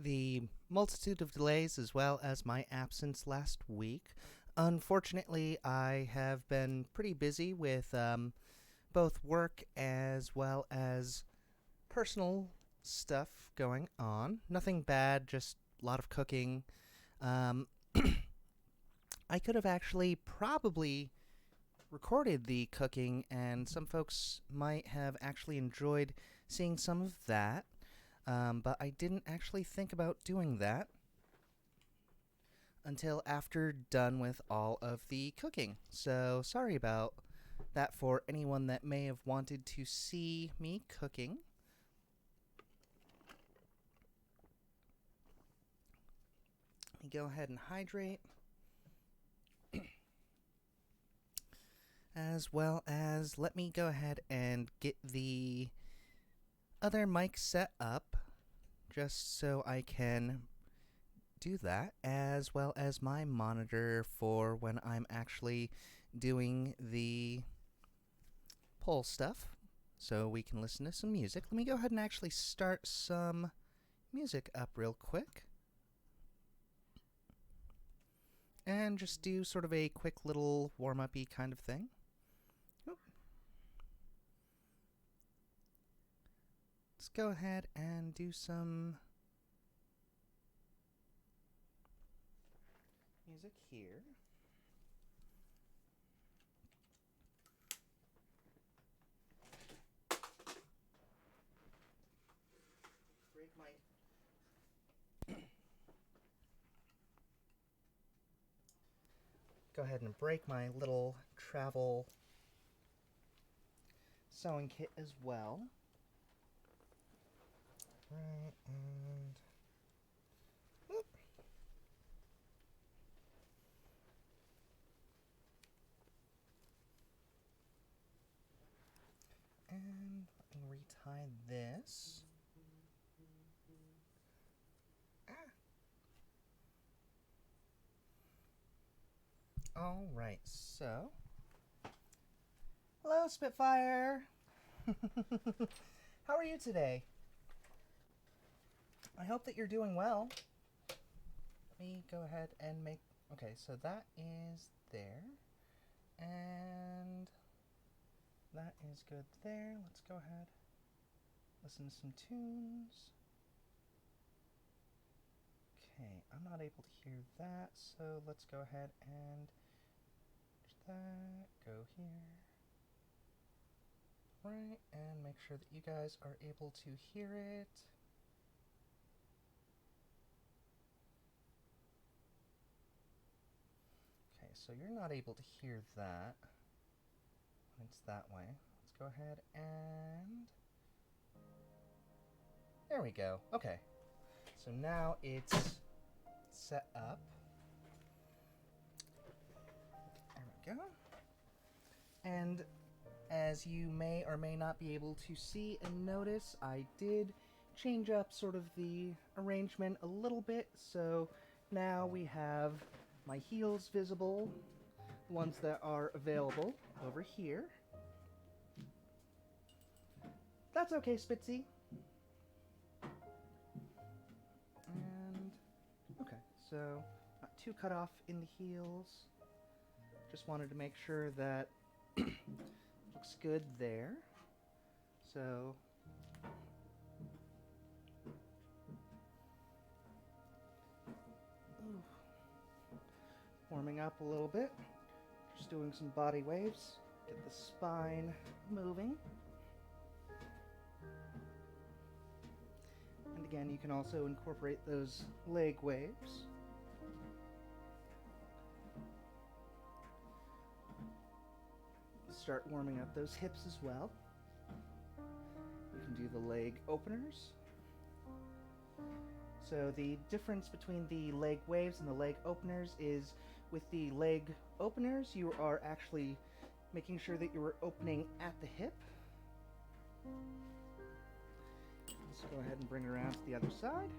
the multitude of delays as well as my absence last week. Unfortunately, I have been pretty busy with both work as well as personal stuff going on. Nothing bad, just a lot of cooking. Um, I could have actually probably recorded the cooking, and some folks might have actually enjoyed seeing some of that. But I didn't actually think about doing that until after done with all of the cooking. So sorry about that for anyone that may have wanted to see me cooking. Let me go ahead and hydrate. As well as let me go ahead and get the other mic set up just so I can do that, as well as my monitor for when I'm actually doing the poll stuff so we can listen to some music. Let me go ahead and actually start some music up real quick and just do sort of a quick little warm-up-y kind of thing. Let's go ahead and do some music here. Break my go ahead and break my little travel sewing kit as well. Right, and whoop. And let me retie this. All right, so hello, Spitfire. How are you today? I hope that you're doing well. Let me go ahead and make... Okay, so that is there. And that is good there. Let's go ahead. Listen to some tunes. Okay, I'm not able to hear that, so let's go ahead and that, go here. Right, and make sure that you guys are able to hear it. Okay, so you're not able to hear that when it's that way. Let's go ahead and... There we go. Okay. So now it's set up. There we go. And as you may or may not be able to see and notice, I did change up sort of the arrangement a little bit. So now we have my heels visible, the ones that are available over here. That's okay, Spitzy. And, okay, so not too cut off in the heels. Just wanted to make sure that looks good there. So, warming up a little bit. Just doing some body waves. Get the spine moving. And again, you can also incorporate those leg waves. Start warming up those hips as well. You can do the leg openers. So the difference between the leg waves and the leg openers is with the leg openers, you are actually making sure that you are opening at the hip. Let's go ahead and bring it around to the other side.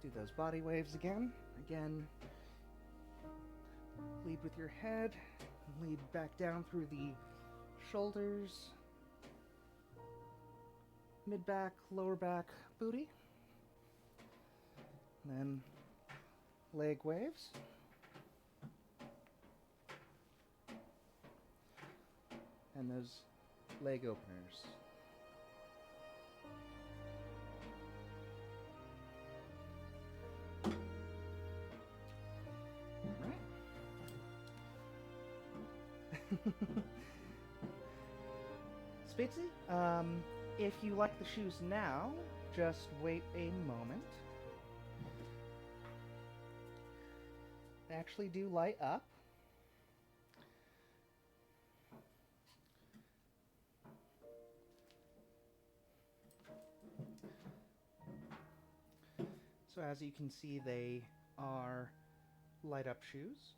Do those body waves again. Again, lead with your head, lead back down through the shoulders, mid-back, lower back, booty. And then leg waves. And those leg openers. Alright. Spitzy, if you like the shoes now, just wait a moment. They actually do light up. So as you can see, they are light up shoes.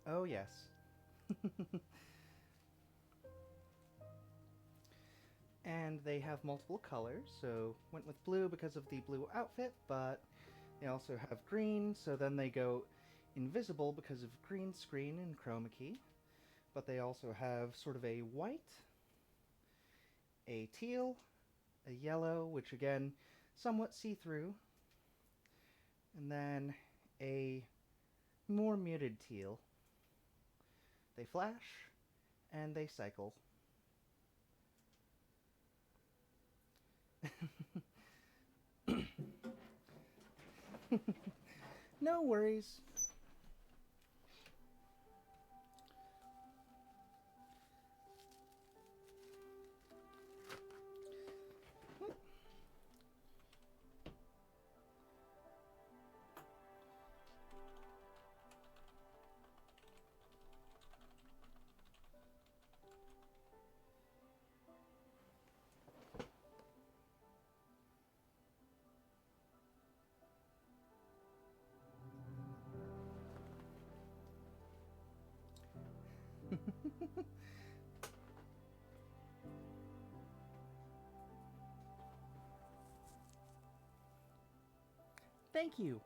Oh yes. And they have multiple colors, so went with blue because of the blue outfit, but they also have green, so then they go invisible because of green screen and chroma key. But they also have sort of a white, a teal, a yellow, which again, somewhat see-through, and then a more muted teal. They flash, and they cycle. No worries. Thank you.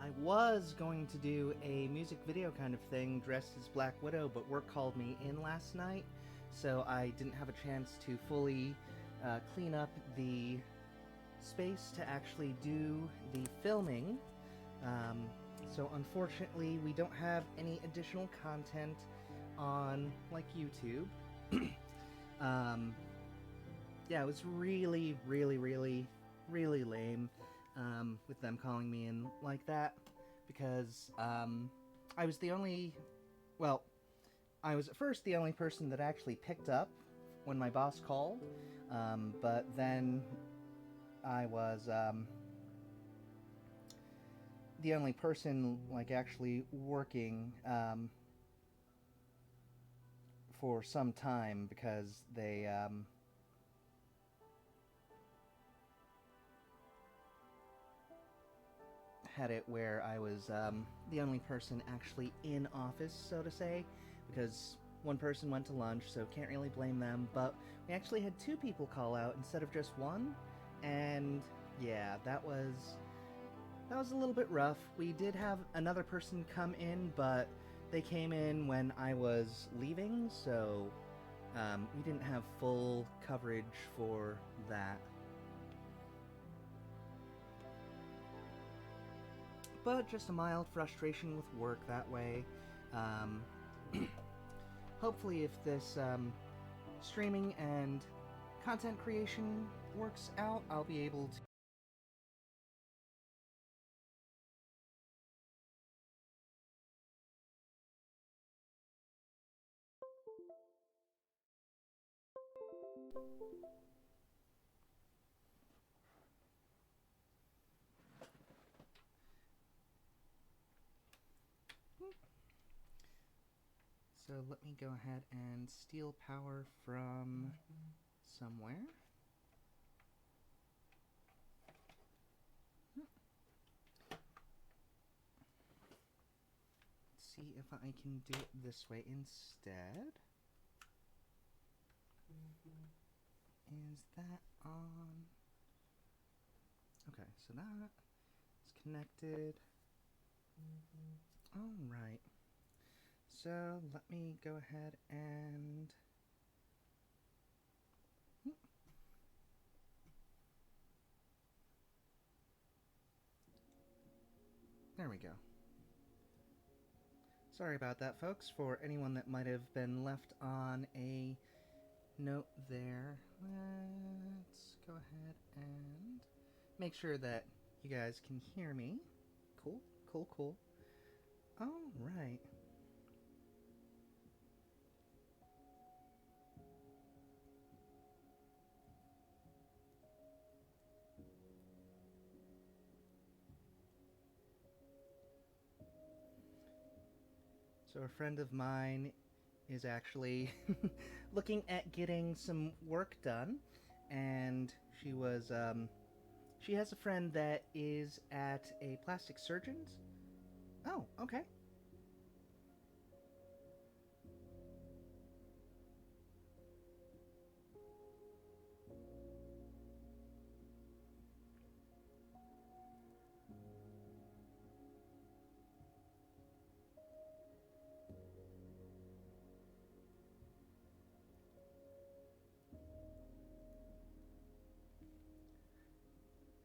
I was going to do a music video kind of thing dressed as Black Widow, but work called me in last night, so I didn't have a chance to fully clean up the space to actually do the filming. So unfortunately, we don't have any additional content on, like, YouTube. Yeah, it was really, really, really, really lame with them calling me in like that, because I was the only, well, I was at first the only person that actually picked up when my boss called, but then I was the only person, like, actually working for some time, because they had it where I was the only person actually in office, so to say, because one person went to lunch, so can't really blame them, but we actually had 2 people call out instead of just 1, and yeah, that was a little bit rough. We did have another person come in, but they came in when I was leaving, so we didn't have full coverage for that. But just a mild frustration with work that way. Hopefully if this streaming and content creation works out, I'll be able to So let me go ahead and steal power from somewhere. Let's see if I can do it this way instead. Is that on? Okay, so that is connected. Alright. So let me go ahead and... There we go. Sorry about that, folks, for anyone that might have been left on a note there. Let's go ahead and make sure that you guys can hear me. Cool, cool, cool. Alright. So a friend of mine is actually looking at getting some work done, and she has a friend that is at a plastic surgeon's. Oh, okay.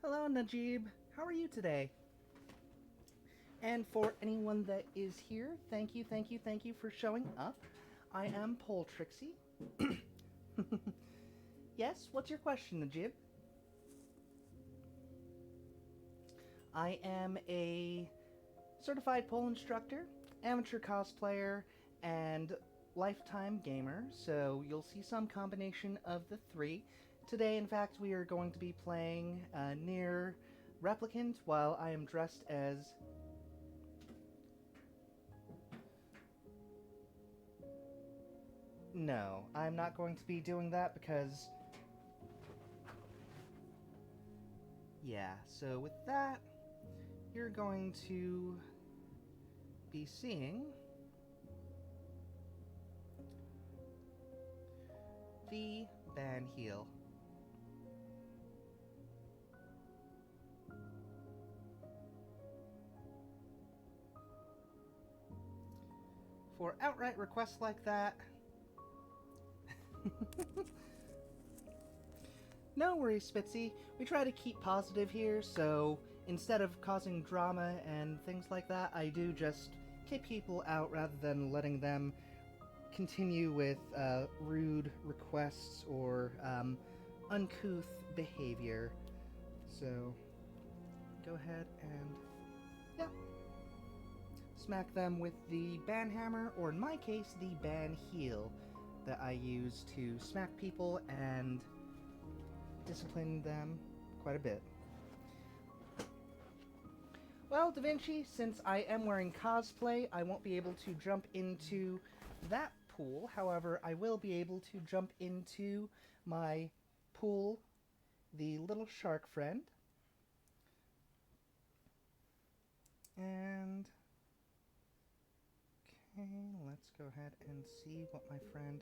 Hello, Najib. How are you today? And for anyone that is here, thank you, thank you, thank you for showing up. I am Pole Trixie. Yes, what's your question, Najib? I am a certified pole instructor, amateur cosplayer, and lifetime gamer, so you'll see some combination of the three. Today, in fact, we are going to be playing Nier Replicant while I am dressed as... No, I'm not going to be doing that because... Yeah, so with that, you're going to be seeing the band heel. For outright requests like that... No worries, Spitzy. We try to keep positive here, so instead of causing drama and things like that, I do just kick people out rather than letting them continue with rude requests or uncouth behavior. So, go ahead and, yeah, smack them with the ban hammer, or in my case, the ban heel that I use to smack people and discipline them quite a bit. Well, Da Vinci, since I am wearing cosplay, I won't be able to jump into that pool. However, I will be able to jump into my pool, the little shark friend. And... okay, let's go ahead and see what my friend...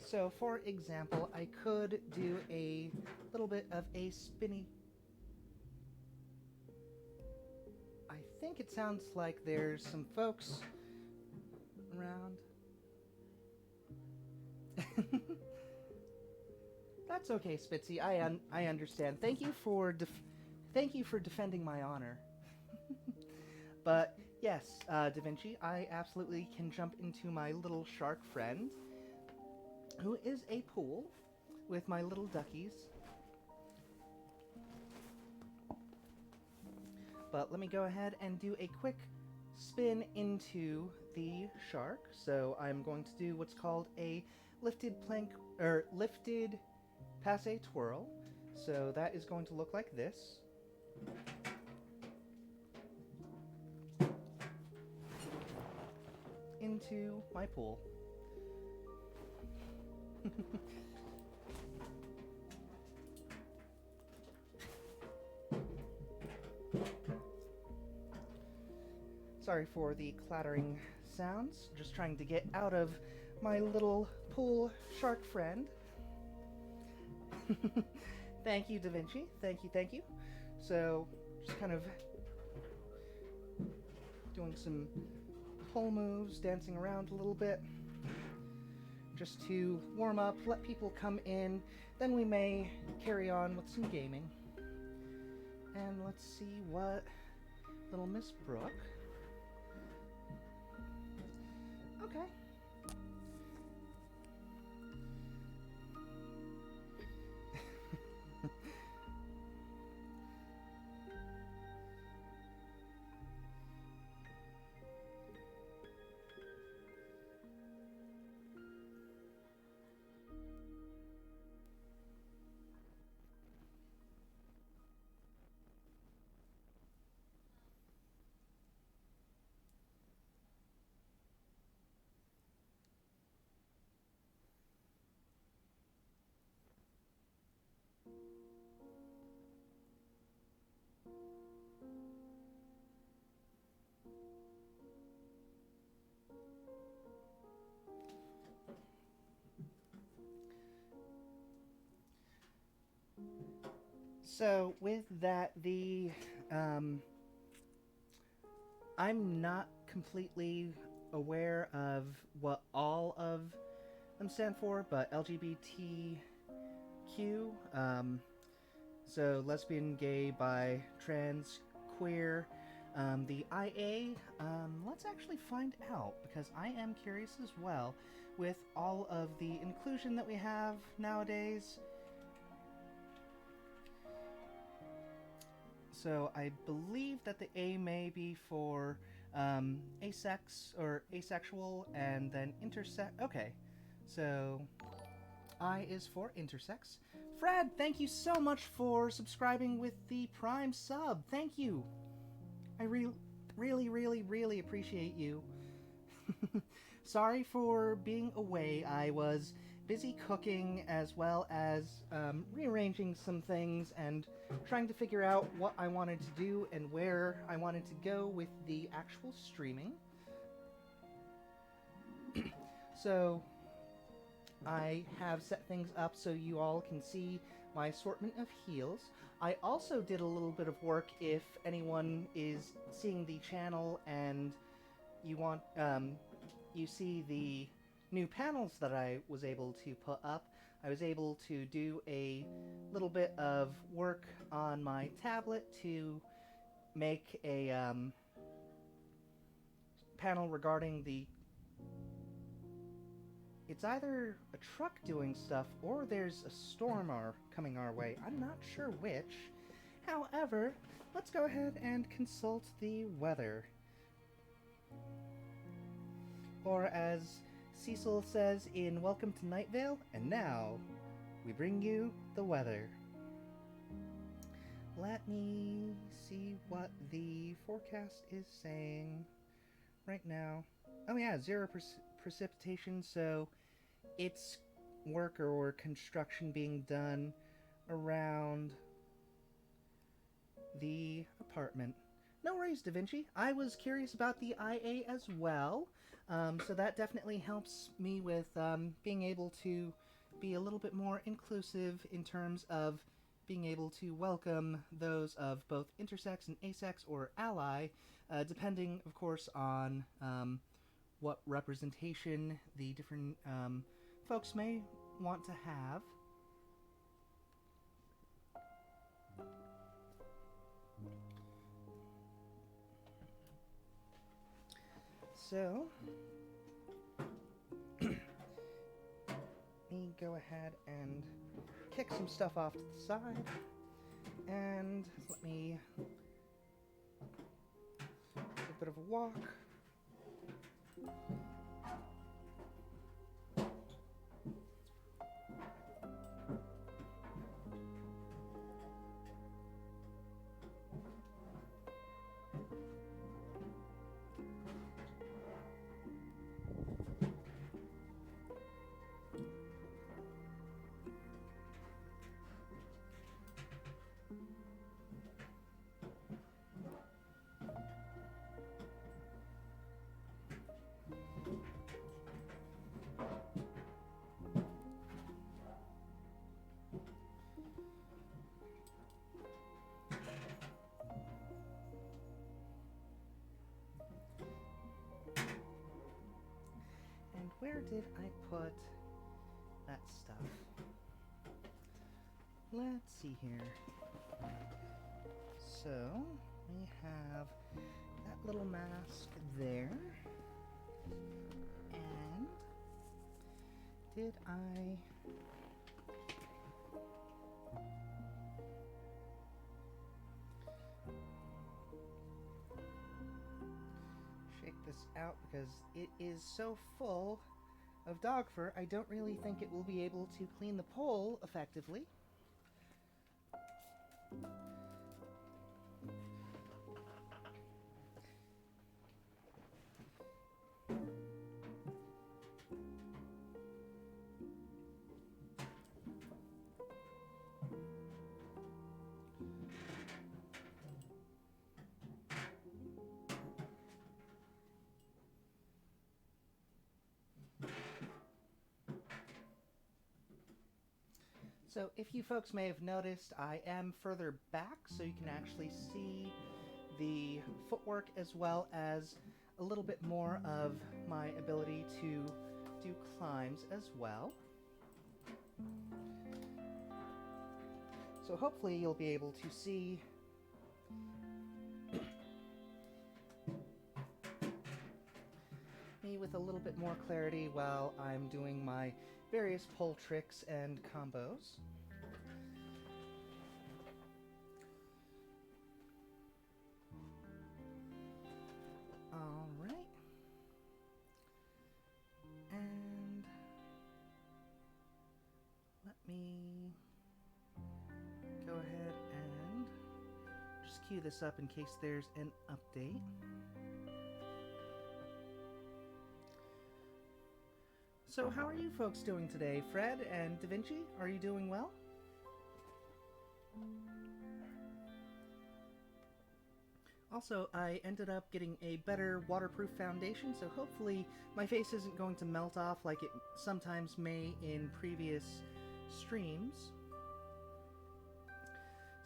So, for example, I could do a little bit of a spinny... think it sounds like there's some folks around. That's okay, Spitzy. I understand. Thank you for defending my honor. But yes, Da Vinci, I absolutely can jump into my little shark friend, who is a pool with my little duckies. But let me go ahead and do a quick spin into the shark. So I'm going to do what's called a lifted plank, or lifted passe twirl. So that is going to look like this. Into my pool. Sorry for the clattering sounds. Just trying to get out of my little pool shark friend. Thank you, Da Vinci. Thank you, thank you. So, just kind of doing some pole moves, dancing around a little bit, just to warm up, let people come in. Then we may carry on with some gaming. And let's see what little Miss Brooke. Okay. So with that, I'm not completely aware of what all of them stand for, but LGBTQ, so lesbian, gay, bi, trans, queer, the IA, let's actually find out, because I am curious as well, with all of the inclusion that we have nowadays. So I believe that the A may be for asex or asexual, and then intersex. Okay, so I is for intersex. Fred, thank you so much for subscribing with the Prime sub. Thank you. I really appreciate you. Sorry for being away. I was busy cooking as well as rearranging some things and trying to figure out what I wanted to do and where I wanted to go with the actual streaming. So I have set things up so you all can see my assortment of heels. I also did a little bit of work if anyone is seeing the channel and you want you see the new panels that I was able to put up. I was able to do a little bit of work on my tablet to make a panel regarding the... It's either a truck doing stuff or there's a storm coming our way. I'm not sure which. However, let's go ahead and consult the weather. Or as Cecil says in Welcome to Night Vale, and now we bring you the weather. Let me see what the forecast is saying right now. Oh yeah, 0% precipitation, so it's work or construction being done around the apartment. No worries, Da Vinci. I was curious about the IA as well. So that definitely helps me with being able to be a little bit more inclusive in terms of being able to welcome those of both intersex and asex or ally depending, of course, on what representation the different folks may want to have. So, let me go ahead and kick some stuff off to the side, and let me do a bit of a walk. Where did I put that stuff? Let's see here. So, we have that little mask there. And did I... shake this out because it is so full of dog fur, I don't really think it will be able to clean the pole effectively. So if you folks may have noticed, I am further back so you can actually see the footwork as well as a little bit more of my ability to do climbs as well. So hopefully you'll be able to see me with a little bit more clarity while I'm doing my various pole tricks and combos. Alright. And let me go ahead and just cue this up in case there's an update. So how are you folks doing today? Fred and Da Vinci, are you doing well? Also, I ended up getting a better waterproof foundation, so hopefully my face isn't going to melt off like it sometimes may in previous streams.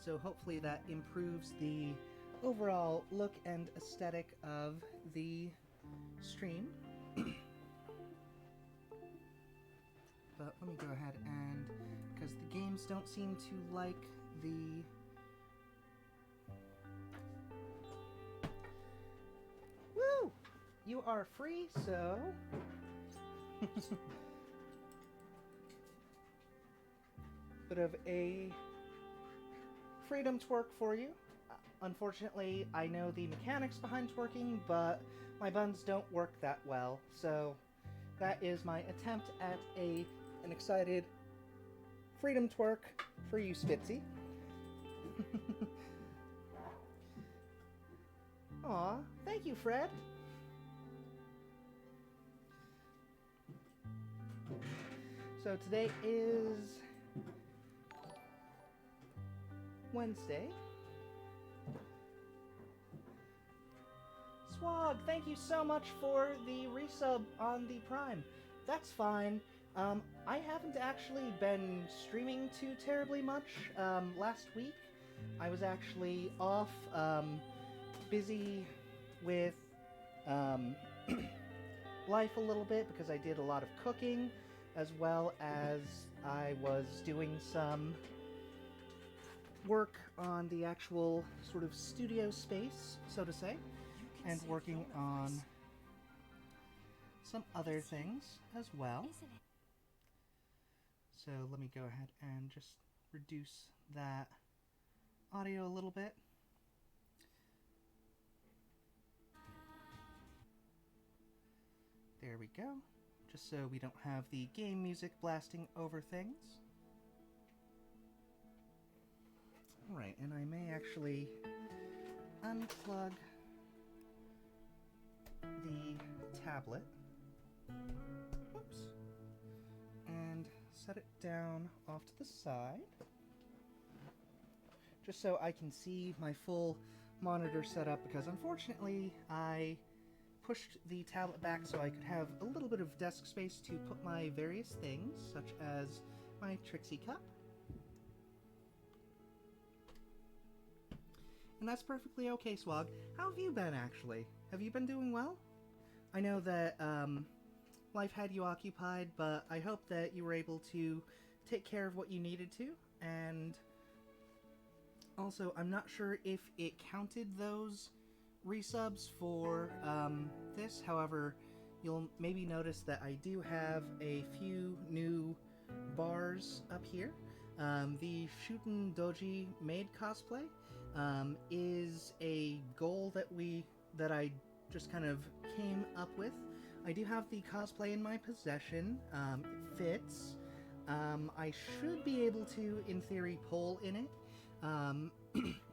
So hopefully that improves the overall look and aesthetic of the stream. But let me go ahead and, because the games don't seem to like the... Woo! You are free, so... Bit of a freedom twerk for you. Unfortunately, I know the mechanics behind twerking, but my buns don't work that well, so that is my attempt at an excited freedom twerk for you, Spitzy. Aw, thank you, Fred. So today is Wednesday. Swag, thank you so much for the resub on the Prime. That's fine. I haven't actually been streaming too terribly much. Last week, I was actually off, busy with um, life a little bit because I did a lot of cooking, as well as I was doing some work on the actual sort of studio space, so to say, and working on some other things as well. So let me go ahead and just reduce that audio a little bit. There we go. Just so we don't have the game music blasting over things. Alright, and I may actually unplug the tablet. Oops. And set it down off to the side. Just so I can see my full monitor setup, because unfortunately I pushed the tablet back so I could have a little bit of desk space to put my various things, such as my Trixie cup. And that's perfectly okay, Swag. How have you been, actually? Have you been doing well? I know that life had you occupied, but I hope that you were able to take care of what you needed to. And also, I'm not sure if it counted those resubs for this. However, you'll maybe notice that I do have a few new bars up here. The Shootin' Doji Maid Cosplay is a goal that I just kind of came up with. I do have the cosplay in my possession. It fits. I should be able to, in theory, pull in it,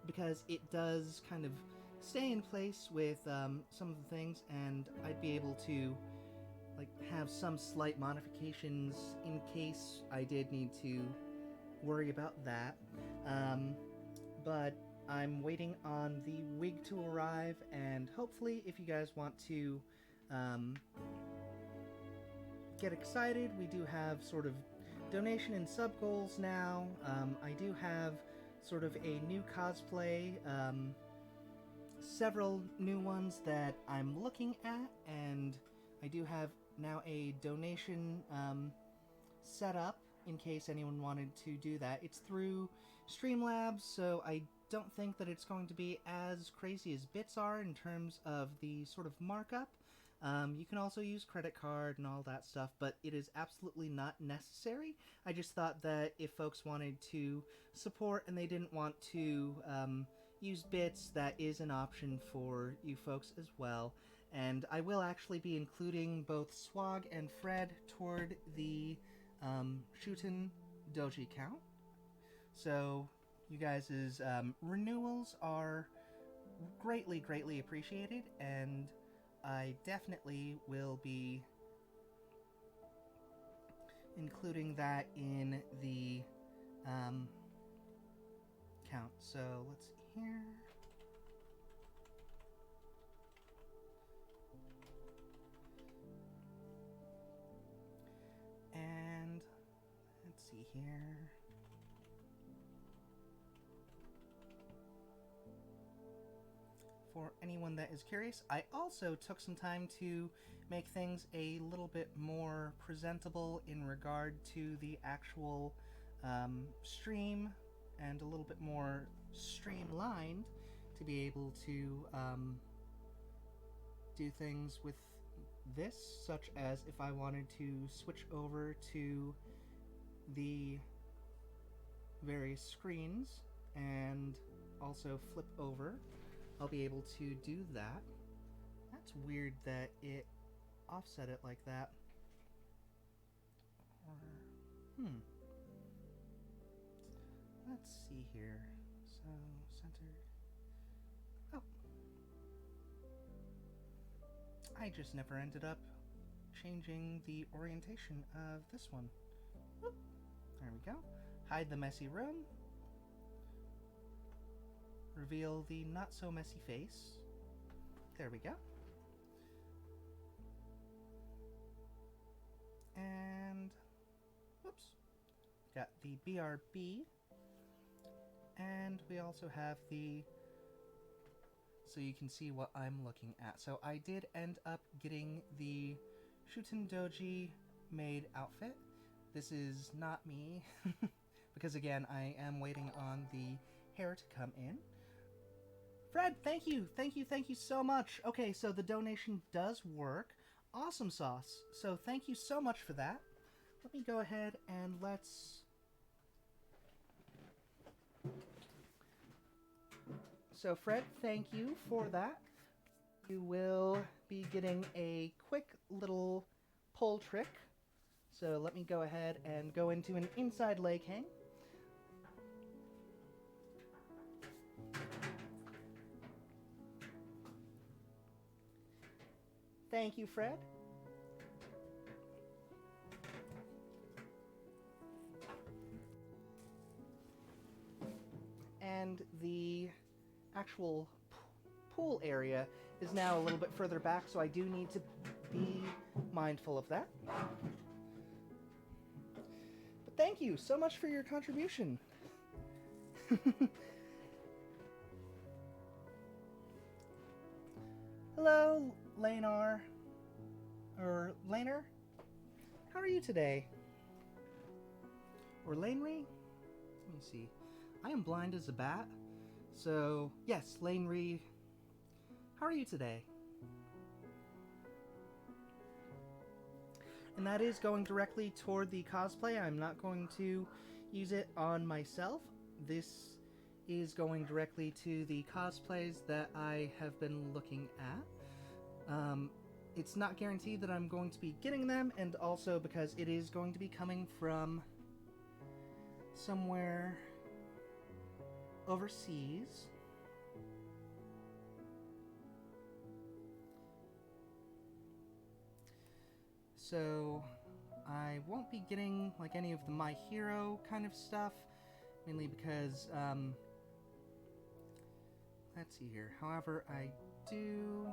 because it does kind of stay in place with some of the things, and I'd be able to like have some slight modifications in case I did need to worry about that. But I'm waiting on the wig to arrive, and hopefully if you guys want to get excited, we do have sort of donation and sub goals now. I do have sort of a new cosplay, several new ones that I'm looking at, and I do have now a donation set up in case anyone wanted to do that. It's through Streamlabs, so I don't think that it's going to be as crazy as bits are in terms of the sort of markup. You can also use credit card and all that stuff, but it is absolutely not necessary. I just thought that if folks wanted to support and they didn't want to use bits, that is an option for you folks as well. And I will actually be including both Swag and Fred toward the Shootin' Doji count. So you guys' renewals are greatly, greatly appreciated, and I definitely will be including that in the count. So let's see here. And let's see here. For anyone that is curious, I also took some time to make things a little bit more presentable in regard to the actual stream, and a little bit more streamlined to be able to do things with this, such as if I wanted to switch over to the various screens and also flip over, I'll be able to do that. That's weird that it offset it like that. Or, let's see here. So, centered. Oh. I just never ended up changing the orientation of this one. Whoop. There we go. Hide the messy room. Reveal the not-so-messy face. There we go. And, whoops, got the BRB. And we also have the so you can see what I'm looking at. So I did end up getting the Shuten Doji maid outfit. This is not me, because again, I am waiting on the hair to come in. Fred, thank you so much. Okay, so the donation does work. Awesome sauce. So thank you so much for that. Let me go ahead and let's... So Fred, thank you for that. You will be getting a quick little pull trick. So let me go ahead and go into an inside leg hang. Thank you, Fred. And the actual pool area is now a little bit further back, so I do need to be mindful of that. But thank you so much for your contribution. Hello, Lanar. Or Laner? How are you today? Or Lanry? Let me see. I am blind as a bat. So, yes, Lanry. How are you today? And that is going directly toward the cosplay. I'm not going to use it on myself. This is going directly to the cosplays that I have been looking at. It's not guaranteed that I'm going to be getting them, and also because it is going to be coming from somewhere overseas. So I won't be getting like any of the My Hero kind of stuff, mainly because let's see here. However, I do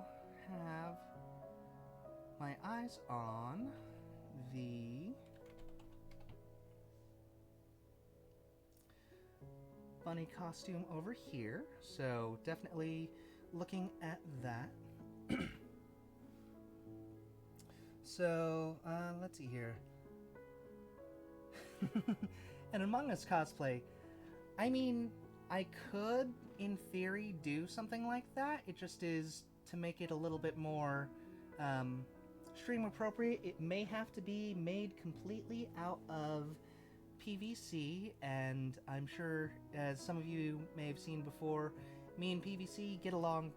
have my eyes on the bunny costume over here, so definitely looking at that. So, let's see here. An Among Us cosplay. I mean, I could, in theory, do something like that. It just is, to make it a little bit more stream appropriate, it may have to be made completely out of PVC, and I'm sure, as some of you may have seen before, me and PVC get along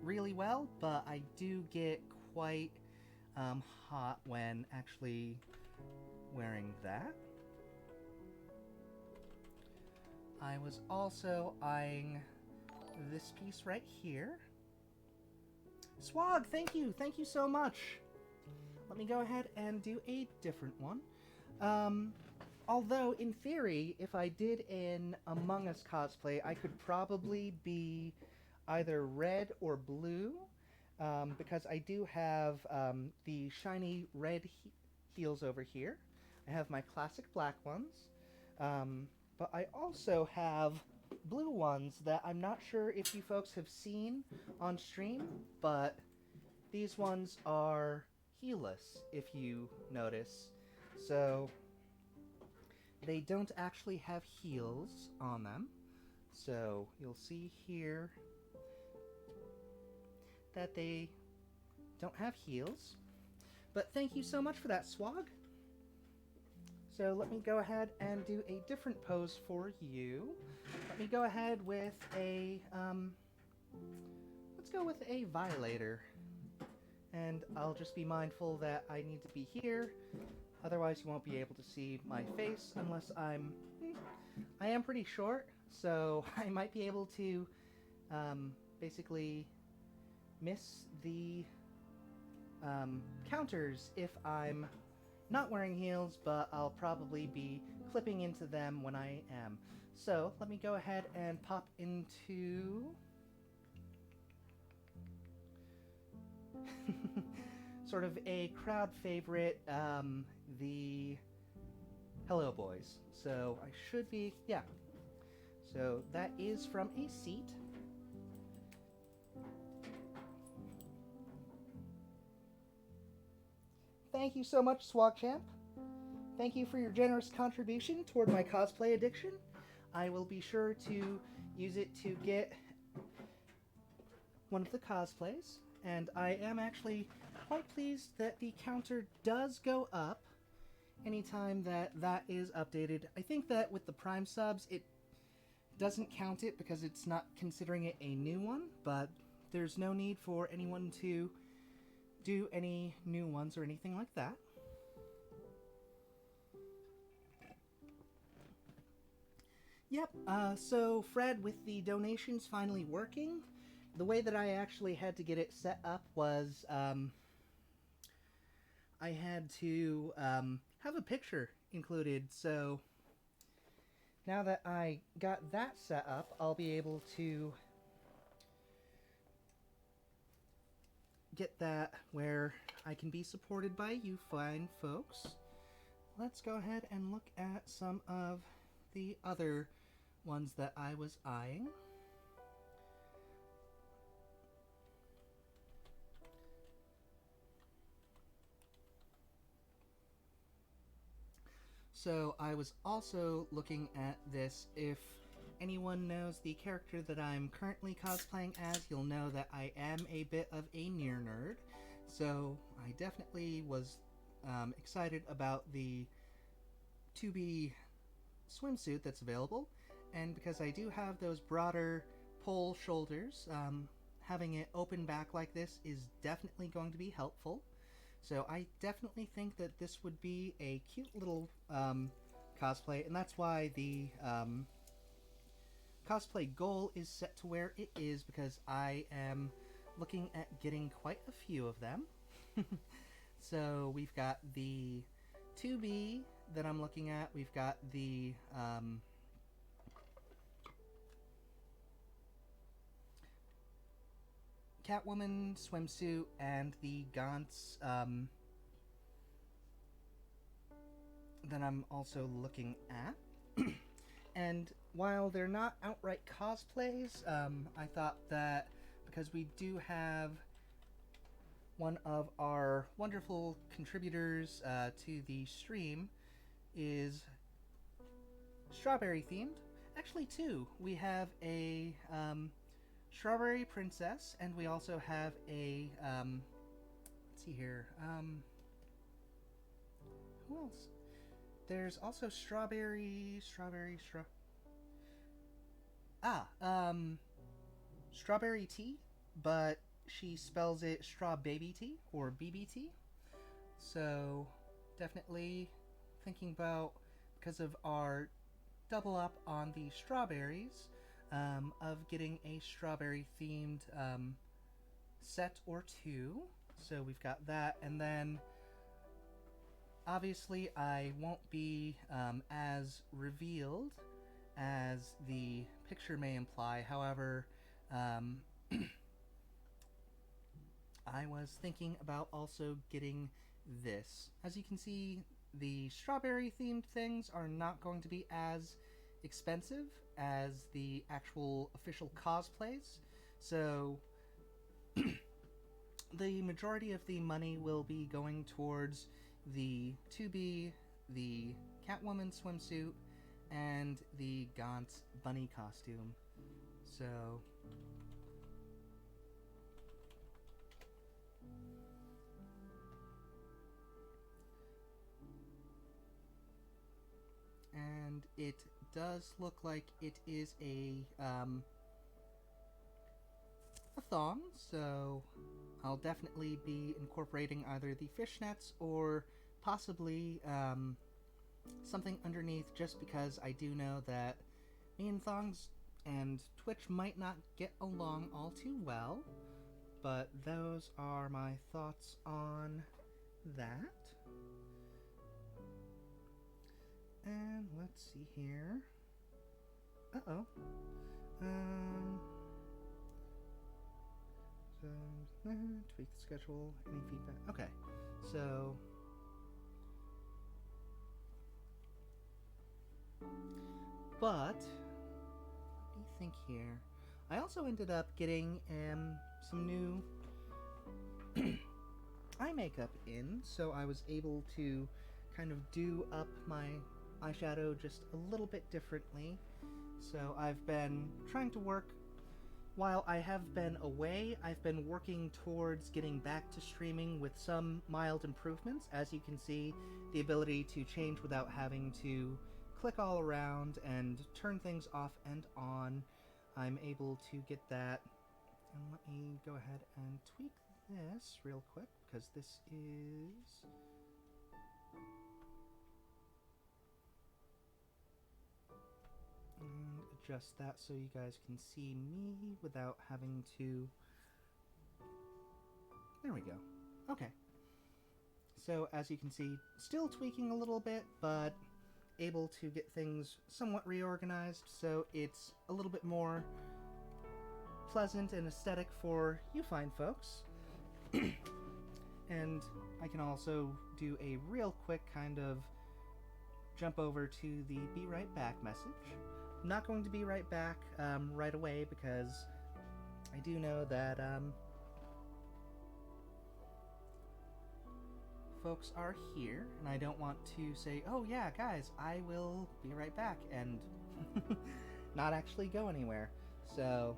really well, but I do get quite hot when actually wearing that. I was also eyeing this piece right here. Swag, thank you so much. Let me go ahead and do a different one. Although, in theory, if I did an Among Us cosplay, I could probably be either red or blue, because I do have the shiny red heels over here. I have my classic black ones, but I also have blue ones that I'm not sure if you folks have seen on stream, but these ones are heelless, if you notice. So they don't actually have heels on them. So you'll see here that they don't have heels. But thank you so much for that, Swag. So let me go ahead and do a different pose for you. Let me go ahead with a, let's go with a Violator. And I'll just be mindful that I need to be here. Otherwise you won't be able to see my face unless I am pretty short, so I might be able to basically miss the counters if I'm not wearing heels, but I'll probably be clipping into them when I am. So let me go ahead and pop into sort of a crowd favorite, the Hello Boys. So I should be, yeah. So that is from a seat. thank you so much, SwagChamp. Thank you for your generous contribution toward my cosplay addiction. I will be sure to use it to get one of the cosplays, and I am actually quite pleased that the counter does go up anytime that is updated. I think that with the Prime subs, it doesn't count it because it's not considering it a new one, but there's no need for anyone to do any new ones or anything like that. Yep, so Fred, with the donations finally working, the way that I actually had to get it set up was I had to have a picture included, so now that I got that set up, I'll be able to get that where I can be supported by you fine folks. Let's go ahead and look at some of the other ones that I was eyeing. So I was also looking at this. If anyone knows the character that I'm currently cosplaying as, you'll know that I am a bit of a Nier nerd. So I definitely was excited about the 2B swimsuit that's available. And because I do have those broader pole shoulders, having it open back like this is definitely going to be helpful. So I definitely think that this would be a cute little cosplay, and that's why the cosplay goal is set to where it is, because I am looking at getting quite a few of them. So we've got the 2B that I'm looking at, we've got the Catwoman swimsuit, and the Gaunt's that I'm also looking at. And while they're not outright cosplays, I thought that because we do have one of our wonderful contributors to the stream is strawberry themed. Actually, two. We have a Strawberry Princess, and we also have a let's see here, who else? There's also Strawberry Tea, but she spells it Straw Baby Tea or BBT. So definitely thinking about, because of our double up on the strawberries, of getting a strawberry themed set or two. So we've got that, and then obviously I won't be as revealed as the picture may imply. However, I was thinking about also getting this. As you can see, the strawberry themed things are not going to be as expensive as the actual official cosplays, so the majority of the money will be going towards the 2B, the Catwoman swimsuit, and the Gaunt's bunny costume. So and it does look like it is a thong, so I'll definitely be incorporating either the fishnets or possibly something underneath, just because I do know that me and thongs and Twitch might not get along all too well. But those are my thoughts on that. And let's see here. Uh-oh. So, tweak the schedule. Any feedback? Okay. So, but let me think here. I also ended up getting some new eye makeup in, so I was able to kind of do up my eyeshadow just a little bit differently. So I've been trying to work. While I have been away, I've been working towards getting back to streaming with some mild improvements. As you can see, the ability to change without having to click all around and turn things off and on. I'm able to get that. And let me go ahead and tweak this real quick, because this is... and adjust that so you guys can see me without having to... There we go. Okay. So as you can see, still tweaking a little bit, but able to get things somewhat reorganized so it's a little bit more pleasant and aesthetic for you fine folks. And I can also do a real quick kind of jump over to the be right back message. I'm not going to be right back right away, because I do know that folks are here, and I don't want to say, oh yeah guys, I will be right back, and not actually go anywhere. So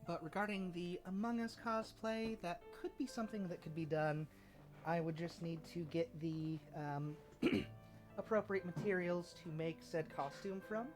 but regarding the Among Us cosplay, that could be something that could be done. I would just need to get the appropriate materials to make said costume from.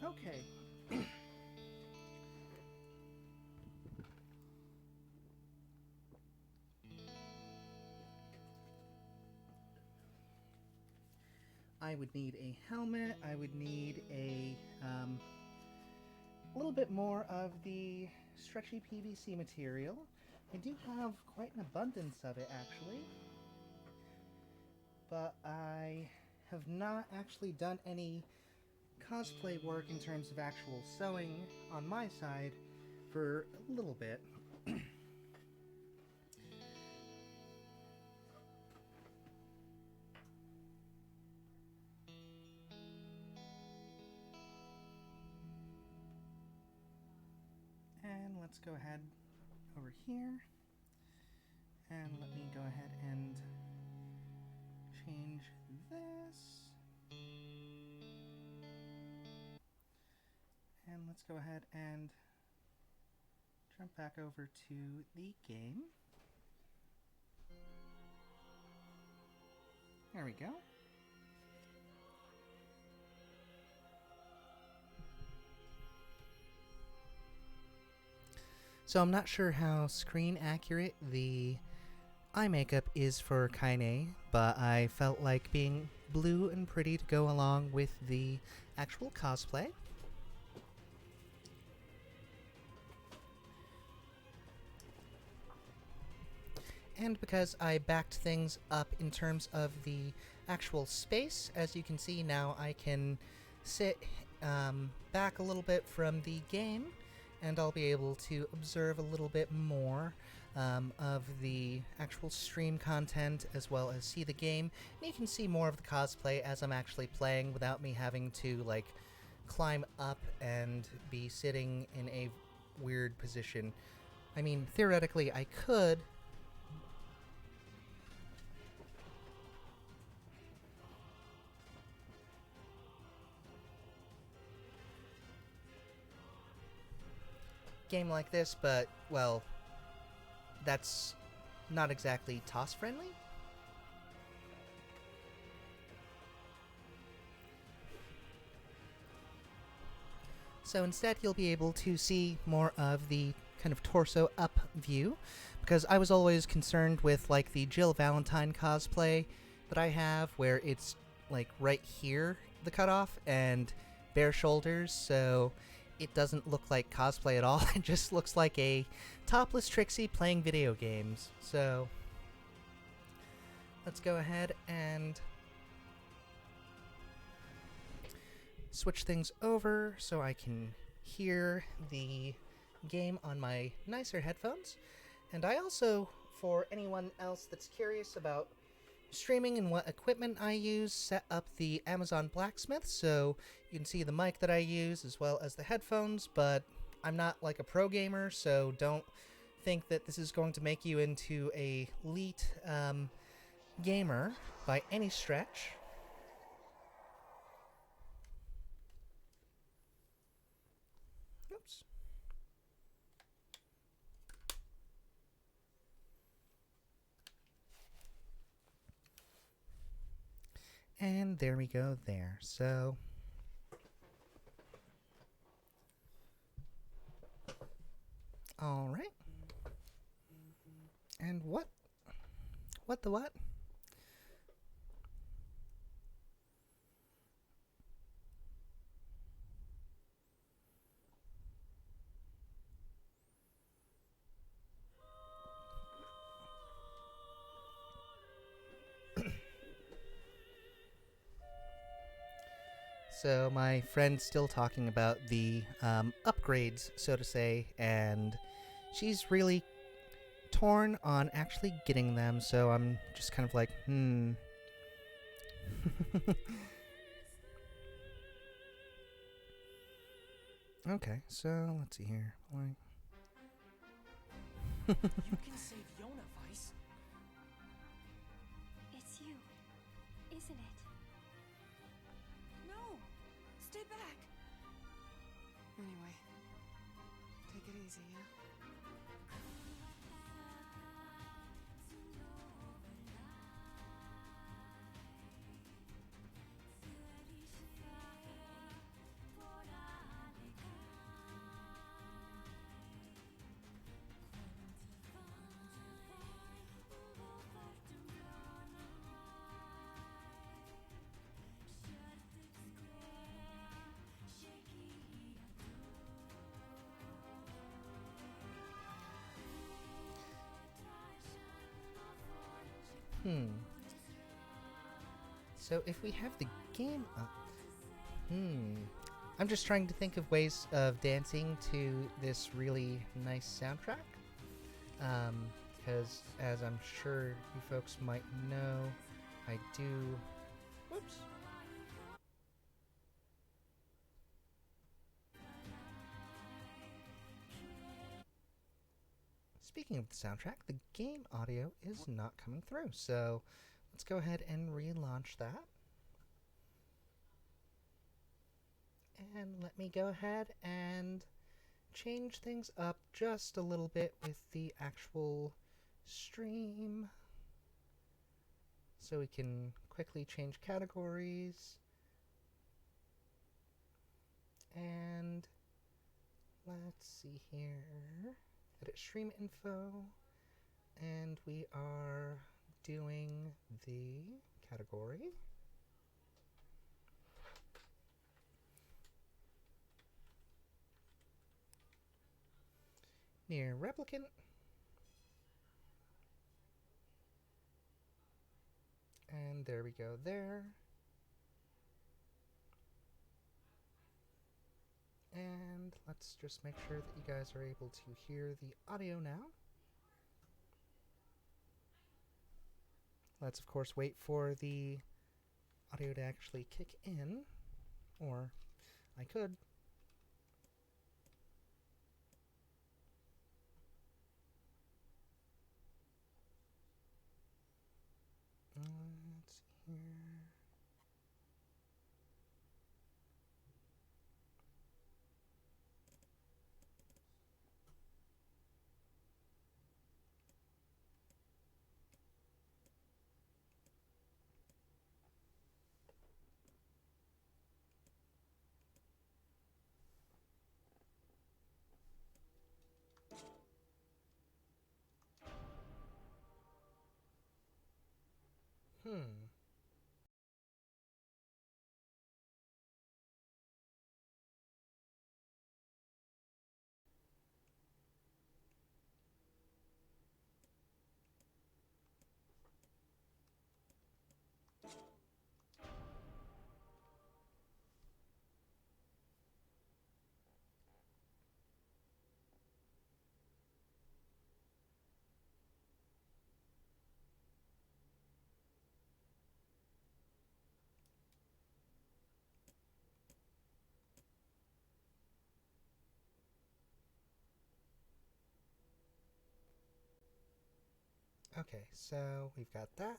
Okay. I would need a helmet. I would need a little bit more of the stretchy PVC material. I do have quite an abundance of it, actually. But I have not actually done any cosplay work in terms of actual sewing on my side for a little bit. And let's go ahead over here, and let me go ahead and change this. And let's go ahead and jump back over to the game. There we go. So I'm not sure how screen accurate the eye makeup is for Kaine, but I felt like being blue and pretty to go along with the actual cosplay. And because I backed things up in terms of the actual space, as you can see now I can sit back a little bit from the game, and I'll be able to observe a little bit more of the actual stream content as well as see the game. And you can see more of the cosplay as I'm actually playing without me having to like climb up and be sitting in a weird position. I mean, theoretically I could. Game like this, but, well, that's not exactly toss friendly. So instead you'll be able to see more of the kind of torso up view, because I was always concerned with like the Jill Valentine cosplay that I have where it's like right here the cutoff and bare shoulders, so it doesn't look like cosplay at all. It just looks like a topless Trixie playing video games. So let's go ahead and switch things over so I can hear the game on my nicer headphones. And I also, for anyone else that's curious about streaming and what equipment I use, set up the Amazon Blacksmith so you can see the mic that I use as well as the headphones, but I'm not like a pro gamer, so don't think that this is going to make you into a elite gamer by any stretch. Oops. And there we go there. So all right. And what the what? So my friend's still talking about the upgrades, so to say, and she's really torn on actually getting them, so I'm just kind of like, Okay, so let's see here. You can save Yona, Vice. It's you, isn't it? No! Stay back! Anyway, take it easy, yeah? So if we have the game up, I'm just trying to think of ways of dancing to this really nice soundtrack. Because as I'm sure you folks might know, I do. Whoops. Speaking of the soundtrack, the game audio is not coming through, so let's go ahead and relaunch that. And let me go ahead and change things up just a little bit with the actual stream, so we can quickly change categories. And let's see here. edit stream info, and we are doing the category Nier Replicant. And there we go there. And let's just make sure that you guys are able to hear the audio now. Let's, of course, wait for the audio to actually kick in. Or I could. Let's see here. Okay, so we've got that.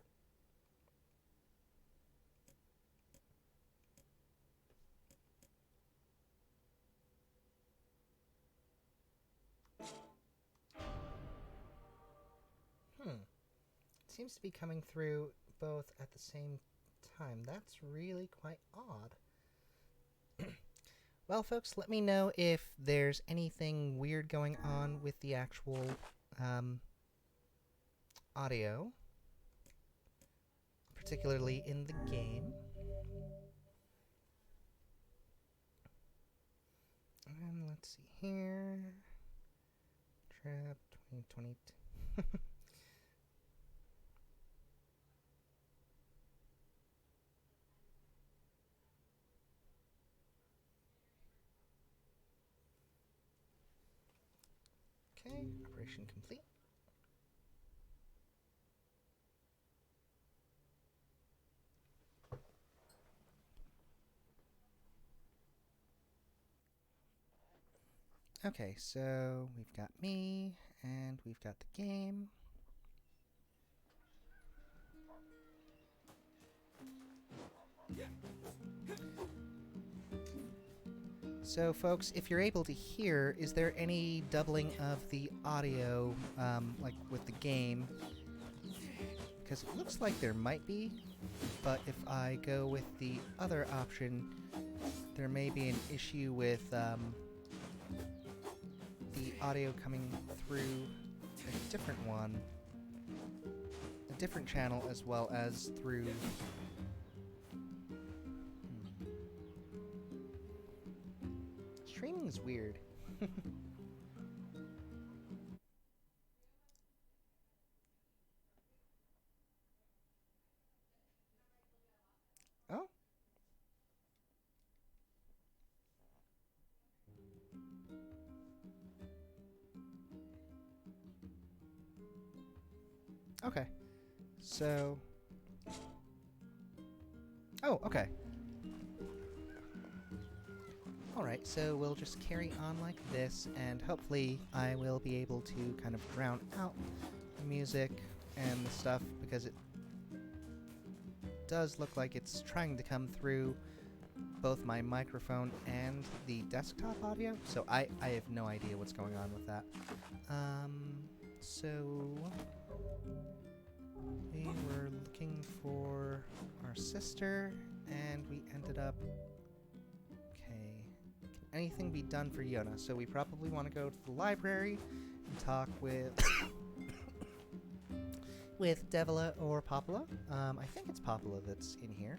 Seems to be coming through both at the same time. That's really quite odd. Well, folks, let me know if there's anything weird going on with the actual audio, particularly in the game. And let's see here. Trap 2022. Okay, operation complete. Okay, so we've got me, and we've got the game. So, folks, if you're able to hear, is there any doubling of the audio, like with the game? Because it looks like there might be, but if I go with the other option, there may be an issue with the audio coming through a different one, a different channel, as well as through... Streaming is weird. Oh? Okay. So... Oh, okay. Alright, so we'll just carry on like this, and hopefully I will be able to kind of drown out the music and the stuff, because it does look like it's trying to come through both my microphone and the desktop audio, so I have no idea what's going on with that. So... we were looking for our sister, and we ended up... Okay. Can anything be done for Yona? So we probably want to go to the library talk with with Devila or Popula. I think it's Popula that's in here.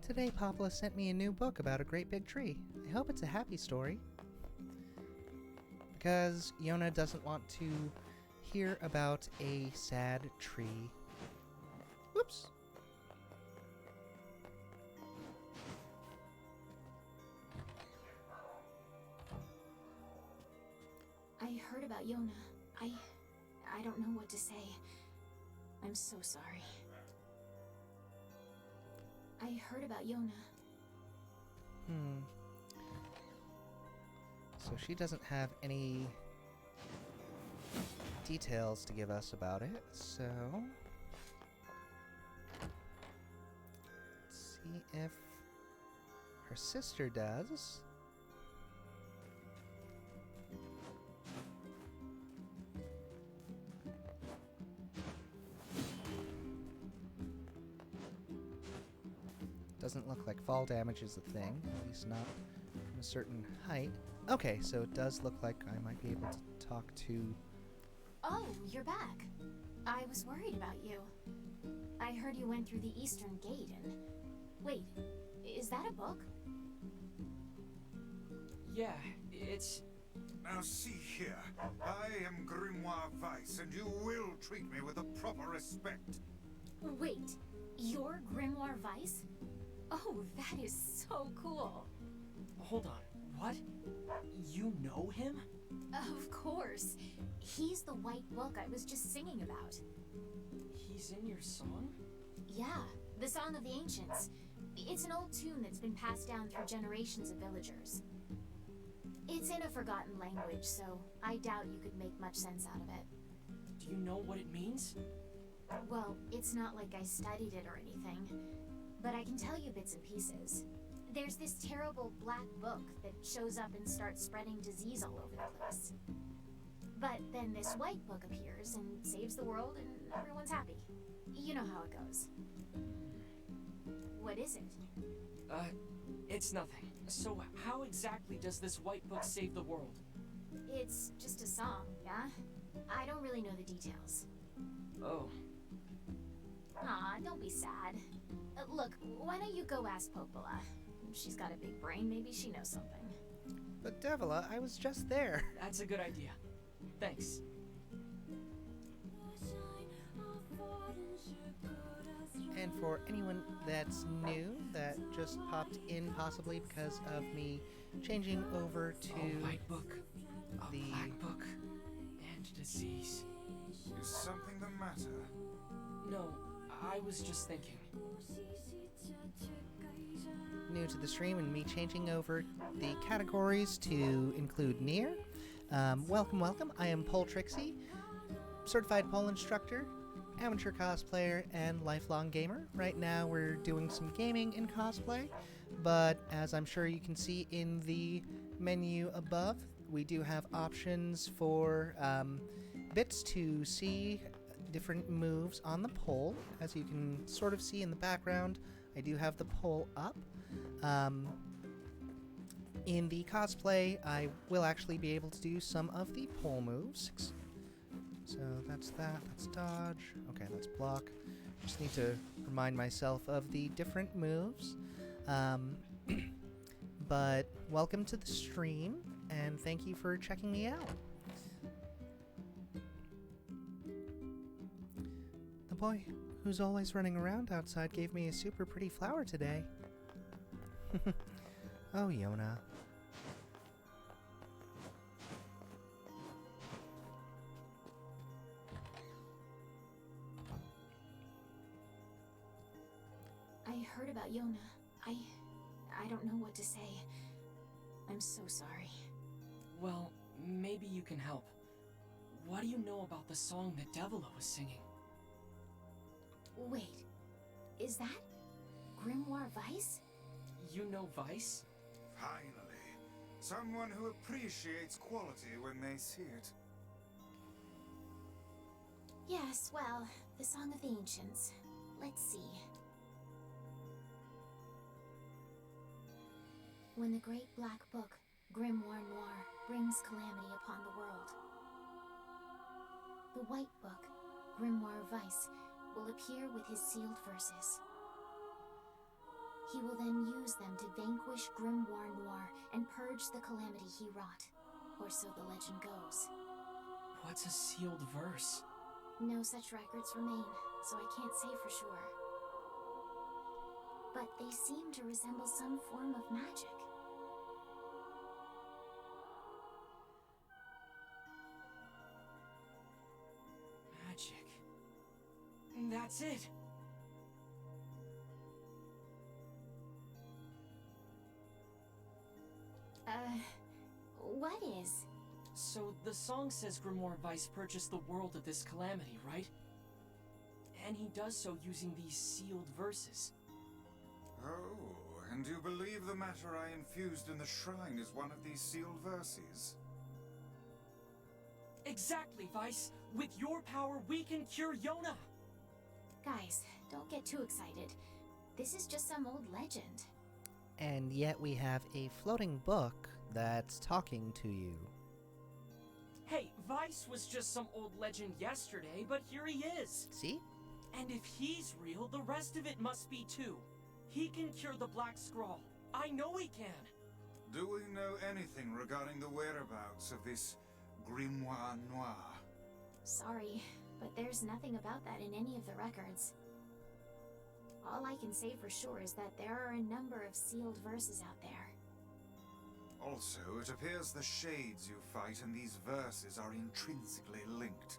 Today, Popula sent me a new book about a great big tree. I hope it's a happy story. Because Yona doesn't want to hear about a sad tree. Whoops. I heard about Yona. I don't know what to say. I'm so sorry. I heard about Yona. So she doesn't have any details to give us about it, so let's see if her sister does. Doesn't look like fall damage is a thing, at least not from a certain height. Okay, so it does look like I might be able to talk to... Oh, you're back. I was worried about you. I heard you went through the Eastern Gate and... Wait, is that a book? Yeah, it's... Now see here, I am Grimoire Weiss, and you will treat me with the proper respect. Wait, you're Grimoire Weiss? Oh, that is so cool. Hold on, what? You know him? Of course. He's the white book I was just singing about. He's in your song? Yeah, the Song of the Ancients. It's an old tune that's been passed down through generations of villagers. It's in a forgotten language, so I doubt you could make much sense out of it. Do you know what it means? Well, it's not like I studied it or anything, but I can tell you bits and pieces. There's this terrible black book that shows up and starts spreading disease all over the place. But then this white book appears and saves the world and everyone's happy. You know how it goes. What is it? It's nothing. So how exactly does this white book save the world? It's just a song, yeah? I don't really know the details. Oh. Aw, don't be sad. Look, why don't you go ask Popola? She's got a big brain, maybe she knows something. But Devila, I was just there. That's a good idea. Thanks. And for anyone that's new, that just popped in possibly because of me changing over to A white book, a the black book, and disease. Is something the matter? No, I was just thinking. new to the stream and me changing over the categories to include Nier. Welcome, welcome. I am Pole Trixie, certified pole instructor, amateur cosplayer, and lifelong gamer. Right now we're doing some gaming and cosplay, but as I'm sure you can see in the menu above, we do have options for bits to see different moves on the pole. As you can sort of see in the background, I do have the pole up. In the cosplay, I will actually be able to do some of the pole moves. So that's that, that's dodge. Okay, that's block. Just need to remind myself of the different moves. But welcome to the stream, and thank you for checking me out. The boy who's always running around outside gave me a super pretty flower today. Oh, Yona. I heard about Yona. I don't know what to say. I'm so sorry. Well, maybe you can help. What do you know about the song that Devila was singing? Wait, is that Grimoire Weiss? You know Weiss? Finally, someone who appreciates quality when they see it. Yes, well, the Song of the Ancients. Let's see. When the great black book, Grimoire Noir, brings calamity upon the world. The white book, Grimoire Vice, will appear with his sealed verses. He will then use them to vanquish Grimoire Noir and purge the calamity he wrought. Or so the legend goes. What's a sealed verse? No such records remain, so I can't say for sure. But they seem to resemble some form of magic. Magic. That's it. What is? So the song says Grimoire Vice purchased the world of this calamity, right? And he does so using these sealed verses. Oh, and you believe the matter I infused in the shrine is one of these sealed verses? Exactly, Vice. With your power, we can cure Yona. Guys, don't get too excited. This is just some old legend. And yet we have a floating book that's talking to you. Hey, Vice was just some old legend yesterday, but here he is. See? And if he's real, the rest of it must be too. He can cure the Black Scrawl. I know he can. Do we know anything regarding the whereabouts of this Grimoire Noir? Sorry, but there's nothing about that in any of the records. All I can say for sure is that there are a number of sealed verses out there. Also, it appears the shades you fight in these verses are intrinsically linked.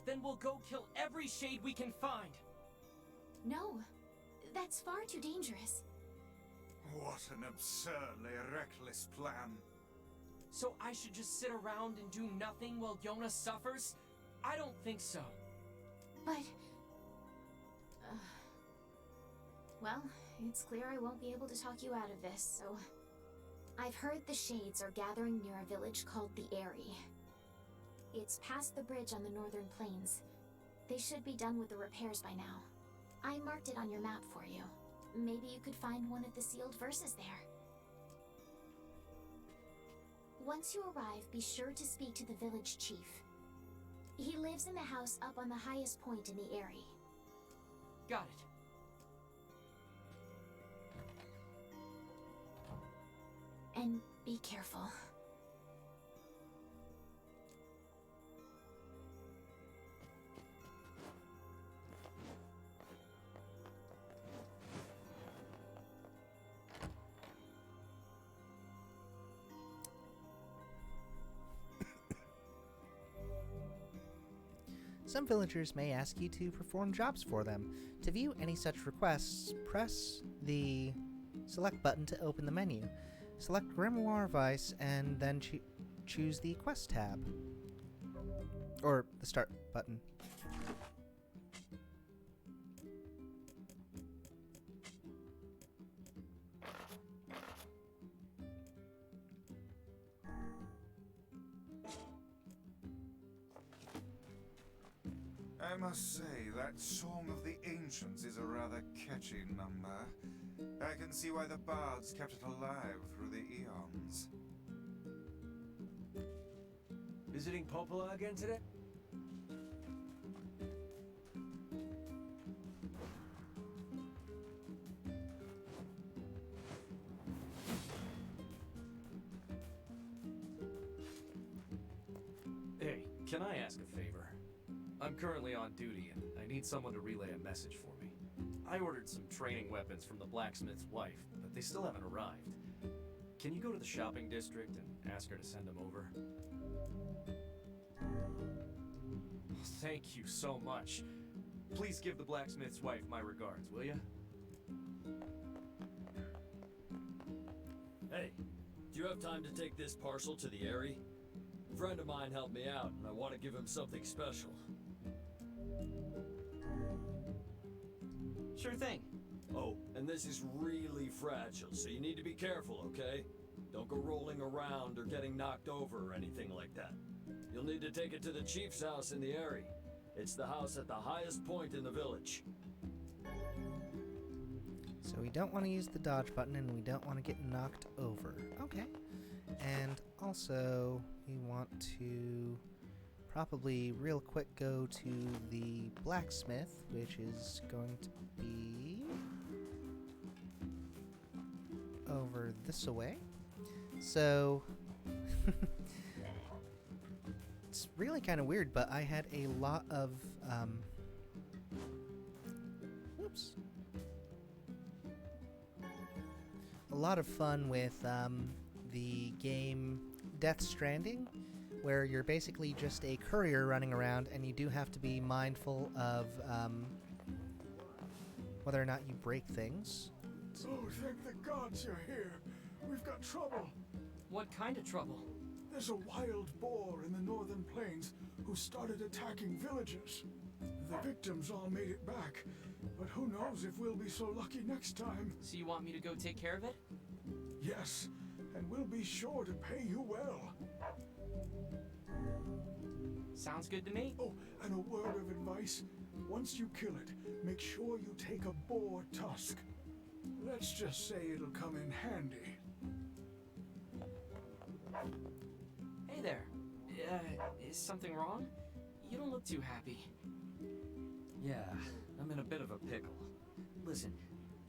Then we'll go kill every shade we can find. No, that's far too dangerous. What an absurdly reckless plan. So I should just sit around and do nothing while Yona suffers? I don't think so. But... well, it's clear I won't be able to talk you out of this, so... I've heard the Shades are gathering near a village called the Eyrie. It's past the bridge on the northern plains. They should be done with the repairs by now. I marked it on your map for you. Maybe you could find one of the sealed verses there. Once you arrive, be sure to speak to the village chief. He lives in the house up on the highest point in the Eyrie. Got it. And be careful. Some villagers may ask you to perform jobs for them. To view any such requests, press the select button to open the menu. Select Grimoire Vice and then choose the Quest tab. Or the Start button. I must say, that Song of the Ancients is a rather catchy number. I can see why the bards kept it alive through the eons. Visiting Popola again today? Hey, can I ask a favor? I'm currently on duty and I need someone to relay a message for me. I ordered some training weapons from the blacksmith's wife, but they still haven't arrived. Can you go to the shopping district and ask her to send them over? Thank you so much. Please give the blacksmith's wife my regards, will you? Hey, do you have time to take this parcel to the Eyrie? A friend of mine helped me out, and I want to give him something special. Sure thing. Oh, and this is really fragile, so you need to be careful, okay? Don't go rolling around or getting knocked over or anything like that. You'll need to take it to the chief's house in the Eyrie. It's the house at the highest point in the village. So we don't want to use the dodge button, and we don't want to get knocked over. Okay. And also, we want to probably real quick go to the blacksmith, which is going to be over this way. So it's really kind of weird, but I had a lot of a lot of fun with the game Death Stranding, where you're basically just a courier running around, and you do have to be mindful of whether or not you break things. Oh, thank the gods you're here. We've got trouble. What kind of trouble? There's a wild boar in the northern plains who started attacking villagers. The victims all made it back, but who knows if we'll be so lucky next time. So you want me to go take care of it? Yes, and we'll be sure to pay you well. Sounds good to me. Oh, and a word of advice. Once you kill it, make sure you take a boar tusk. Let's just say it'll come in handy. Hey there. Is something wrong? You don't look too happy. Yeah, I'm in a bit of a pickle. Listen,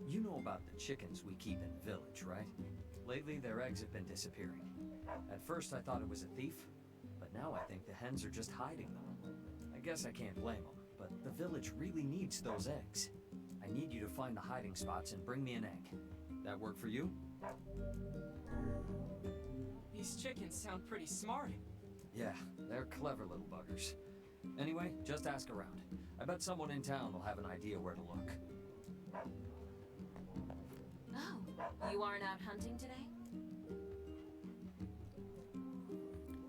you know about the chickens we keep in the village, right? Lately, their eggs have been disappearing. At first, I thought it was a thief, but now I think the hens are just hiding them. I guess I can't blame them, but the village really needs those eggs. I need you to find the hiding spots and bring me an egg. That work for you? These chickens sound pretty smart. Yeah, they're clever little buggers. Anyway, just ask around. I bet someone in town will have an idea where to look. Oh, you aren't out hunting today?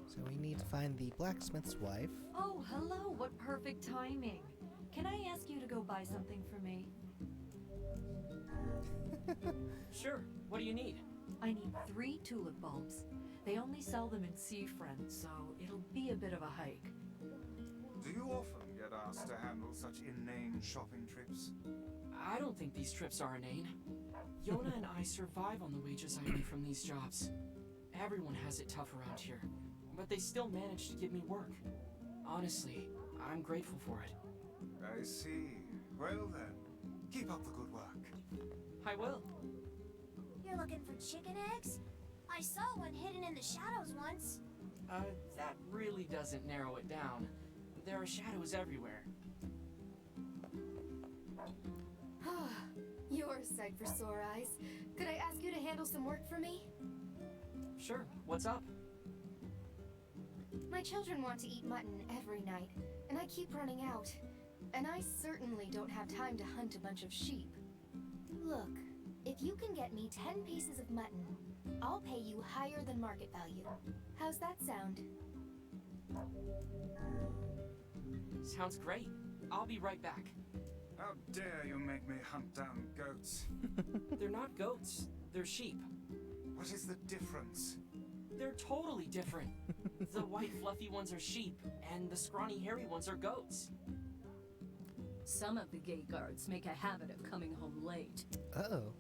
So we need to find the blacksmith's wife. Oh, hello, what perfect timing. Can I ask you to go buy something for me? Sure. What do you need? I need 3 tulip bulbs. They only sell them in Seafriend, so it'll be a bit of a hike. Do you often get asked to handle such inane shopping trips? I don't think these trips are inane. Yona and I survive on the wages I earn from these jobs. Everyone has it tough around here, but they still manage to give me work. Honestly, I'm grateful for it. I see. Well then, keep up the good work. I will. You're looking for chicken eggs? I saw one hidden in the shadows once. That really doesn't narrow it down. There are shadows everywhere. You're a sight for sore eyes. Could I ask you to handle some work for me? Sure, what's up? My children want to eat mutton every night, and I keep running out. And I certainly don't have time to hunt a bunch of sheep. Look, if you can get me 10 pieces of mutton, I'll pay you higher than market value. How's that sound? Sounds great. I'll be right back. How dare you make me hunt down goats? They're not goats. They're sheep. What is the difference? They're totally different. The white fluffy ones are sheep, and the scrawny hairy ones are goats. Some of the gate guards make a habit of coming home late. Uh-oh.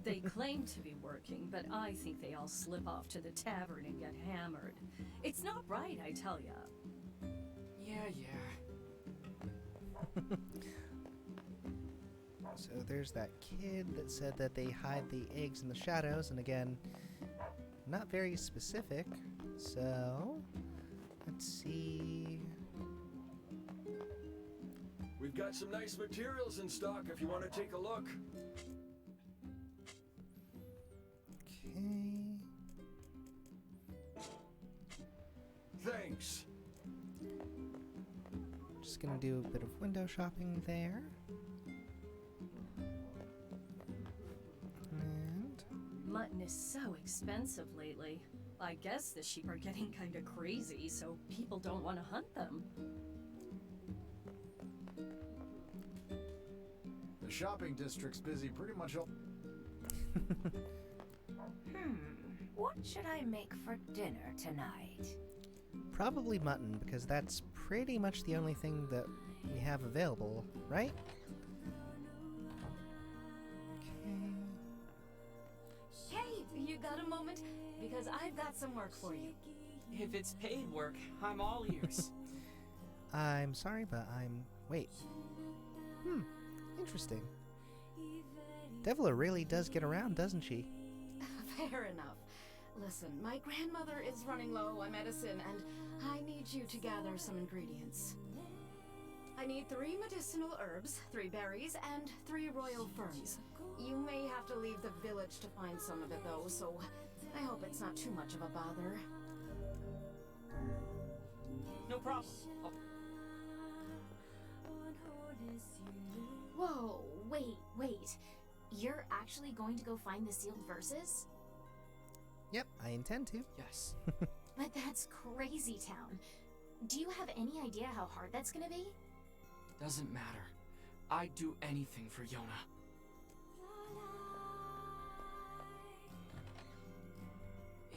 They claim to be working, but I think they all slip off to the tavern and get hammered. It's not right, I tell ya. Yeah. So there's that kid that said that they hide the eggs in the shadows, and again, not very specific. So, let's see. We've got some nice materials in stock if you want to take a look. Okay. Thanks. Just gonna do a bit of window shopping there. And Mutton is so expensive lately. I guess the sheep are getting kinda crazy, so people don't want to hunt them. The shopping district's busy pretty much all... What should I make for dinner tonight? probably mutton, because that's pretty much the only thing that we have available, right? got a moment? Because I've got some work for you. If it's paid work, I'm all ears. I'm sorry, but wait. Interesting. Devila really does get around, doesn't she? Fair enough. Listen, my grandmother is running low on medicine, and I need you to gather some ingredients. I need 3 medicinal herbs, 3 berries, and 3 royal ferns. You may have to leave the village to find some of it, though, so I hope it's not too much of a bother. No problem. Oh, Whoa, wait. You're actually going to go find the sealed verses? Yep, I intend to. yes. But that's crazy town. Do you have any idea how hard that's gonna be? Doesn't matter. I'd do anything for Yona.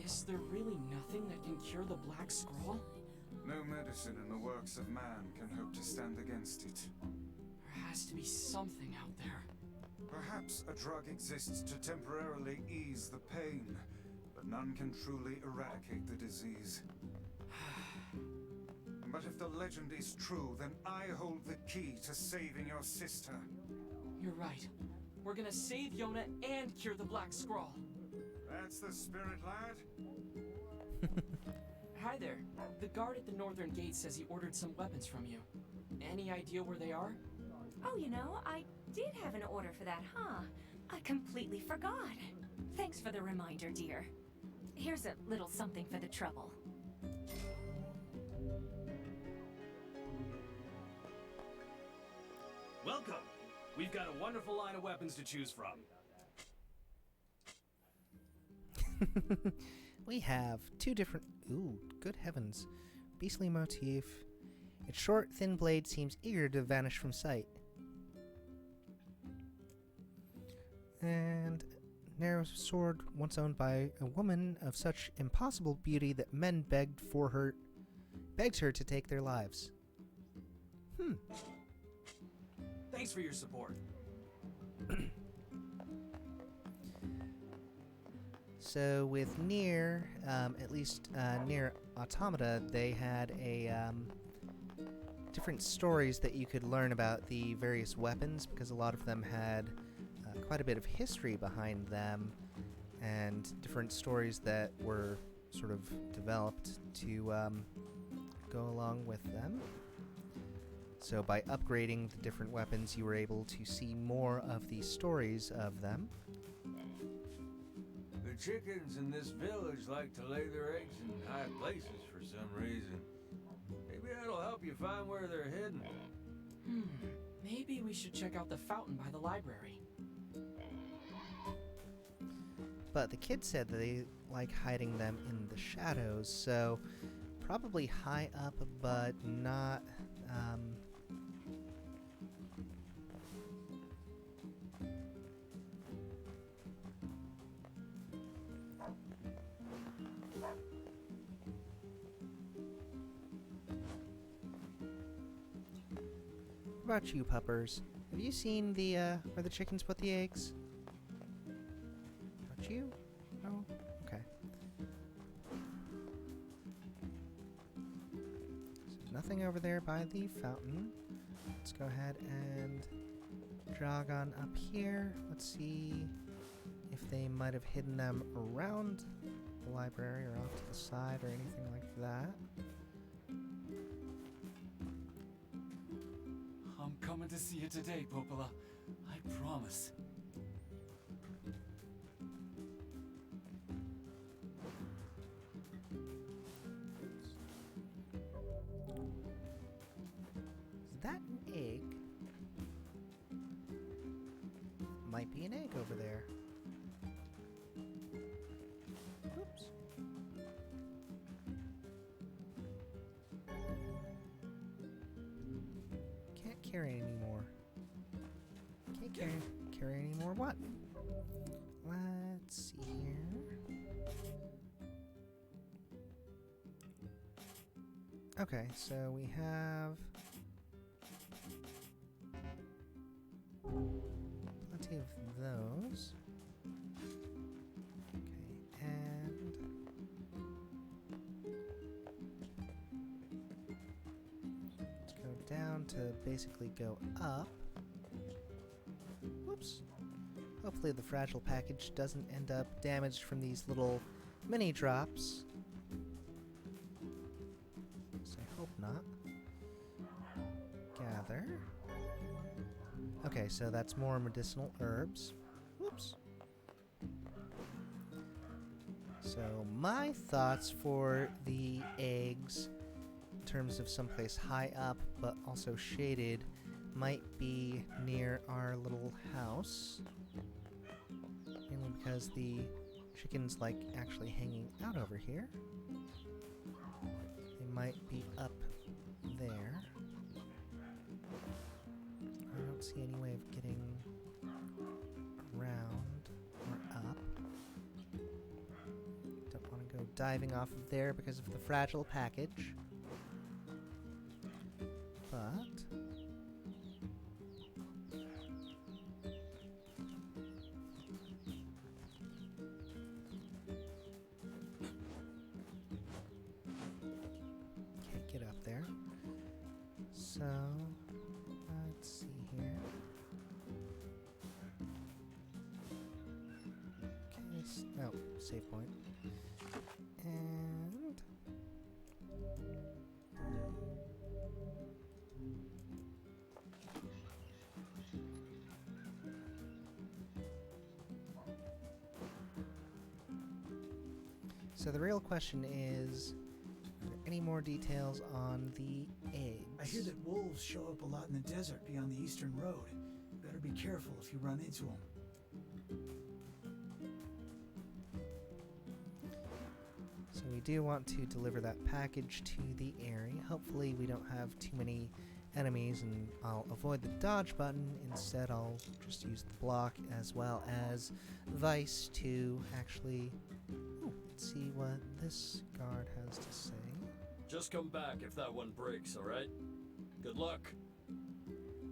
Is there really nothing that can cure the Black Scroll? No medicine in the works of man can hope to stand against it. There has to be something out there. Perhaps a drug exists to temporarily ease the pain, but none can truly eradicate the disease. But if the legend is true, then I hold the key to saving your sister. You're right. We're gonna save Yona and cure the Black Scroll. That's the spirit, lad. Hi there. The guard at the northern gate says he ordered some weapons from you. Any idea where they are? Oh, you know, I did have an order for that, huh? I completely forgot. Thanks for the reminder, dear. Here's a little something for the trouble. Welcome! We've got a wonderful line of weapons to choose from. We have 2 different... Ooh, good heavens. Beastly motif. Its short, thin blade seems eager to vanish from sight. And narrow sword once owned by a woman of such impossible beauty that men begged her to take their lives. Thanks for your support. So with Nier, at least Nier Automata, they had different stories that you could learn about the various weapons, because a lot of them had quite a bit of history behind them, and different stories that were sort of developed to go along with them. So by upgrading the different weapons, you were able to see more of the stories of them. The chickens in this village like to lay their eggs in high places for some reason. Maybe that'll help you find where they're hidden. Maybe we should check out the fountain by the library. But the kid said that they like hiding them in the shadows, so probably high up, but not... What about you, puppers? Have you seen the, where the chickens put the eggs? Not you? No? Okay. So nothing over there by the fountain. Let's go ahead and jog on up here. Let's see if they might have hidden them around the library or off to the side or anything like that. I'm coming to see you today, Popola. I promise. Is that an egg? Might be an egg over there. Oops. Can't carry anymore. Can't carry anymore what? Let's see here. Okay, so we have plenty of those. Okay, down to basically go up. Whoops. Hopefully the fragile package doesn't end up damaged from these little mini drops. So I hope not. Gather. Okay, so that's more medicinal herbs. Whoops. So my thoughts for the eggs, in terms of someplace high up but also shaded, might be near our little house. Mainly because the chickens like actually hanging out over here. They might be up there. I don't see any way of getting around or up. Don't want to go diving off of there because of the fragile package. But can't get up there. So let's see here. Okay, no, save point. And so the real question is, are there any more details on the eggs? I hear that wolves show up a lot in the desert beyond the eastern road. Better be careful if you run into them. So we do want to deliver that package to the area. Hopefully we don't have too many enemies, and I'll avoid the dodge button. Instead, I'll just use the block as well as Vice to actually... Ooh, let's see what this guard has to say. Just come back if that one breaks, alright? Good luck.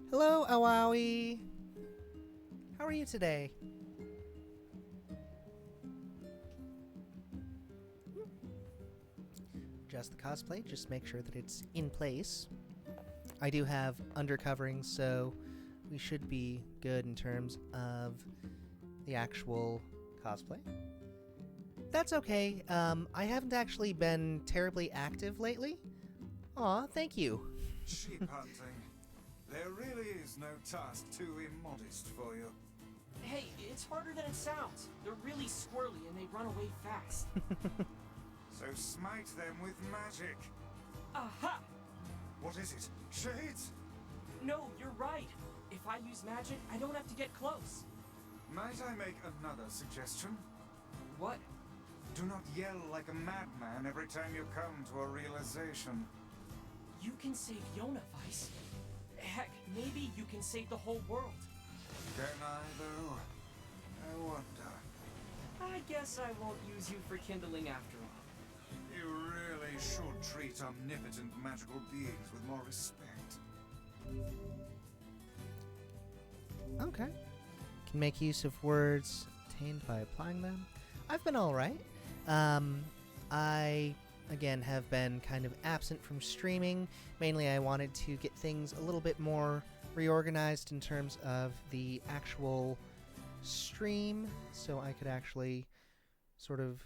Hello, Awawi. How are you today? Adjust the cosplay, just make sure that it's in place. I do have undercovering, so we should be good in terms of the actual cosplay. That's okay. I haven't actually been terribly active lately. Aw, thank you. Sheep hunting. There really is no task too immodest for you. Hey, it's harder than it sounds. They're really squirrely and they run away fast. So smite them with magic. Aha! What is it? Shades? No, you're right. If I use magic, I don't have to get close. Might I make another suggestion? What? Do not yell like a madman every time you come to a realization. You can save Yona, Vice. Heck, maybe you can save the whole world. Can I, though? I wonder. I guess I won't use you for kindling after all. You really should treat omnipotent magical beings with more respect. Okay. Can make use of words obtained by applying them. I've been alright. I, again, have been kind of absent from streaming. Mainly I wanted to get things a little bit more reorganized in terms of the actual stream, so I could actually sort of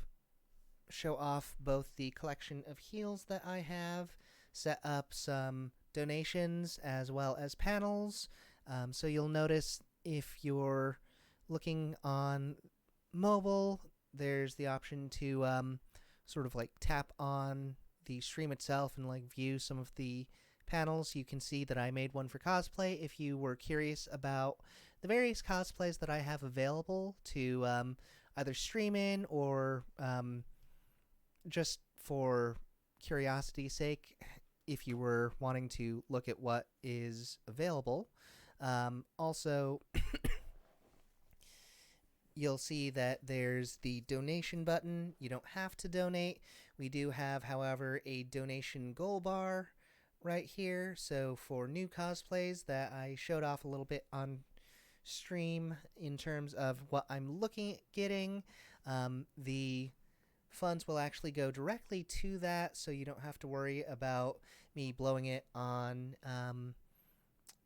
show off both the collection of heals that I have, set up some donations as well as panels. So you'll notice if you're looking on mobile, there's the option to sort of like tap on the stream itself and like view some of the panels. You can see that I made one for cosplay. If you were curious about the various cosplays that I have available to either stream in or just for curiosity's sake, if you were wanting to look at what is available. Also, you'll see that there's the donation button. You don't have to donate. We do have, however, a donation goal bar right here. So for new cosplays that I showed off a little bit on stream in terms of what I'm looking at getting, the funds will actually go directly to that, so you don't have to worry about me blowing it on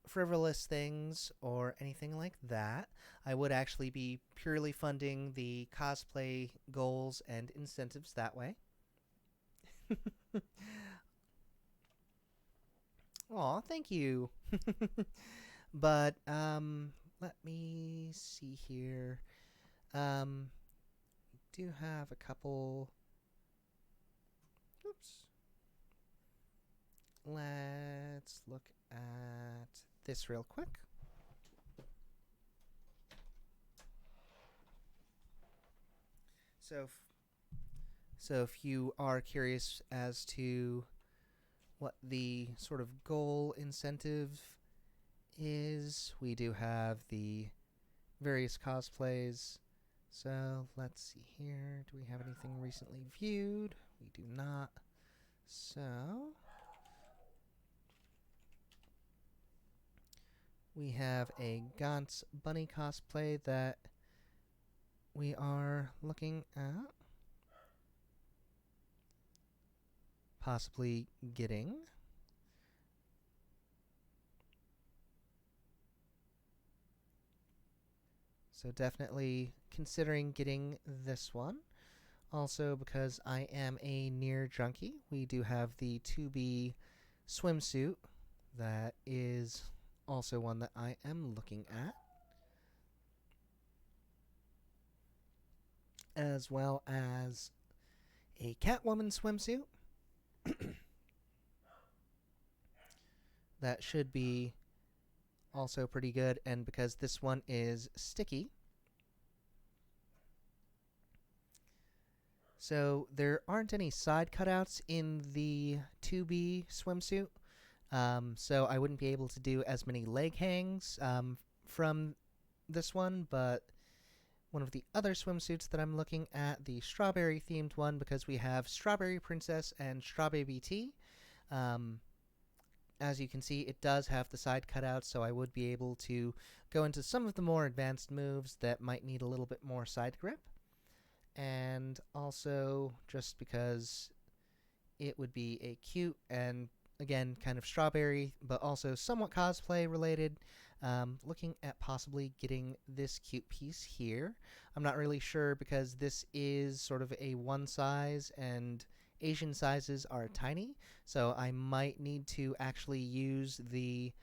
frivolous things or anything like that. I would actually be purely funding the cosplay goals and incentives that way. Aw, thank you. But let me see here. Do have a couple. Oops. Let's look at this real quick. So if you are curious as to what the sort of goal incentive is, we do have the various cosplays. So let's see here. Do we have anything recently viewed? We do not. So we have a Gantz bunny cosplay that we are looking at possibly getting. So definitely considering getting this one. Also, because I am a Nier junkie, we do have the 2B swimsuit that is also one that I am looking at. As well as a Catwoman swimsuit. That should be also pretty good, and because this one is sticky, so there aren't any side cutouts in the 2B swimsuit, so I wouldn't be able to do as many leg hangs from this one, but one of the other swimsuits that I'm looking at, the strawberry themed one, because we have Strawberry Princess and Strawbaby Tea. As you can see, it does have the side cutouts, so I would be able to go into some of the more advanced moves that might need a little bit more side grip. And also, just because it would be a cute and, again, kind of strawberry, but also somewhat cosplay related, looking at possibly getting this cute piece here. I'm not really sure because this is sort of a one size and Asian sizes are tiny, so I might need to actually use the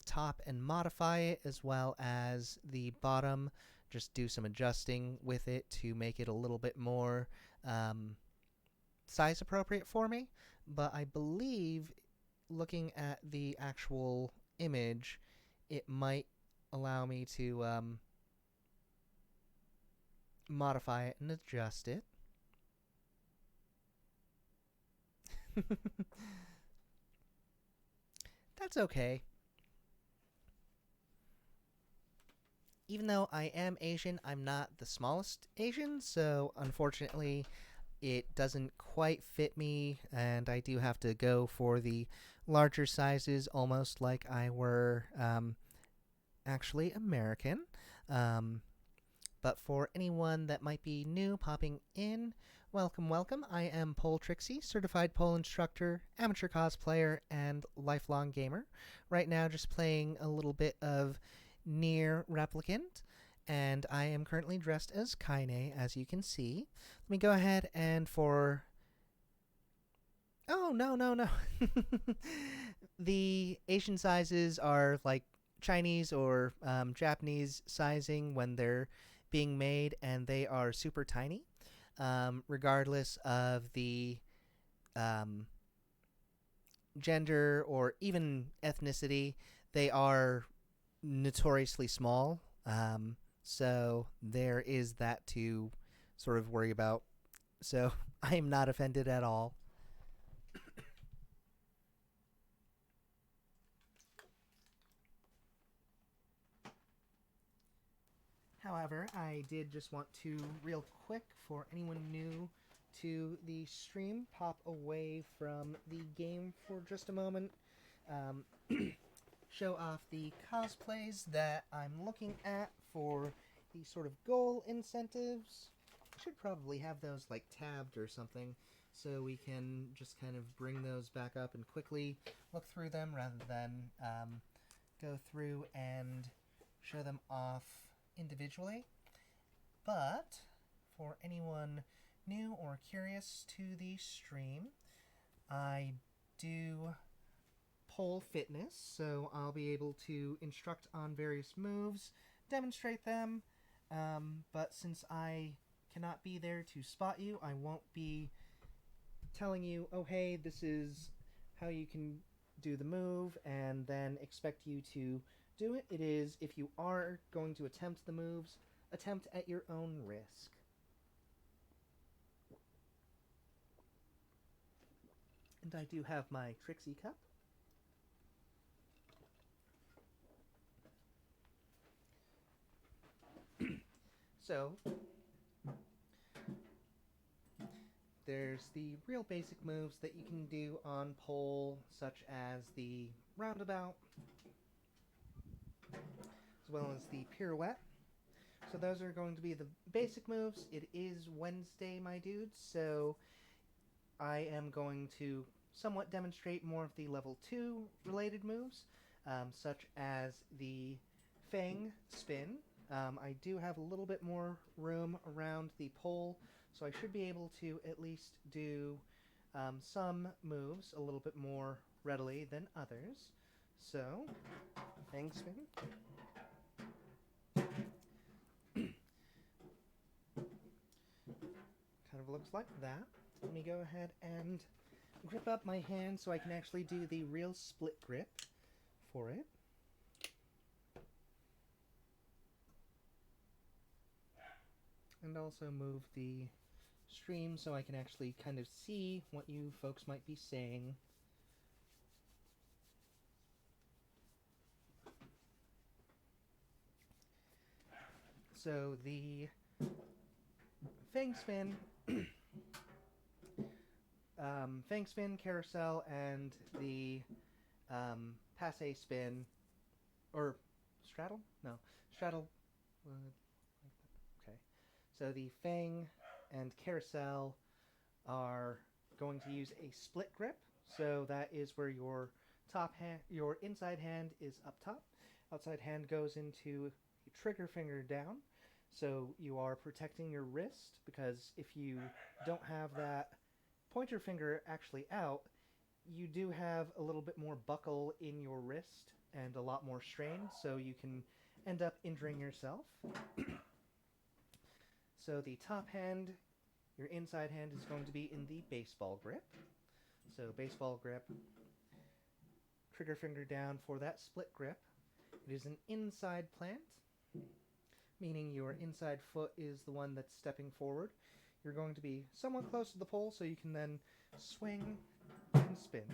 top and modify it, as well as the bottom, just do some adjusting with it to make it a little bit more size appropriate for me. But I believe, looking at the actual image, it might allow me to modify it and adjust it. That's okay. Even though I am Asian, I'm not the smallest Asian, so unfortunately it doesn't quite fit me, and I do have to go for the larger sizes, almost like I were actually American. But for anyone that might be new popping in, welcome, welcome. I am Pole Trixie, certified pole instructor, amateur cosplayer, and lifelong gamer. Right now just playing a little bit of Nier Replicant, and I am currently dressed as Kaine, as you can see. Let me go ahead and for... Oh, no. The Asian sizes are like Chinese or Japanese sizing when they're being made, and they are super tiny, regardless of the gender or even ethnicity. They are notoriously small, so there is that to sort of worry about. So I am not offended at all. However, I did just want to, real quick, for anyone new to the stream, pop away from the game for just a moment, show off the cosplays that I'm looking at for the sort of goal incentives. I should probably have those like tabbed or something so we can just kind of bring those back up and quickly look through them rather than go through and show them off individually. But for anyone new or curious to the stream, I do pole fitness, so I'll be able to instruct on various moves, demonstrate them, but since I cannot be there to spot you, I won't be telling you, oh hey, this is how you can do the move, and then expect you to do it. It is, if you are going to attempt the moves, attempt at your own risk. And I do have my Trixie cup. So, there's the real basic moves that you can do on pole, such as the roundabout, as well as the pirouette. So those are going to be the basic moves. It is Wednesday, my dudes, so I am going to somewhat demonstrate more of the level 2 related moves, such as the Fang spin. I do have a little bit more room around the pole, so I should be able to at least do some moves a little bit more readily than others. So, Fang spin. Kind of looks like that. Let me go ahead and grip up my hand so I can actually do the real split grip for it. And also move the stream so I can actually kind of see what you folks might be saying. So the Fang spin, Fang spin, carousel, and the passe spin, or straddle? No, straddle. Okay. So the Fang and carousel are going to use a split grip. So that is where your your inside hand is up top. Outside hand goes into a trigger finger down. So you are protecting your wrist, because if you don't have that pointer finger actually out, you do have a little bit more buckle in your wrist and a lot more strain, so you can end up injuring yourself. So the top hand, your inside hand, is going to be in the baseball grip. So baseball grip, trigger finger down for that split grip. It is an inside plant, meaning your inside foot is the one that's stepping forward. You're going to be somewhat close to the pole, so you can then swing and spin.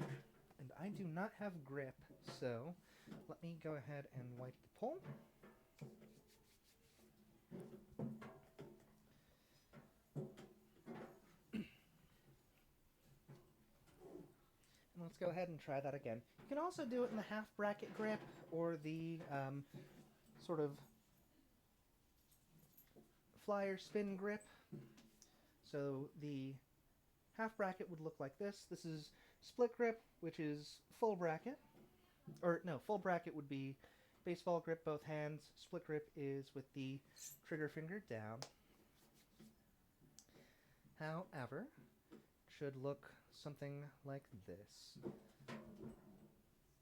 And I do not have grip, so let me go ahead and wipe the pole. And let's go ahead and try that again. You can also do it in the half bracket grip or the sort of flyer spin grip. So the half bracket would look like this. This is split grip, which is full bracket. Or no, full bracket would be baseball grip, both hands. Split grip is with the trigger finger down. However, it should look something like this.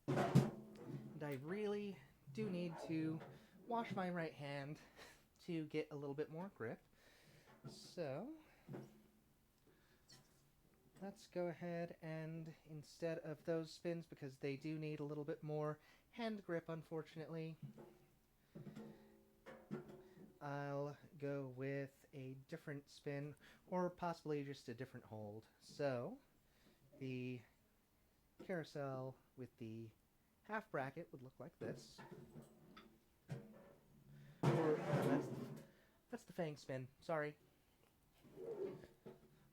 And I really do need to wash my right hand to get a little bit more grip. So let's go ahead and, instead of those spins, because they do need a little bit more hand grip, unfortunately, I'll go with a different spin, or possibly just a different hold. So the carousel with the half bracket would look like this. Or that's the Fang spin, sorry.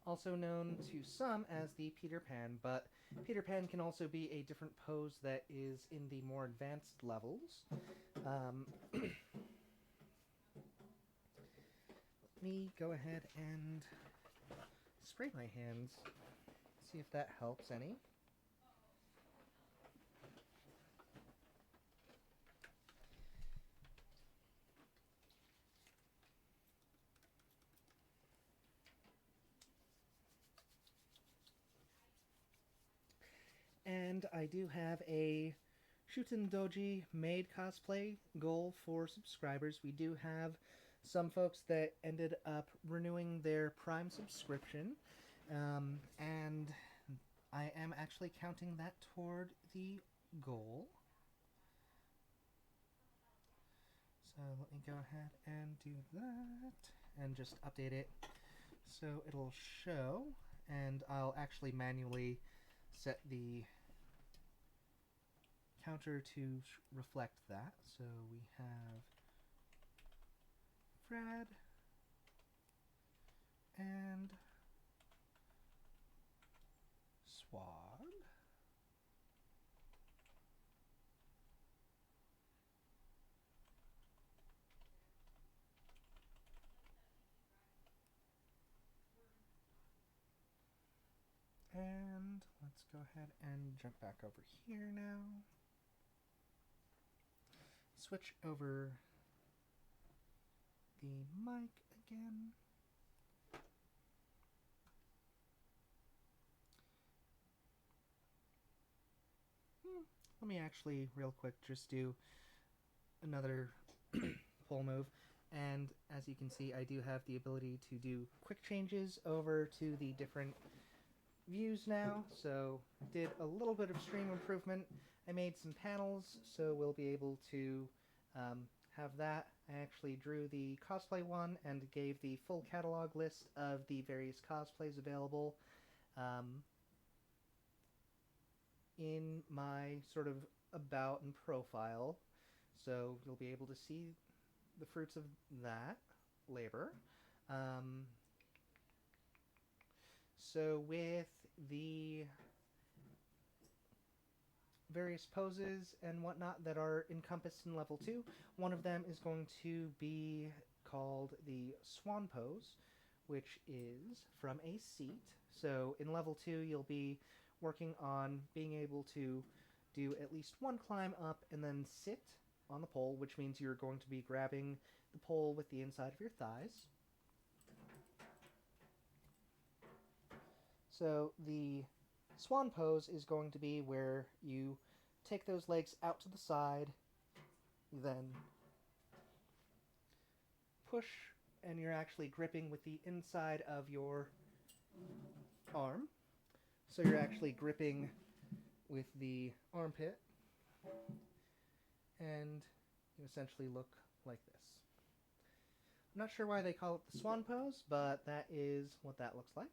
Also known to some as the Peter Pan, but Peter Pan can also be a different pose that is in the more advanced levels. Let me go ahead and spray my hands, see if that helps any. And I do have a Shuten Doji made cosplay goal for subscribers. We do have some folks that ended up renewing their Prime subscription, and I am actually counting that toward the goal. So let me go ahead and do that and just update it so it'll show, and I'll actually manually set the counter to reflect that. So we have Fred and Swag. And let's go ahead and jump back over here now. Switch over the mic again. Let me actually, real quick, just do another pull move. And as you can see, I do have the ability to do quick changes over to the different views now. So did a little bit of stream improvement. I made some panels, so we'll be able to have that. I actually drew the cosplay one and gave the full catalog list of the various cosplays available in my sort of about and profile. So you'll be able to see the fruits of that labor. So with the various poses and whatnot that are encompassed in level 2, one of them is going to be called the Swan Pose, which is from a seat. So in level 2, you'll be working on being able to do at least one climb up and then sit on the pole, which means you're going to be grabbing the pole with the inside of your thighs. So the swan pose is going to be where you take those legs out to the side, then push, and you're actually gripping with the inside of your arm. So you're actually gripping with the armpit, and you essentially look like this. I'm not sure why they call it the swan pose, but that is what that looks like.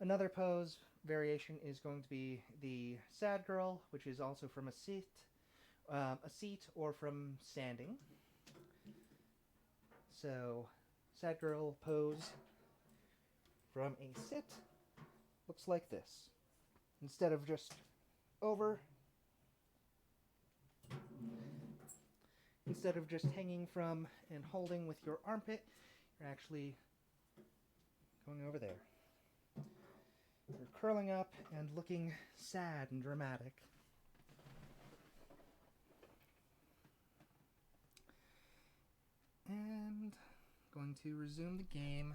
Another pose variation is going to be the sad girl, which is also from a seat or from standing. So, sad girl pose from a sit looks like this. Instead of just over, instead of just hanging from and holding with your armpit, you're actually going over there. You're curling up and looking sad and dramatic. And going to resume the game.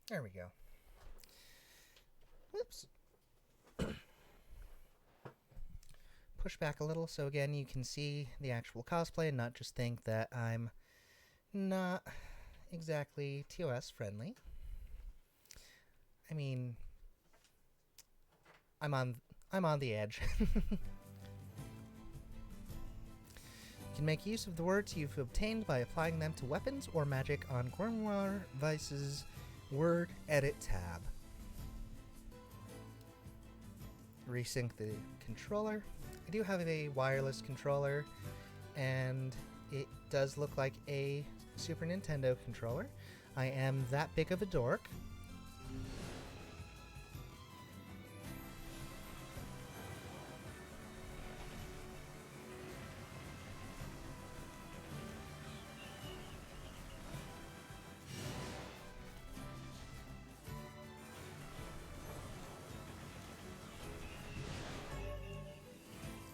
There we go. Whoops. Push back a little so again you can see the actual cosplay and not just think that I'm not exactly TOS friendly. I mean, I'm on the edge. You can make use of the words you've obtained by applying them to weapons or magic on Grimoire Vice's Word Edit tab. Resync the controller. I do have a wireless controller, and it does look like a Super Nintendo controller. I am that big of a dork.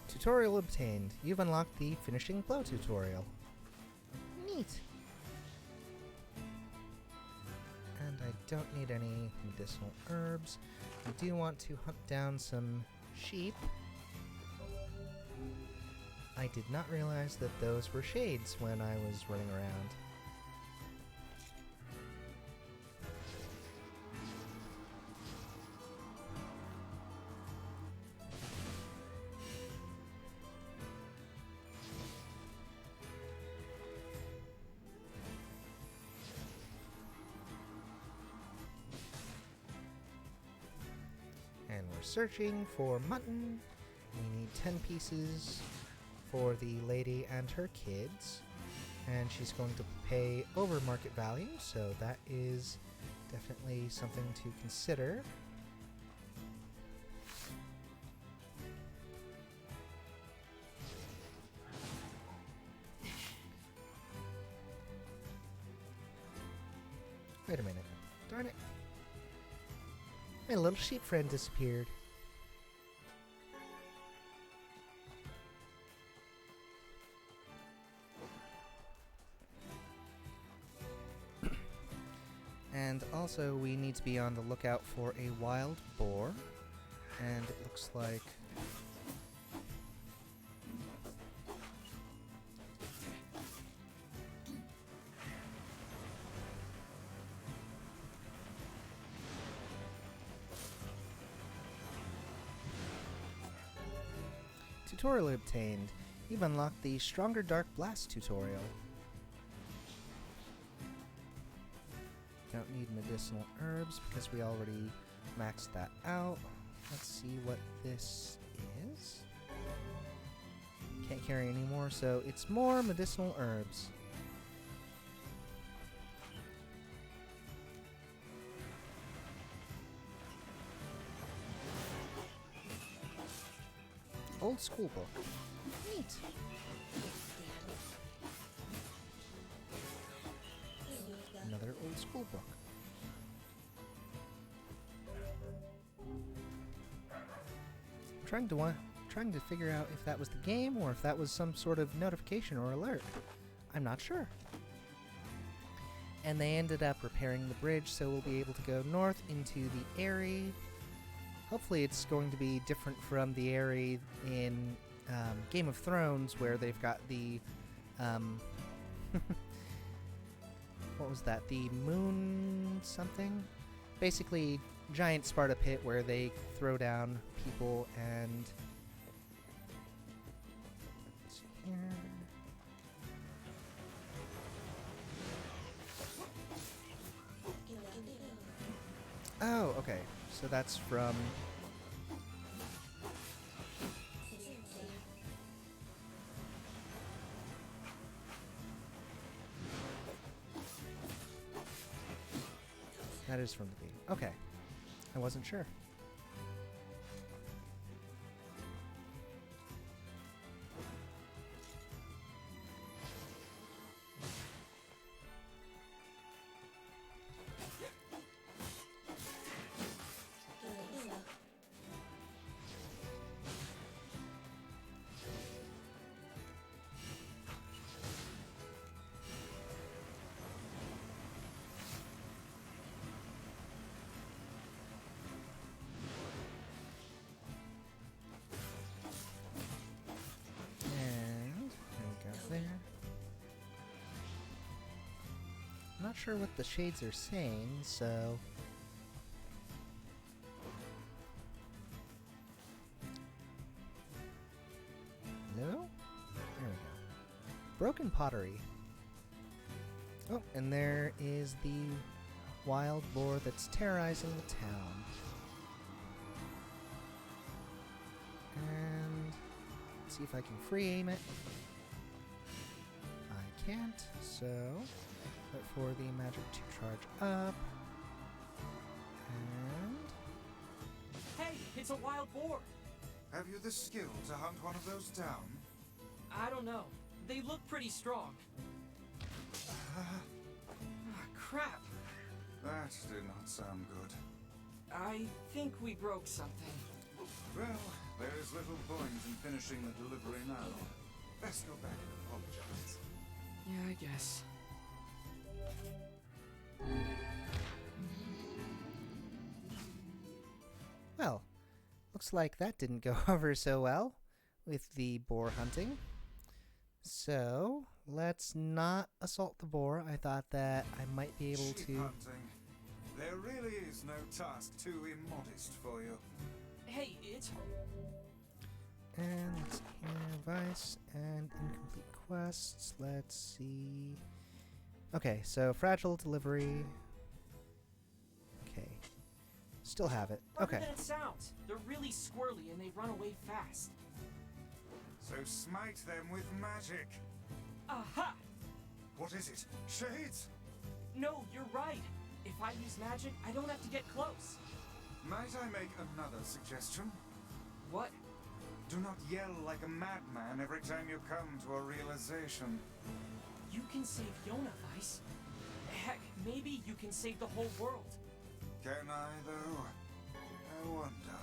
Tutorial obtained. You've unlocked the finishing blow tutorial. Neat. And I don't need any medicinal herbs. I do want to hunt down some sheep. I did not realize that those were shades when I was running around. And we're searching for mutton. We need 10 pieces for the lady and her kids. And she's going to pay over market value, so that is definitely something to consider. Wait a minute. Darn it. My little sheep friend disappeared. And also we need to be on the lookout for a wild boar. And it looks like tutorial obtained. You've unlocked the Stronger Dark Blast tutorial. Don't need medicinal herbs because we already maxed that out. Let's see what this is. Can't carry any more, so it's more medicinal herbs. Old school book. Neat. Another old school book. I'm trying to figure out if that was the game or if that was some sort of notification or alert. I'm not sure. And they ended up repairing the bridge, so we'll be able to go north into the Eyrie. Hopefully it's going to be different from the Eyrie in Game of Thrones, where they've got the what was that? The moon something? Basically, giant Sparta pit where they throw down people and... Let's see here. Oh, okay. So that's from... That is from the game. Okay. I wasn't sure. Not sure what the shades are saying, so... Hello? There we go. broken pottery. Oh, and there is the wild boar that's terrorizing the town. And let's see if I can free aim it. I can't, so wait for the magic to charge up. And Hey, it's a wild boar. Have you the skill to hunt one of those down? I don't know. They look pretty strong. Crap. That did not sound good. I think we broke something. Well, there is little point in finishing the delivery now. Best go back and apologize. Yeah, I guess. well, looks like that didn't go over so well with the boar hunting. So let's not assault the boar. I thought that I might be able Sheep to. hunting. There really is no task too immodest for you. Hey, it's... And let's see here, advice and incomplete quests. Let's see. Okay, so fragile delivery. Okay, still have it. Harder Okay. than it sounds. They're really squirrely and they run away fast. So smite them with magic. Aha! What is it? Shades? No, you're right. If I use magic, I don't have to get close. Might I make another suggestion? What? Do not yell like a madman every time you come to a realization. You can save Yona, Vice. Heck, maybe you can save the whole world. Can I, though? I wonder.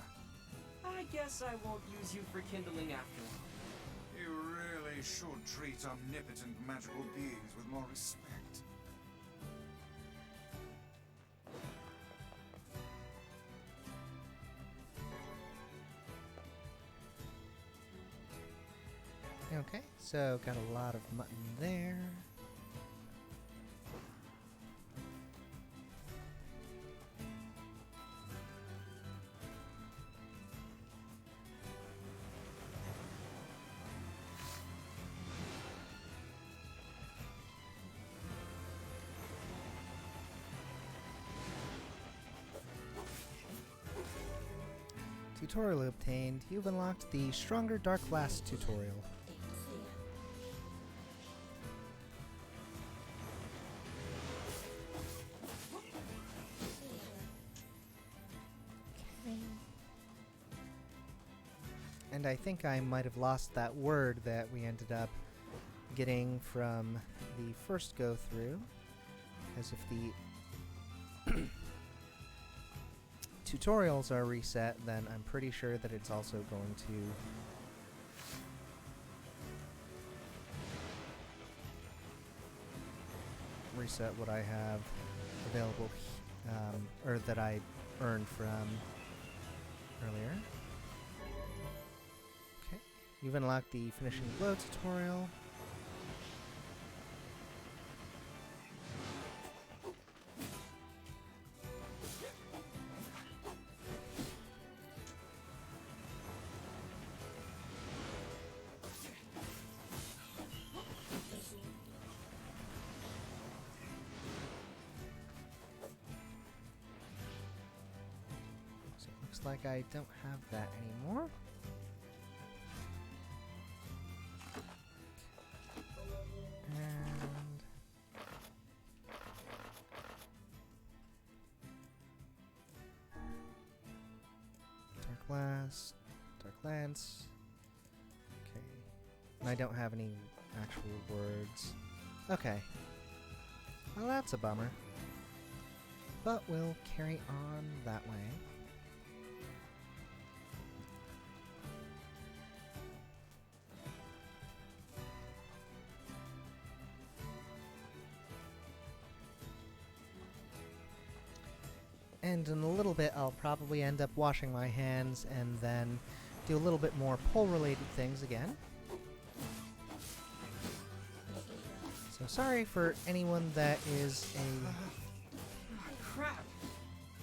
I guess I won't use you for kindling after all. You really should treat omnipotent magical beings with more respect. Okay, so got a lot of mutton there. Tutorial obtained. You've unlocked the Stronger Dark Blast tutorial. And I think I might have lost that word that we ended up getting from the first go through. As if the tutorials are reset, then I'm pretty sure that it's also going to reset what I have available, or that I earned from earlier. Okay, you've unlocked the finishing blow tutorial. Looks like I don't have that anymore. And Dark Blast, Dark Lance. Okay. And I don't have any actual words. Okay. Well, that's a bummer. But we'll carry on that way. And in a little bit, I'll probably end up washing my hands and then do a little bit more pole-related things again. So sorry for anyone that is a... Crap!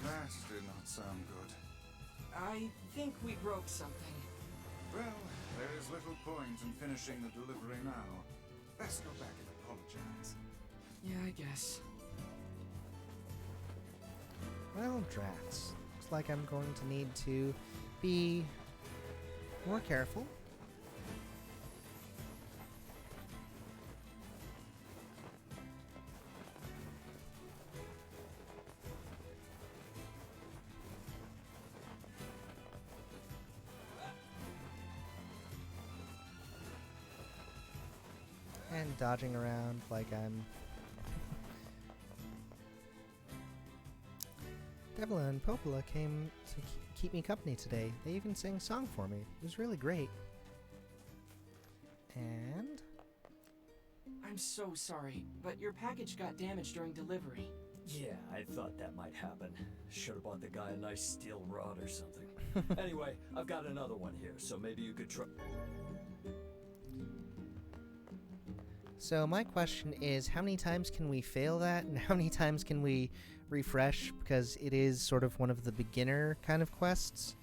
That did not sound good. I think we broke something. Well, there is little point in finishing the delivery now. Best go back and apologize. Yeah, I guess. Well, drats. Looks like I'm going to need to be more careful. And dodging around like I'm... Devla and Popola came to keep me company today. They even sang a song for me. It was really great. And... I'm so sorry, but your package got damaged during delivery. Yeah, I thought that might happen. Should've bought the guy a nice steel rod or something. Anyway, I've got another one here, so maybe you could try... So my question is, how many times can we fail that, and how many times can we refresh, because it is sort of one of the beginner kind of quests.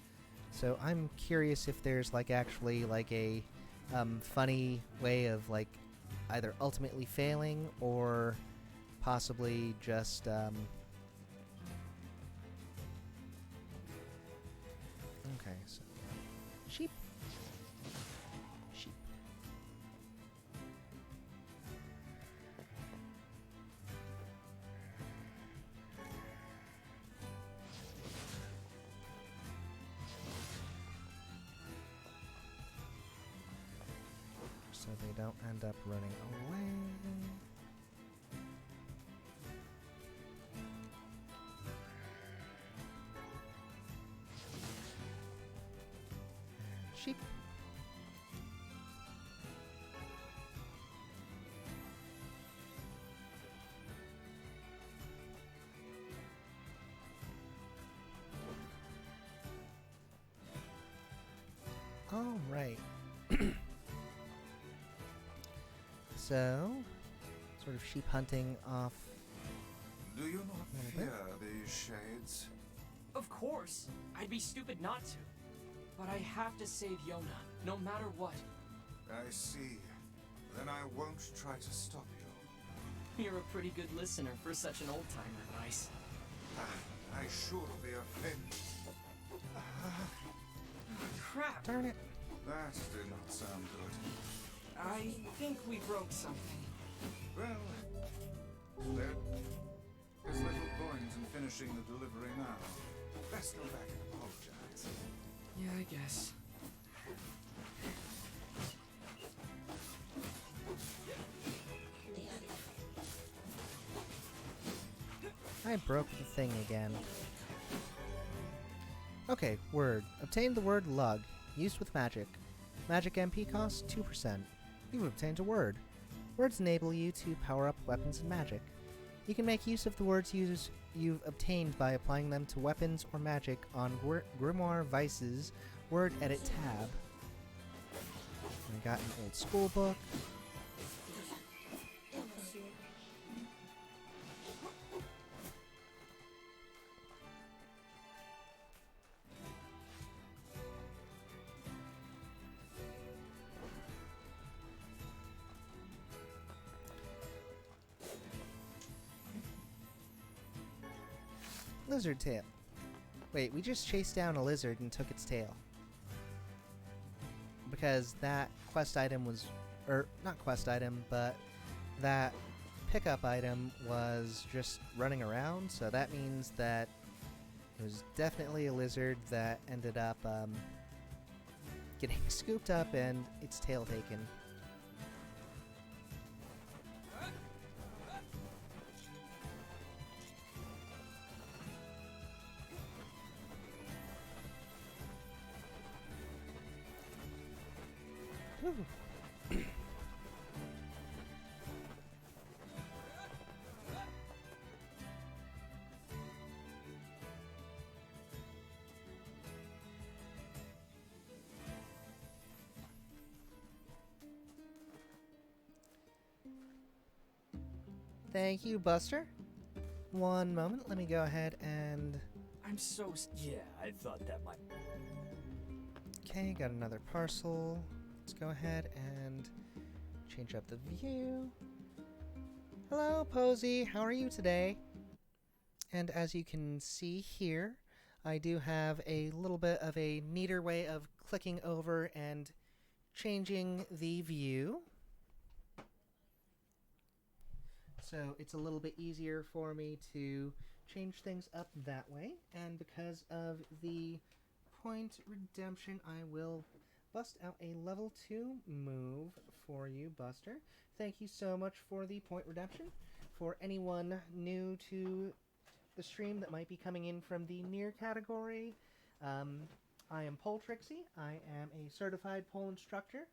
So I'm curious if there's like actually like a funny way of like either ultimately failing or possibly just okay, so sheep. So they don't end up running away. And sheep. All right. So, sort of sheep hunting off. Do you not fear these shades? Of course. I'd be stupid not to. But I have to save Yona, no matter what. I see. Then I won't try to stop you. You're a pretty good listener for such an old-timer, Rice. I should be offended. Crap! Darn it. That did not sound good. I think we broke something. Well, there's little point in finishing the delivery now. Best go back and apologize. Yeah, I guess. I broke the thing again. Okay, word. Obtained the word lug. Used with magic. Magic MP cost 2%. You've obtained a word. Words enable you to power up weapons and magic. You can make use of the words you've obtained by applying them to weapons or magic on Grimoire Vice's Word Edit tab. I got an old school book. Lizard tail. Wait, we just chased down a lizard and took its tail. Because that quest item was... not quest item, but that pickup item was just running around, so that means that it was definitely a lizard that ended up getting scooped up and its tail taken. Thank you, Buster. One moment, let me go ahead and... I'm so... Yeah, I thought that might... Okay, got another parcel. Let's go ahead and change up the view. Hello, Posy. How are you today? And as you can see here, I do have a little bit of a neater way of clicking over and changing the view. So it's a little bit easier for me to change things up that way. And because of the point redemption, I will bust out a level 2 move for you, Buster. Thank you so much for the point redemption. For anyone new to the stream that might be coming in from the Nier category, I am Pole Trixie. I am a certified pole instructor,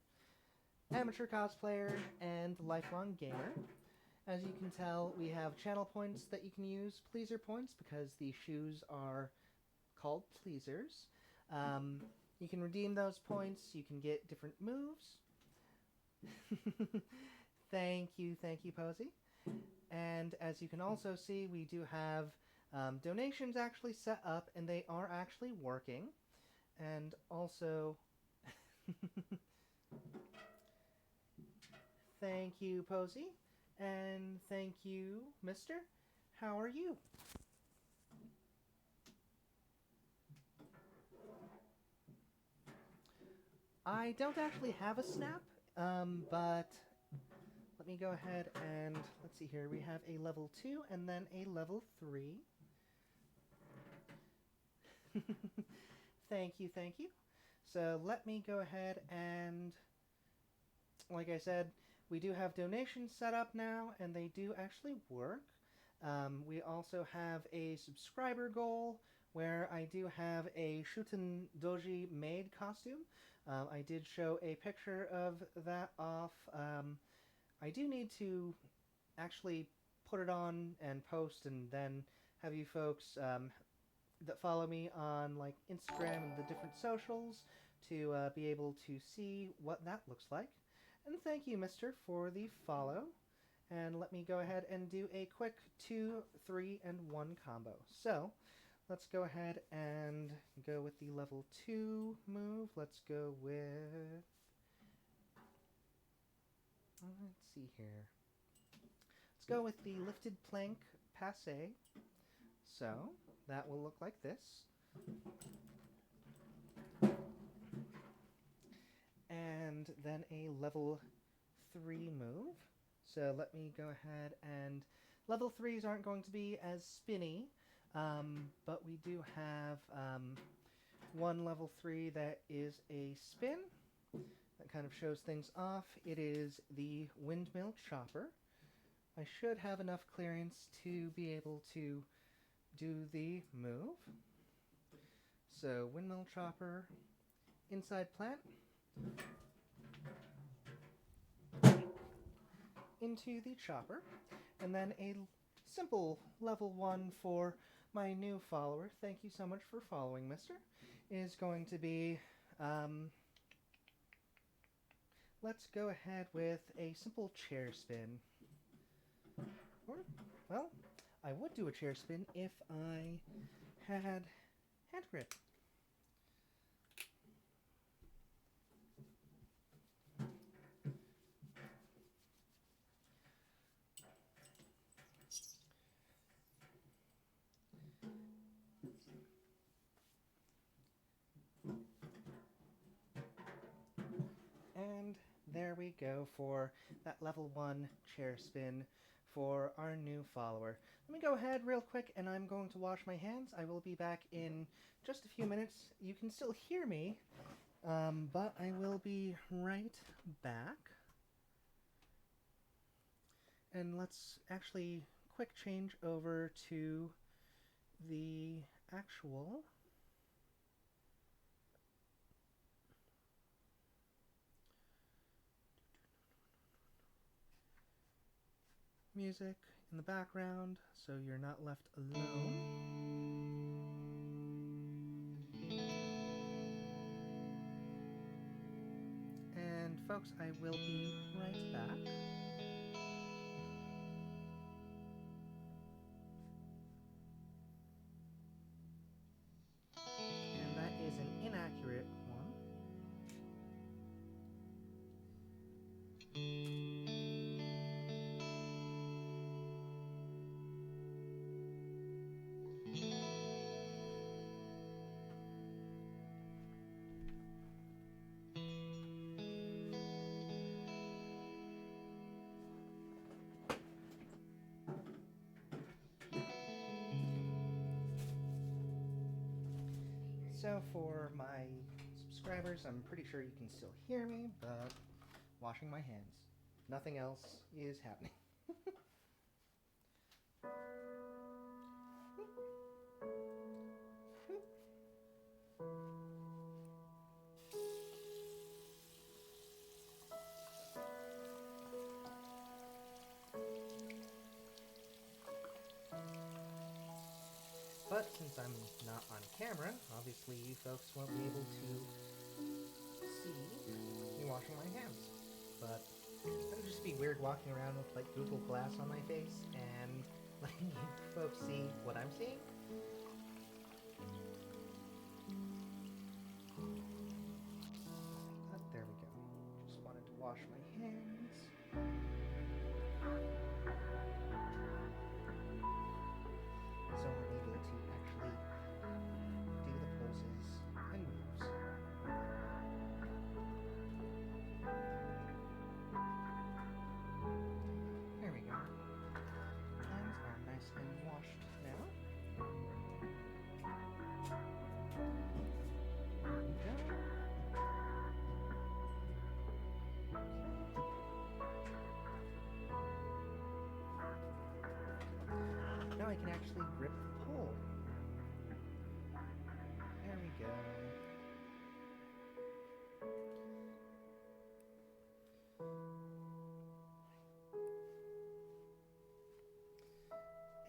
amateur cosplayer, and lifelong gamer. As you can tell, we have channel points that you can use, pleaser points, because the shoes are called pleasers. You can redeem those points, you can get different moves. Thank you, Posy. And as you can also see, we do have donations actually set up, and they are actually working. And also, thank you, Posy. And thank you, Mister. How are you? I don't actually have a snap, but let me go ahead and let's see here. We have a level 2 and then a level 3. Thank you. So let me go ahead and, like I said, we do have donations set up now, and they do actually work. We also have a subscriber goal where I do have a Shuten Doji maid costume. I did show a picture of that off. I do need to actually put it on and post, and then have you folks that follow me on like Instagram and the different socials to be able to see what that looks like. And thank you, Mister, for the follow. And let me go ahead and do a quick 2, 3, and 1 combo. So let's go ahead and go with the level 2 move. Let's go with... let's see here. Let's go with the lifted plank passe. So that will look like this. And then a level 3 move. So let me go ahead and... level 3s aren't going to be as spinny, but we do have one level 3 that is a spin. That kind of shows things off. It is the windmill chopper. I should have enough clearance to be able to do the move. So windmill chopper, inside plant, into the chopper, and then a simple level 1 for my new follower. Thank you so much for following, Mister. Is going to be, let's go ahead with a simple chair spin. Or, well, I would do a chair spin if I had hand grip. And there we go for that level 1 chair spin for our new follower. Let me go ahead real quick, and I'm going to wash my hands. I will be back in just a few minutes. You can still hear me, but I will be right back. And let's actually quick change over to the actual music in the background so you're not left alone. And folks, I will be right back. And that is an inaccurate one. So for my subscribers, I'm pretty sure you can still hear me, but washing my hands. Nothing else is happening. But since I'm not on camera, obviously you folks won't be able to see me washing my hands. But it'll just be weird walking around with like Google Glass on my face and letting you folks see what I'm seeing. But there we go. Just wanted to wash my hands. So I'm able to actually do the poses and moves. There we go. Hands are nice and washed now. There we go. Now I can actually grip the pole. There we go.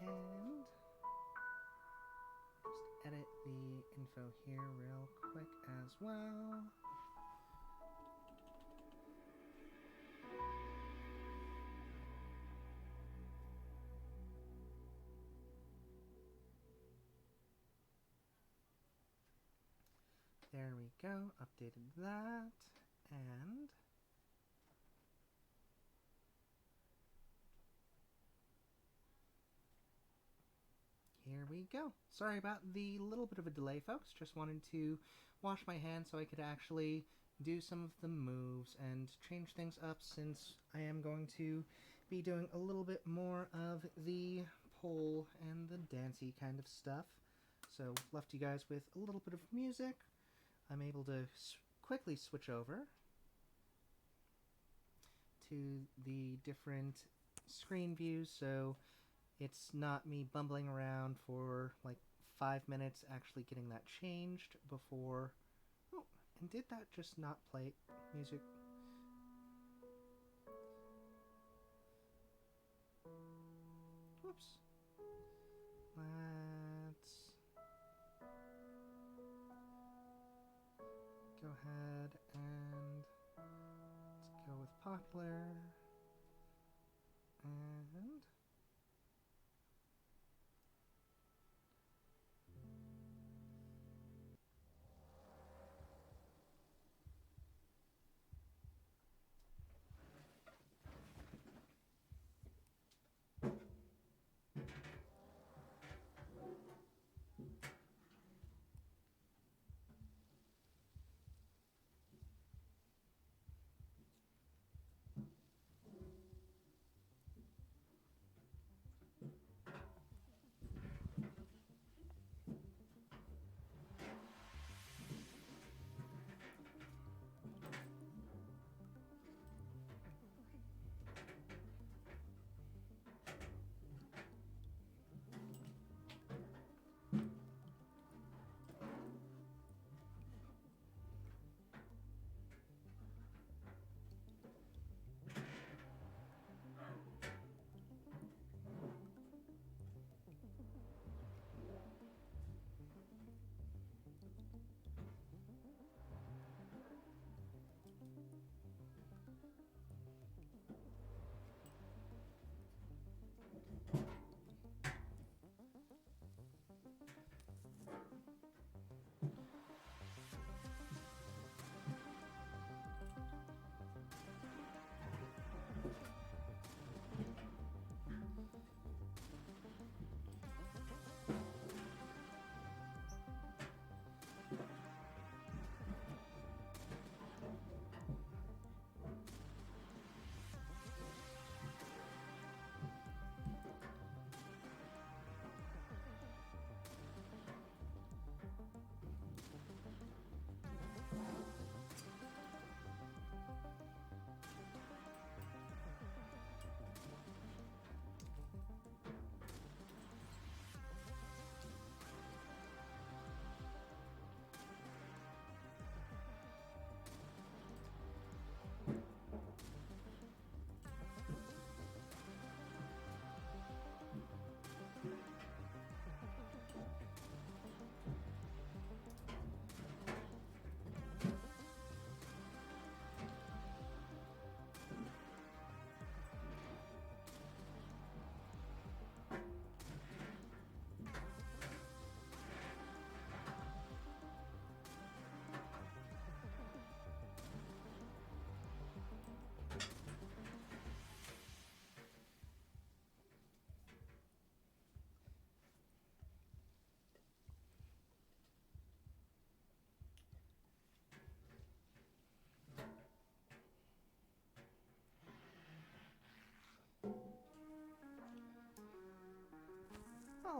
And just edit the info here real quick as well. There we go, updated that, and here we go. Sorry about the little bit of a delay, folks. Just wanted to wash my hands so I could actually do some of the moves and change things up, since I am going to be doing a little bit more of the pole and the dancey kind of stuff. So left you guys with a little bit of music. I'm able to quickly switch over to the different screen views, so it's not me bumbling around for like 5 minutes actually getting that changed before. Oh, and did that just not play music? Whoops. Let's go ahead and let's go with popular. And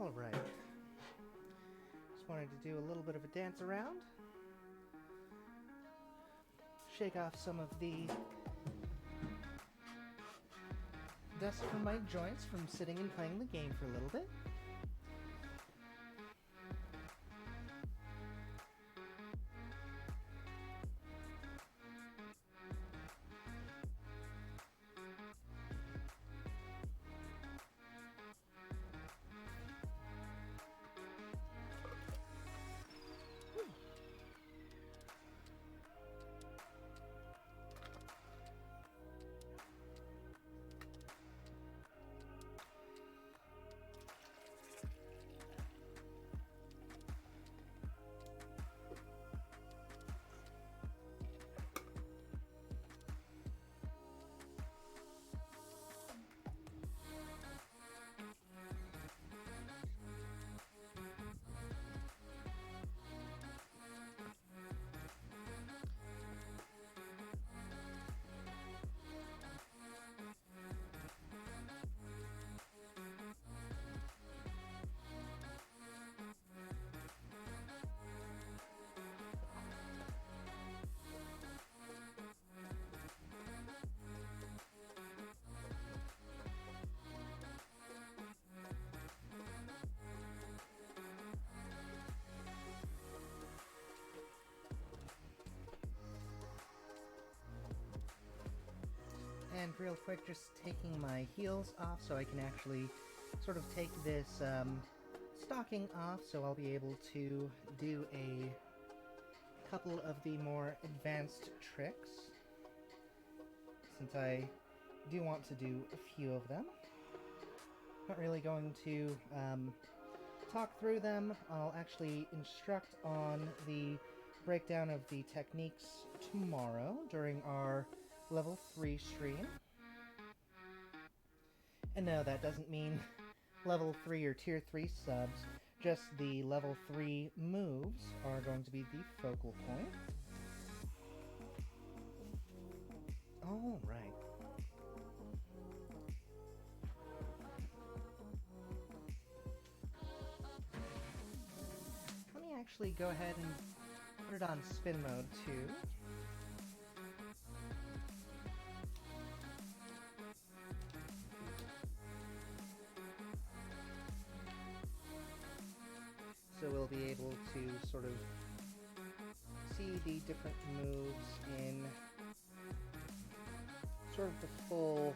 Alright. Just wanted to do a little bit of a dance around. Shake off some of the dust from my joints from sitting and playing the game for a little bit. And real quick, just taking my heels off so I can actually sort of take this stocking off, so I'll be able to do a couple of the more advanced tricks, since I do want to do a few of them. Not really going to talk through them. I'll actually instruct on the breakdown of the techniques tomorrow during our level 3 stream. And no, that doesn't mean level 3 or tier 3 subs, just the level 3 moves are going to be the focal point. All right. Let me actually go ahead and put it on spin mode too. So we'll be able to sort of see the different moves in sort of the full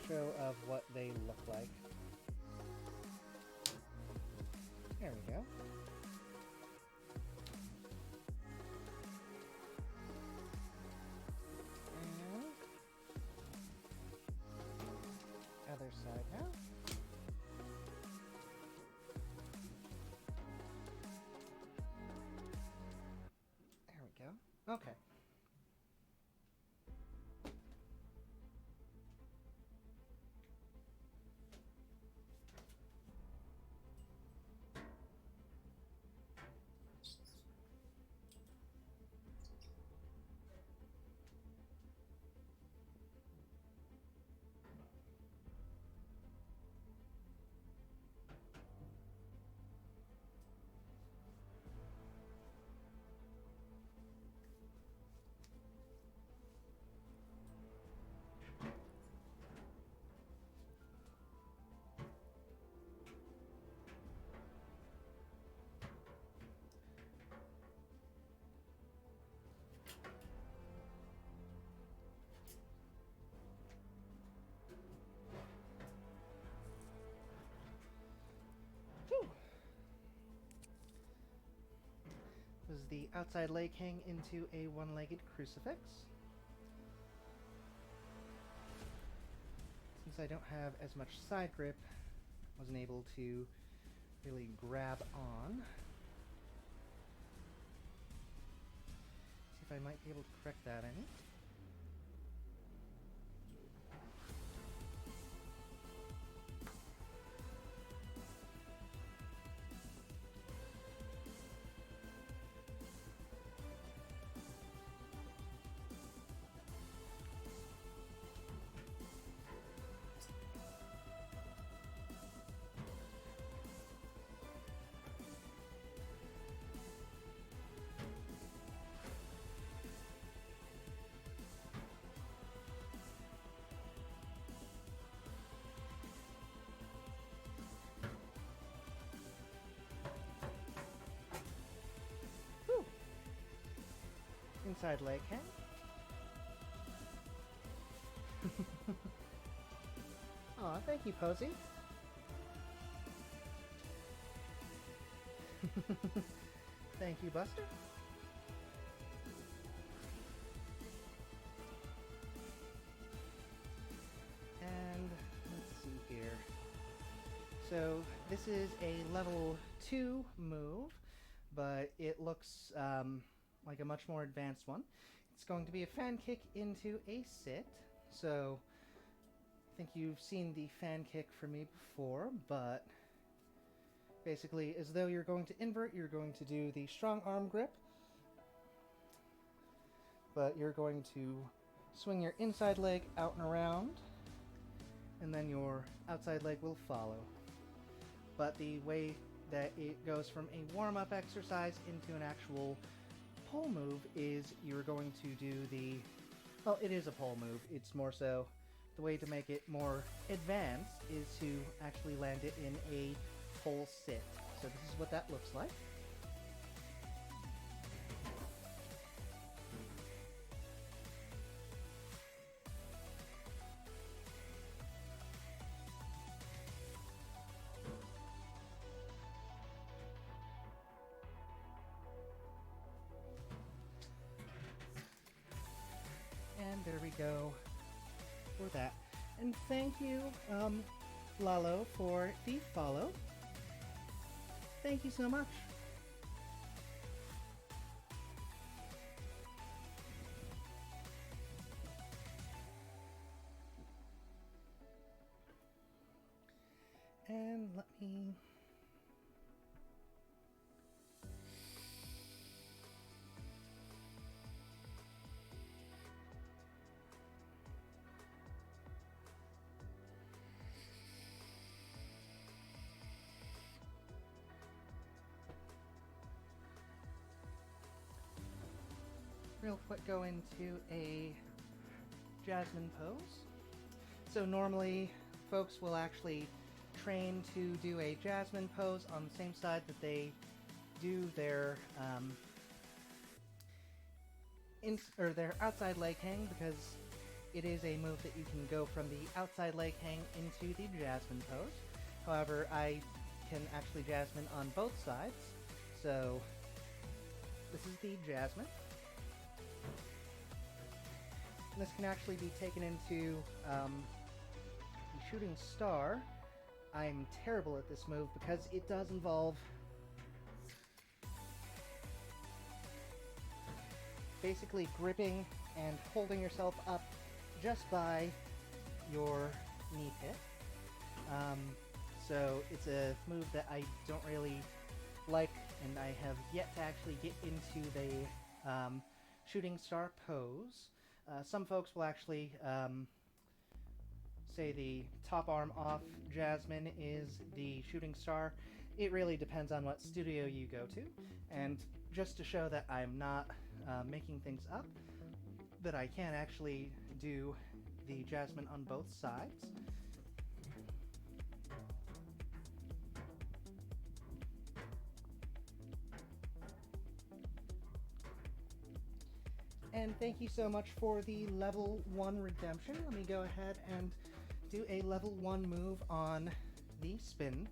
show of what they look like. There we go. And other side now. Okay. Was the outside leg hang into a one-legged crucifix. Since I don't have as much side grip, wasn't able to really grab on. See if I might be able to correct that any. inside leg hang. Aw, thank you, Posey. Thank you, Buster. And let's see here. So this is a level 2 move, but it looks like a much more advanced one. It's going to be a fan kick into a sit. So I think you've seen the fan kick from me before, but basically as though you're going to invert, you're going to do the strong arm grip, but you're going to swing your inside leg out and around, and then your outside leg will follow. But the way that it goes from a warm-up exercise into an actual pole move is you're going to do the... Well, it is a pole move. It's more so the way to make it more advanced is to actually land it in a pole sit. So this is what that looks like. And there we go for that. And thank you, Lalo, for the follow. Thank you so much. And let me... real quick go into a Jasmine pose. So normally folks will actually train to do a Jasmine pose on the same side that they do their their outside leg hang, because it is a move that you can go from the outside leg hang into the Jasmine pose. However, I can actually Jasmine on both sides. So this is the Jasmine. And this can actually be taken into the shooting star. I'm terrible at this move because it does involve basically gripping and holding yourself up just by your knee pit. So it's a move that I don't really like, and I have yet to actually get into the shooting star pose. Some folks will actually say the top arm off Jasmine is the shooting star. It really depends on what studio you go to. And just to show that I'm not making things up, that I can actually do the Jasmine on both sides. And thank you so much for the level 1 redemption. Let me go ahead and do a level 1 move on the spin.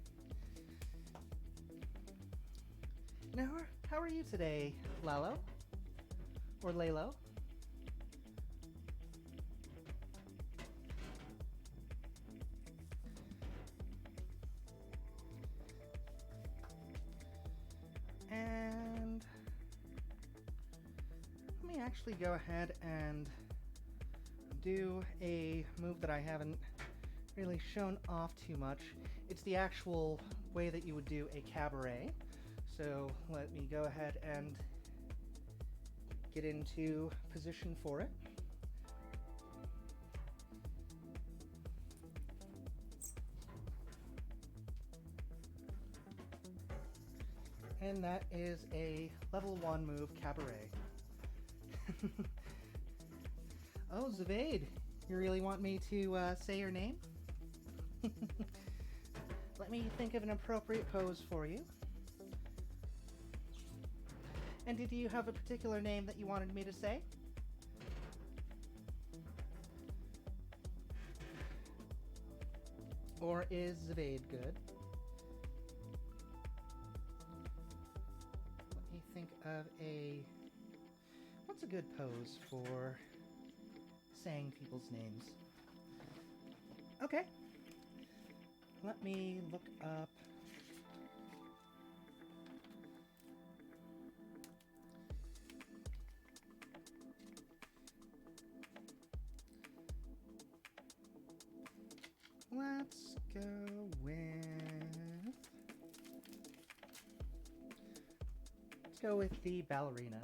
Now, how are you today, Lalo? Or Lalo? And let me actually go ahead and do a move that I haven't really shown off too much. It's the actual way that you would do a cabaret. So let me go ahead and get into position for it. And that is a level 1 move, cabaret. Oh, Zavade, you really want me to say your name? Let me think of an appropriate pose for you. And did you have a particular name that you wanted me to say? Or is Zavade good? Let me think of what's a good pose for saying people's names? Okay. Let me look up. Let's go with... Let's go with the ballerina.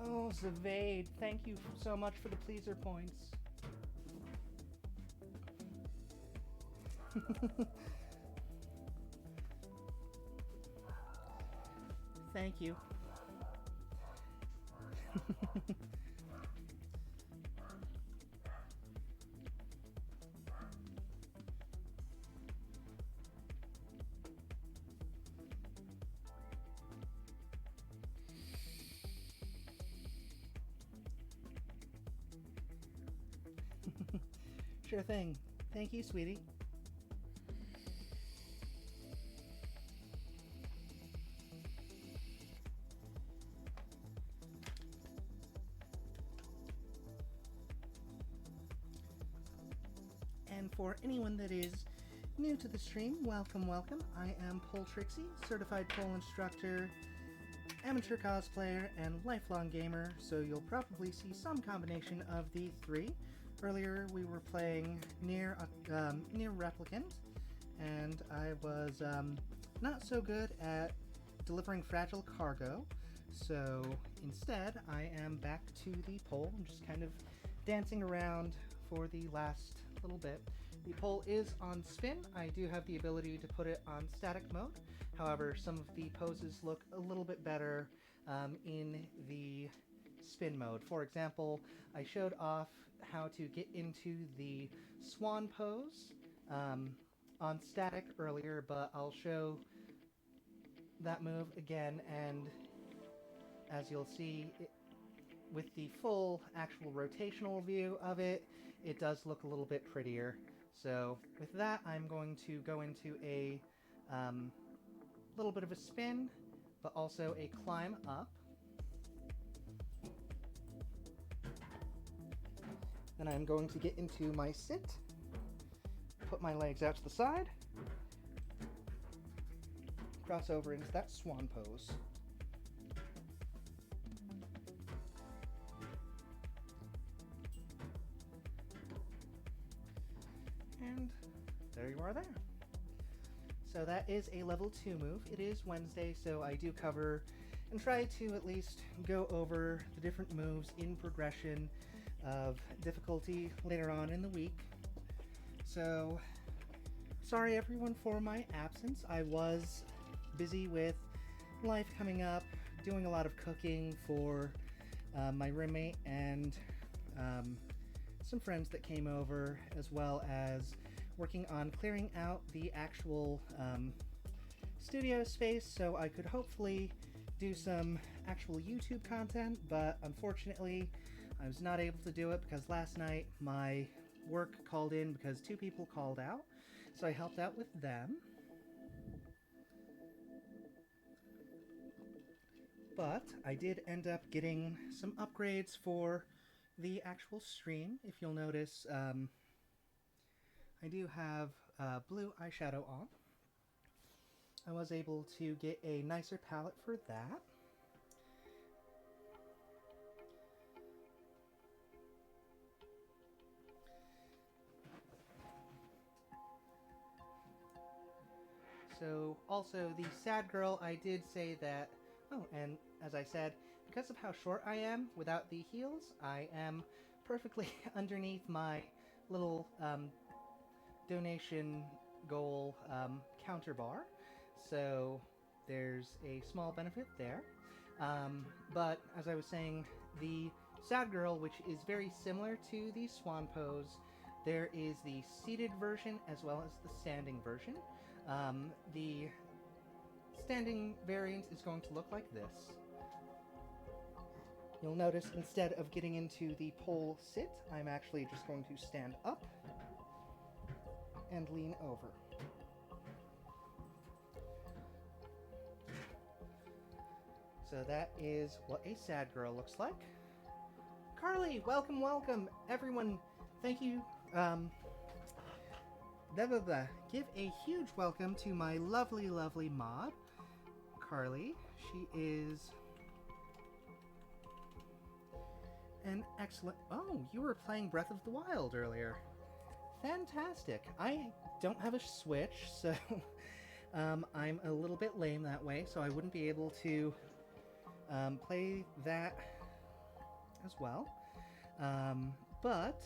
Oh, Zavade, thank you so much for the pleaser points. Thank you. Sure thing. Thank you, sweetie. And for anyone that is new to the stream, welcome, welcome. I am Pole Trixie, certified pole instructor, amateur cosplayer, and lifelong gamer, so you'll probably see some combination of the three. Earlier we were playing Nier Replicant, and I was not so good at delivering fragile cargo, so instead I am back to the pole. I'm just kind of dancing around for the last little bit. The pole is on spin. I do have the ability to put it on static mode. However, some of the poses look a little bit better in the spin mode. For example, I showed off how to get into the swan pose on static earlier, but I'll show that move again, and as you'll see, with the full actual rotational view of it, it does look a little bit prettier. So with that, I'm going to go into a little bit of a spin, but also a climb up. Then I'm going to get into my sit, put my legs out to the side, cross over into that swan pose. And there you are there. So that is a level 2 move. It is Wednesday, so I do cover and try to at least go over the different moves in progression of difficulty later on in the week. So sorry everyone for my absence. I was busy with life coming up, doing a lot of cooking for my roommate and some friends that came over, as well as working on clearing out the actual studio space so I could hopefully do some actual YouTube content, but unfortunately I was not able to do it because last night my work called in because 2 people called out, so I helped out with them. But I did end up getting some upgrades for the actual stream. If you'll notice, I do have blue eyeshadow on. I was able to get a nicer palette for that. So, also, the sad girl, I did say that... Oh, and as I said, because of how short I am, without the heels, I am perfectly underneath my little donation goal counter bar. So, there's a small benefit there. But, as I was saying, the Sad Girl, which is very similar to the Swan Pose. There is the seated version as well as the standing version. The standing variant is going to look like this. You'll notice instead of getting into the pole sit, I'm actually just going to stand up and lean over. So that is what a sad girl looks like. Carly, welcome, welcome. Everyone, thank you. Give a huge welcome to my lovely, lovely mod, Carly. She is an excellent... Oh, you were playing Breath of the Wild earlier. Fantastic. I don't have a Switch, so I'm a little bit lame that way, so I wouldn't be able to play that as well. But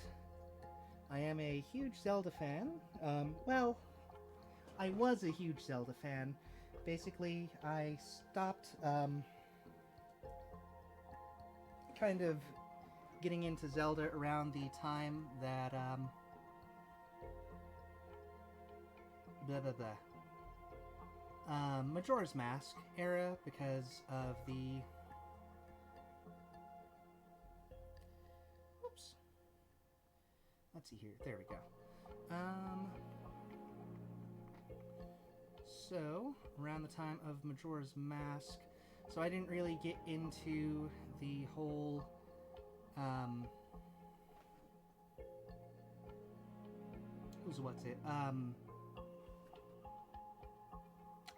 I am a huge Zelda fan. Well, I was a huge Zelda fan. Basically, I stopped kind of getting into Zelda around the time that Majora's Mask era, because of the... Oops. Let's see here. There we go. So, around the time of Majora's Mask, so I didn't really get into the whole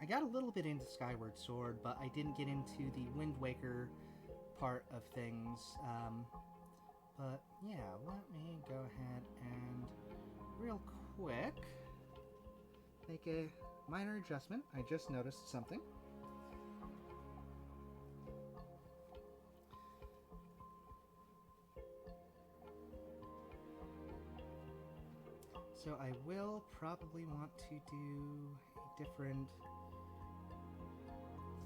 I got a little bit into Skyward Sword, but I didn't get into the Wind Waker part of things. But yeah, let me go ahead and real quick make a minor adjustment. I just noticed something. So I will probably want to do a different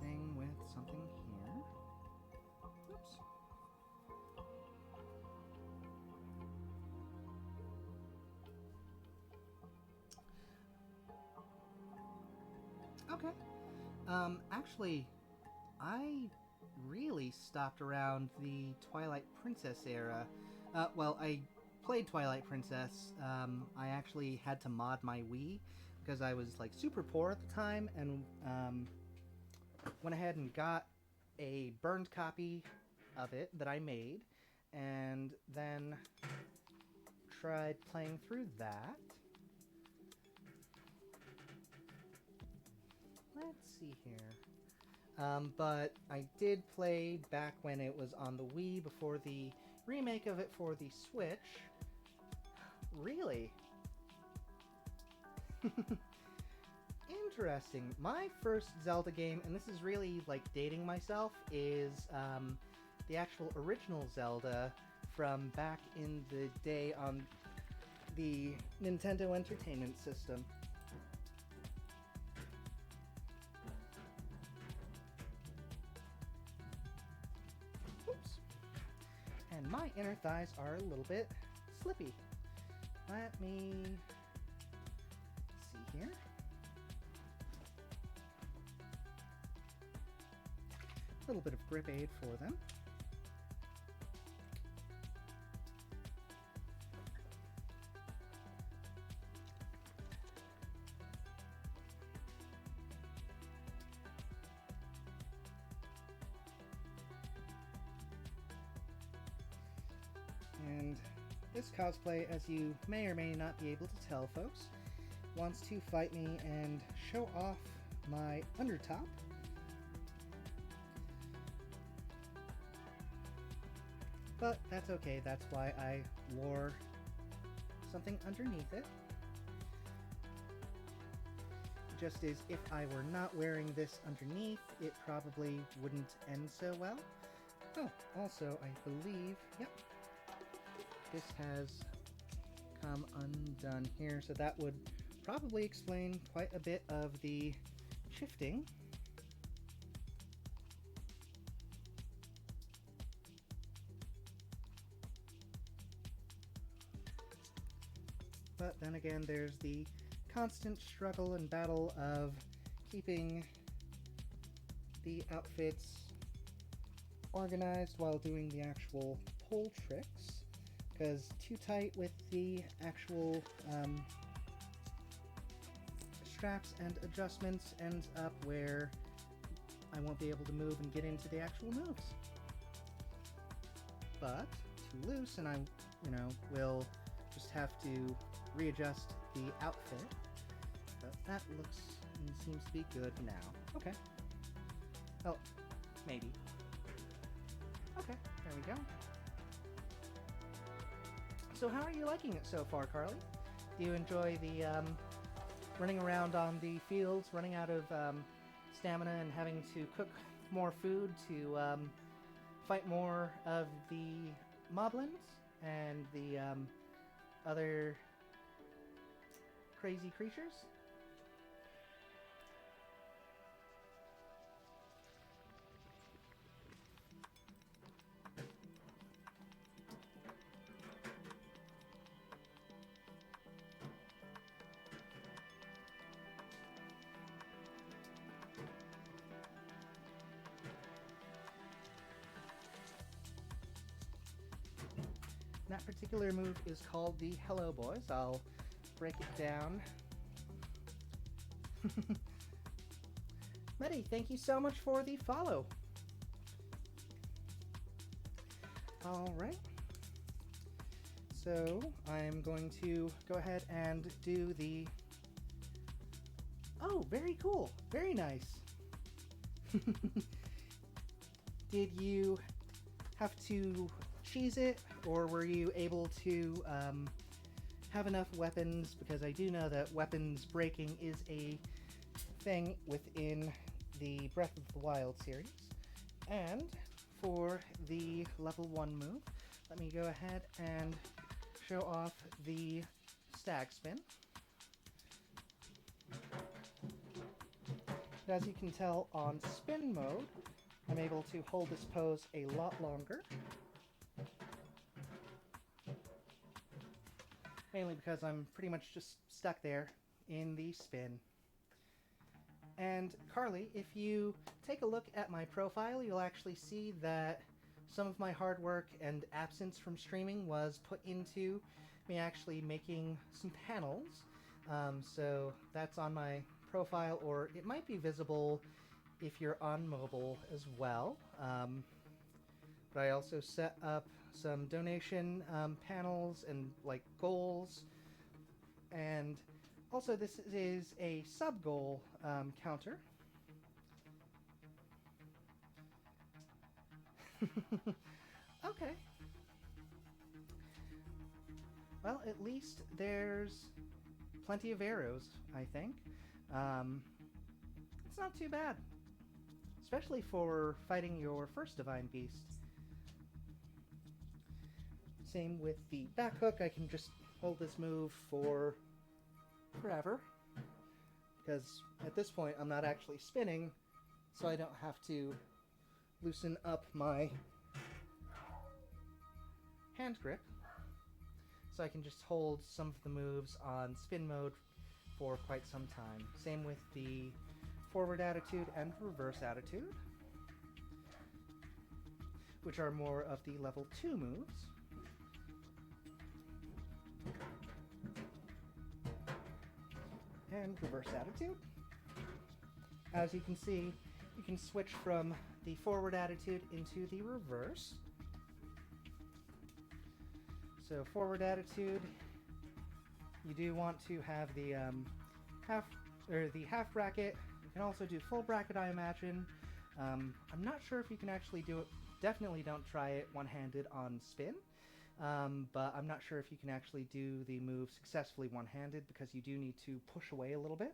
thing with something here. Oops. Okay. Actually, I really stopped around the Twilight Princess era. Well, I played Twilight Princess. I actually had to mod my Wii because I was like super poor at the time, and went ahead and got a burned copy of it that I made, and then tried playing through that. Let's see here. But I did play back when it was on the Wii before the remake of it for the Switch. Really? Interesting. My first Zelda game, and this is really like dating myself, is the actual original Zelda from back in the day on the Nintendo Entertainment System. Oops. And my inner thighs are a little bit slippy. Let me see here. A little bit of grip aid for them. And this cosplay, as you may or may not be able to tell, folks, wants to fight me and show off my undertop. But that's okay, that's why I wore something underneath it. Just as if I were not wearing this underneath, it probably wouldn't end so well. Oh, also, I believe, yep, this has come undone here, so that would probably explain quite a bit of the shifting. but then again, there's the constant struggle and battle of keeping the outfits organized while doing the actual pull tricks, because too tight with the actual straps and adjustments ends up where I won't be able to move and get into the actual moves. But too loose and I, will just have to readjust the outfit. But that looks and seems to be good now. Okay. Oh, maybe. Okay, there we go. So how are you liking it so far, Carly? Do you enjoy the running around on the fields, running out of stamina and having to cook more food to fight more of the moblins and the other crazy creatures? That particular move is called the Hello Boys. I'll break it down. Medi, thank you so much for the follow. Alright. So, I'm going to go ahead and do the... Oh, very cool. Very nice. Did you have to cheese it, or were you able to have enough weapons? Because I do know that weapons breaking is a thing within the Breath of the Wild series. And for the level 1 move, let me go ahead and show off the stag spin. As you can tell on spin mode, I'm able to hold this pose a lot longer. Mainly because I'm pretty much just stuck there in the spin. And Carly, if you take a look at my profile, you'll actually see that some of my hard work and absence from streaming was put into me actually making some panels. So that's on my profile, or it might be visible if you're on mobile as well. But I also set up some donation panels and like goals, and also this is a sub goal counter. Okay. Well, at least there's plenty of arrows, I think. It's not too bad, especially for fighting your first divine beast. Same with the back hook. I can just hold this move for forever, because at this point I'm not actually spinning, so I don't have to loosen up my hand grip. So I can just hold some of the moves on spin mode for quite some time. Same with the forward attitude and reverse attitude, which are more of the level 2 moves. And reverse attitude. As you can see, you can switch from the forward attitude into the reverse. So forward attitude, you do want to have the half bracket. You can also do full bracket, I imagine. I'm not sure if you can actually do it. Definitely don't try it one-handed on spin. But I'm not sure if you can actually do the move successfully one-handed, because you do need to push away a little bit.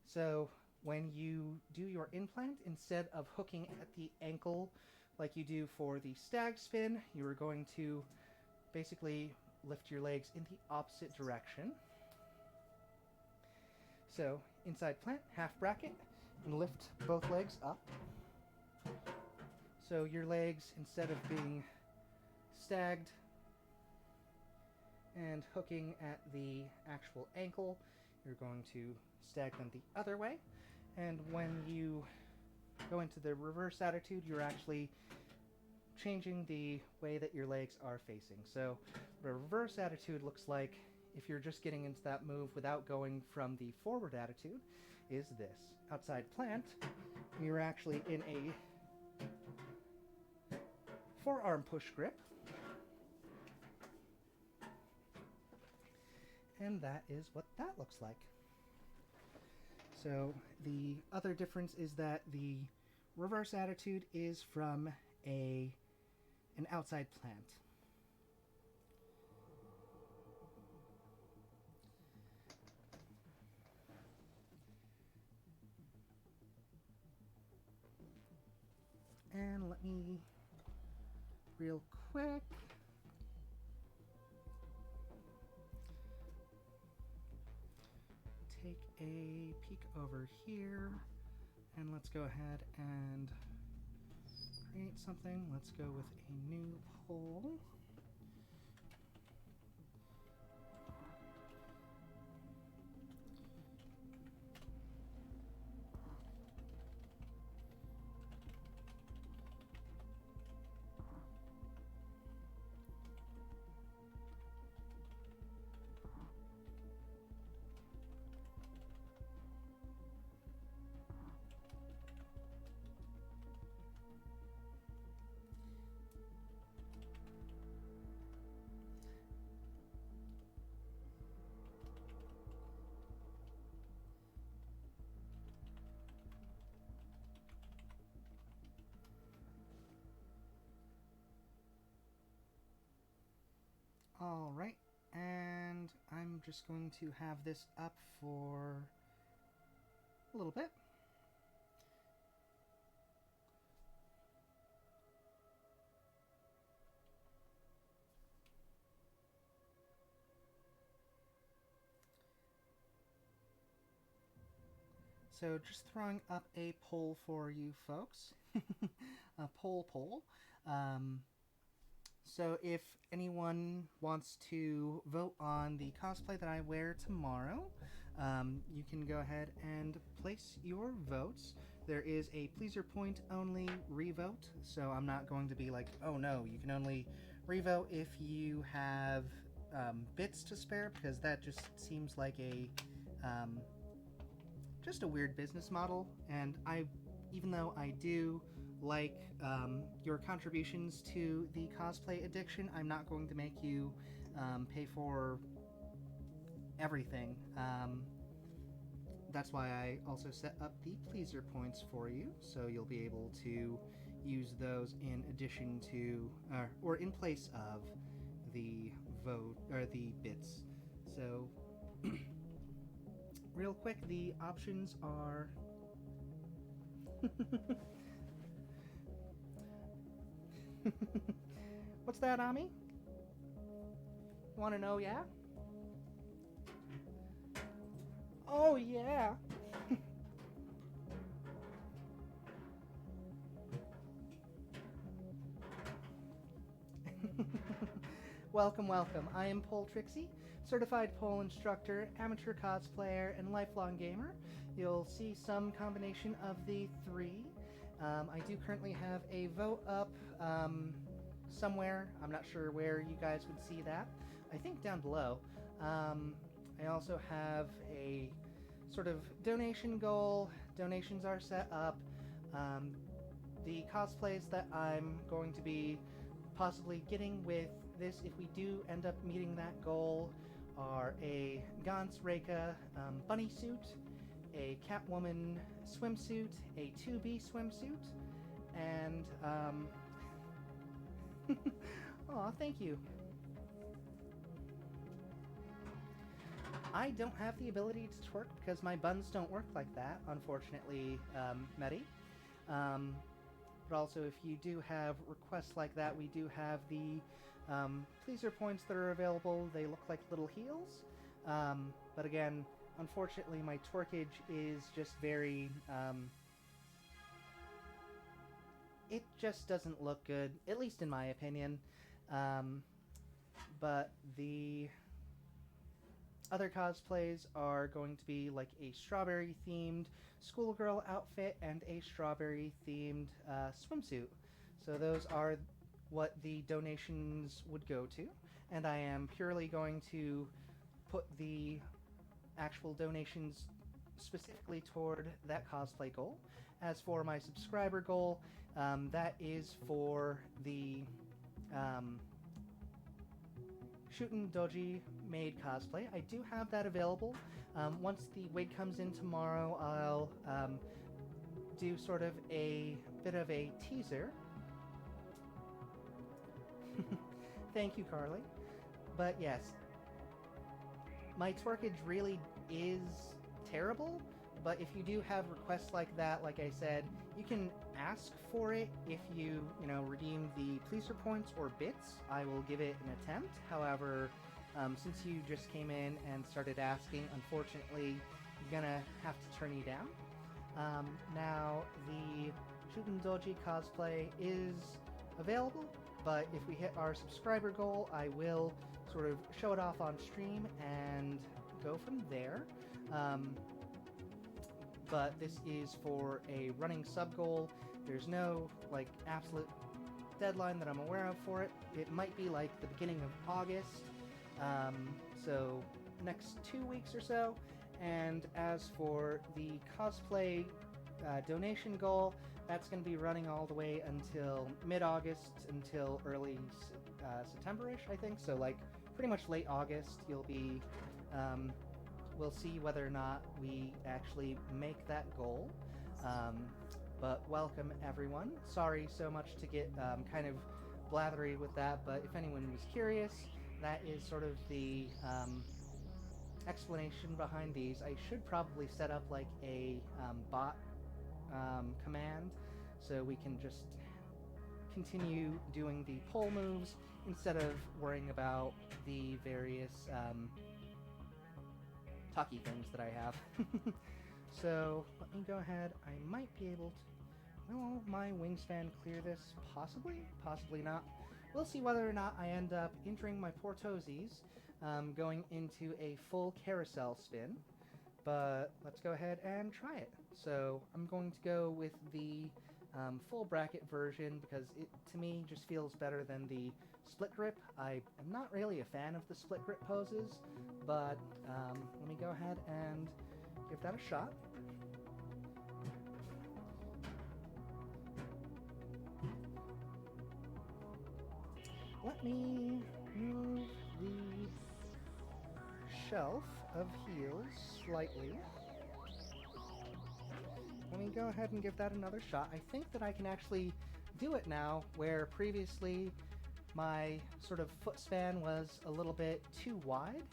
So when you do your implant, instead of hooking at the ankle like you do for the stag spin, you are going to basically lift your legs in the opposite direction. So inside plant, half bracket, and lift both legs up. So your legs, instead of being stagged and hooking at the actual ankle, you're going to stag them the other way. And when you go into the reverse attitude, you're actually changing the way that your legs are facing. So what a reverse attitude looks like, if you're just getting into that move without going from the forward attitude, is this. Outside plant, you're actually in a forearm push grip. And that is what that looks like. So the other difference is that the reverse attitude is from an outside plant. And let me real quick take a peek over here, and let's go ahead and create something. Let's go with a new poll. All right, and I'm just going to have this up for a little bit. So just throwing up a poll for you folks. A poll. So if anyone wants to vote on the cosplay that I wear tomorrow, you can go ahead and place your votes. There is a pleaser point only revote, so I'm not going to be like, oh no, you can only revote if you have bits to spare, because that just seems like a just a weird business model. And even though I do like your contributions to the cosplay addiction, I'm not going to make you pay for everything. That's why I also set up the pleaser points for you, so you'll be able to use those in addition to or in place of the vote or the bits. So real quick, the options are what's that, Ami? Want to know, yeah? Oh, yeah. Welcome. I am Pole Trixie, certified pole instructor, amateur cosplayer, and lifelong gamer. You'll see some combination of the three. I do currently have a vote up somewhere. I'm not sure where you guys would see that. I think down below. I also have a sort of donation goal. Donations are set up. The cosplays that I'm going to be possibly getting with this, if we do end up meeting that goal, are a Gans Reika bunny suit, a Catwoman swimsuit, a 2B swimsuit, and aw, thank you. I don't have the ability to twerk because my buns don't work like that, unfortunately, Medi. But also, if you do have requests like that, we do have the pleaser points that are available. They look like little heels. But again, unfortunately, my twerkage is just very... it just doesn't look good, at least in my opinion. But the Other cosplays are going to be like a strawberry themed schoolgirl outfit and a strawberry themed swimsuit. So those are what the donations would go to, and I am purely going to put the actual donations specifically toward that cosplay goal. As for my subscriber goal, that is for the Shootin' Doji made cosplay. I do have that available. Once the wig comes in tomorrow, I'll do sort of a bit of a teaser. Thank you, Carly. But yes, my twerkage really is terrible, but if you do have requests like that, like I said, you can ask for it if you redeem the pleaser points or bits. I will give it an attempt. However, since you just came in and started asking, unfortunately, I'm gonna have to turn you down. Now, the Shootin' Doji cosplay is available, but if we hit our subscriber goal, I will sort of show it off on stream and go from there. But this is for a running sub goal. There's no absolute deadline that I'm aware of for it. It might be like the beginning of August, so next 2 weeks or so. And as for the cosplay donation goal, that's going to be running all the way until mid-August, until early September-ish, I think. So pretty much late August, you'll be we'll see whether or not we actually make that goal. But welcome, everyone. Sorry so much to get kind of blathery with that, but if anyone was curious, that is sort of the explanation behind these. I should probably set up a bot command so we can just continue doing the pole moves instead of worrying about the various talky things that I have. So let me go ahead. I might be able to... Will my wingspan clear this? Possibly? Possibly not. We'll see whether or not I end up injuring my poor toesies going into a full carousel spin. But let's go ahead and try it. So I'm going to go with the full bracket version because it, to me, just feels better than the split grip. I am not really a fan of the split grip poses, but let me go ahead and give that a shot. Let me move the shelf of heels slightly. Let me go ahead and give that another shot. I think that I can actually do it now, where previously my sort of foot span was a little bit too wide.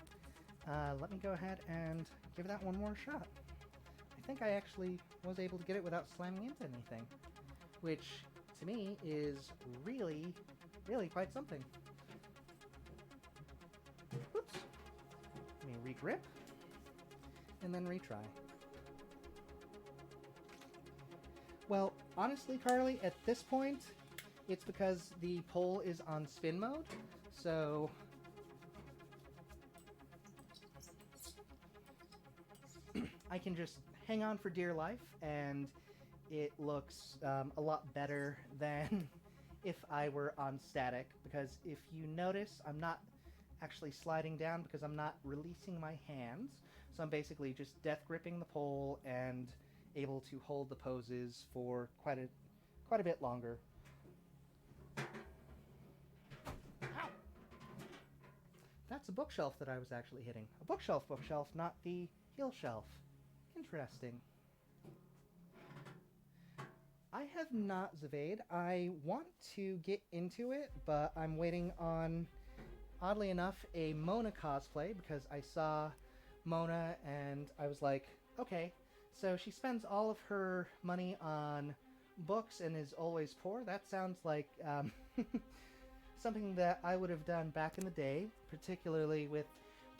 Let me go ahead and give that one more shot. I think I actually was able to get it without slamming into anything, which to me is really, really quite something. Oops. Let me regrip and then retry. Well, honestly, Carly, at this point, it's because the pole is on spin mode, so I can just hang on for dear life, and it looks a lot better than if I were on static, because if you notice, I'm not actually sliding down because I'm not releasing my hands, so I'm basically just death gripping the pole and able to hold the poses for quite a bit longer. Ow! That's a bookshelf that I was actually hitting. A bookshelf, not the heel shelf. Interesting. I have not Zavade. I want to get into it, but I'm waiting on, oddly enough, a Mona cosplay, because I saw Mona and I was like, okay, so she spends all of her money on books and is always poor. That sounds like something that I would have done back in the day, particularly with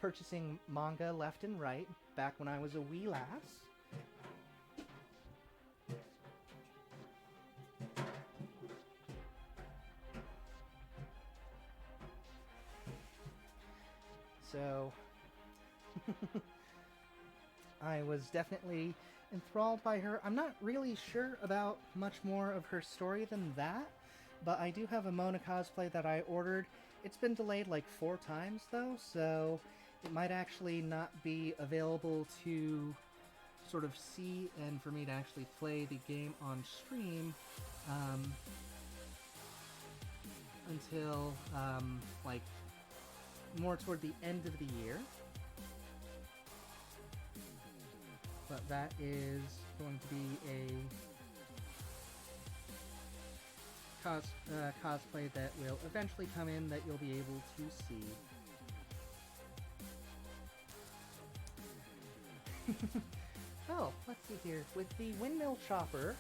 purchasing manga left and right back when I was a wee lass. So I was definitely enthralled by her. I'm not really sure about much more of her story than that, but I do have a Mona cosplay that I ordered. It's been delayed like 4 times though, so it might actually not be available to sort of see and for me to actually play the game on stream until like more toward the end of the year. But that is going to be a cosplay that will eventually come in that you'll be able to see. Oh, let's see here. With the windmill chopper,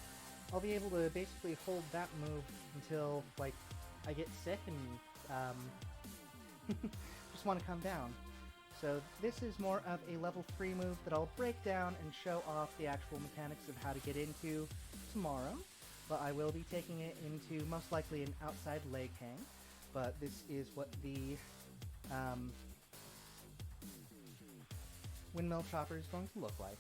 I'll be able to basically hold that move until, like, I get sick and just want to come down. So this is more of a level 3 move that I'll break down and show off the actual mechanics of how to get into tomorrow. But I will be taking it into most likely an outside leg hang. But this is what the windmill chopper is going to look like.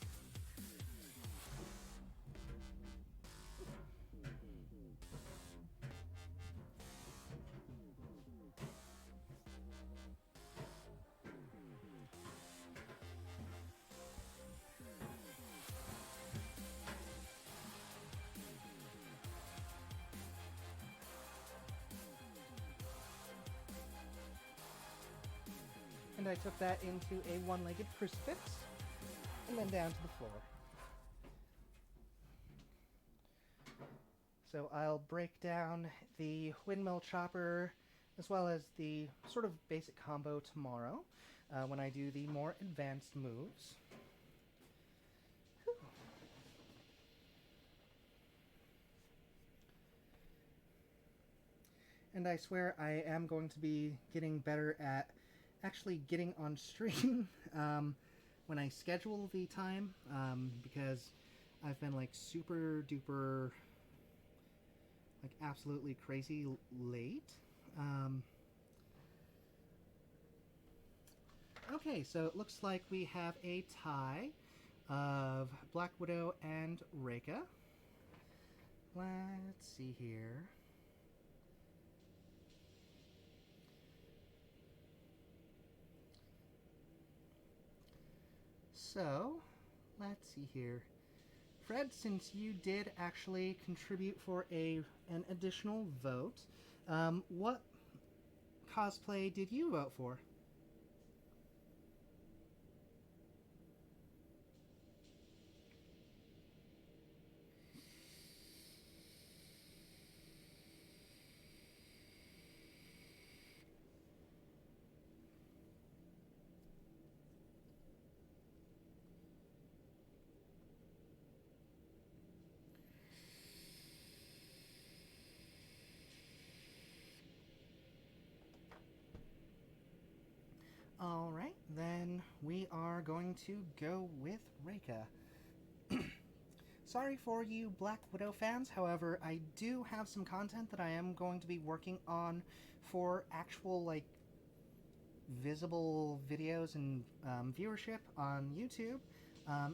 And I took that into a one-legged crucifix, and then down to the floor. So I'll break down the windmill chopper as well as the sort of basic combo tomorrow when I do the more advanced moves. Whew. And I swear I am going to be getting better at actually getting on stream when I schedule the time because I've been like super duper like absolutely crazy late. Okay, so it looks like we have a tie of Black Widow and Reika. Let's see here. So, let's see here. Fred, since you did actually contribute for an additional vote, what cosplay did you vote for? Alright, then we are going to go with Reika. Sorry for you Black Widow fans, however, I do have some content that I am going to be working on for actual, like, visible videos and viewership on YouTube,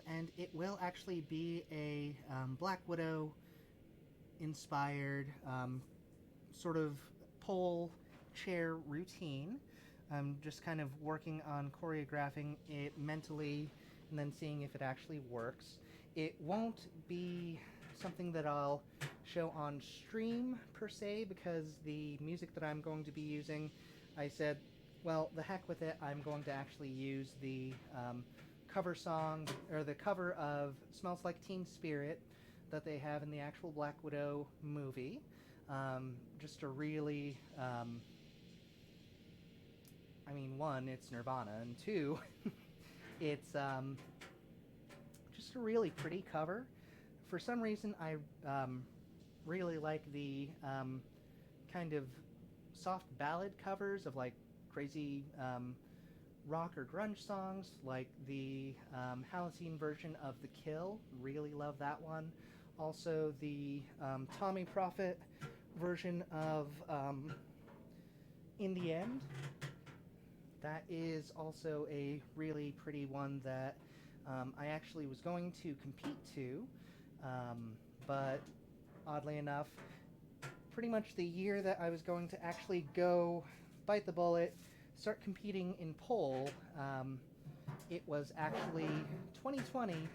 and it will actually be a Black Widow inspired sort of pole chair routine. I'm just kind of working on choreographing it mentally and then seeing if it actually works. It won't be something that I'll show on stream per se because the music that I'm going to be using, I said, well, the heck with it, I'm going to actually use the cover song, or the cover of Smells Like Teen Spirit that they have in the actual Black Widow movie. Just to really... I mean, one, it's Nirvana, and two, it's just a really pretty cover. For some reason, I really like the kind of soft ballad covers of like crazy rock or grunge songs, like the Halcyon version of The Kill. Really love that one. Also, the Tommy Prophet version of In the End. That is also a really pretty one that I actually was going to compete to, but oddly enough, pretty much the year that I was going to actually go bite the bullet, start competing in pole, it was actually 2020,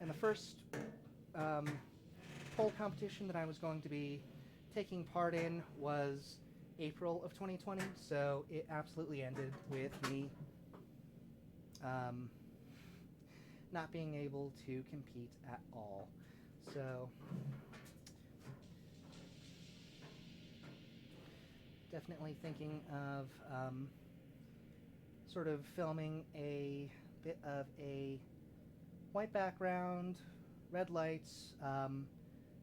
and the first pole competition that I was going to be taking part in was April of 2020, so it absolutely ended with me not being able to compete at all. So definitely thinking of sort of filming a bit of a white background, red lights,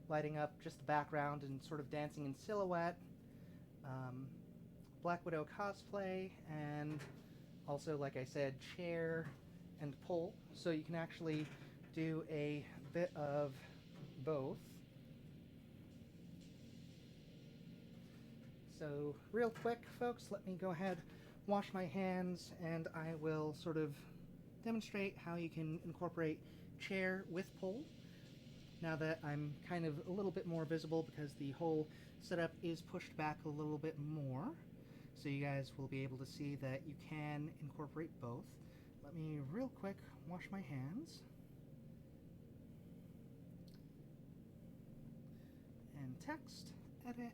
lighting up just the background and sort of dancing in silhouette, Black Widow cosplay, and also, like I said, chair and pole, so you can actually do a bit of both. So real quick, folks, let me go ahead, wash my hands, and I will sort of demonstrate how you can incorporate chair with pole. Now that I'm kind of a little bit more visible because the whole setup is pushed back a little bit more, so you guys will be able to see that you can incorporate both. Let me real quick wash my hands. And text, edit.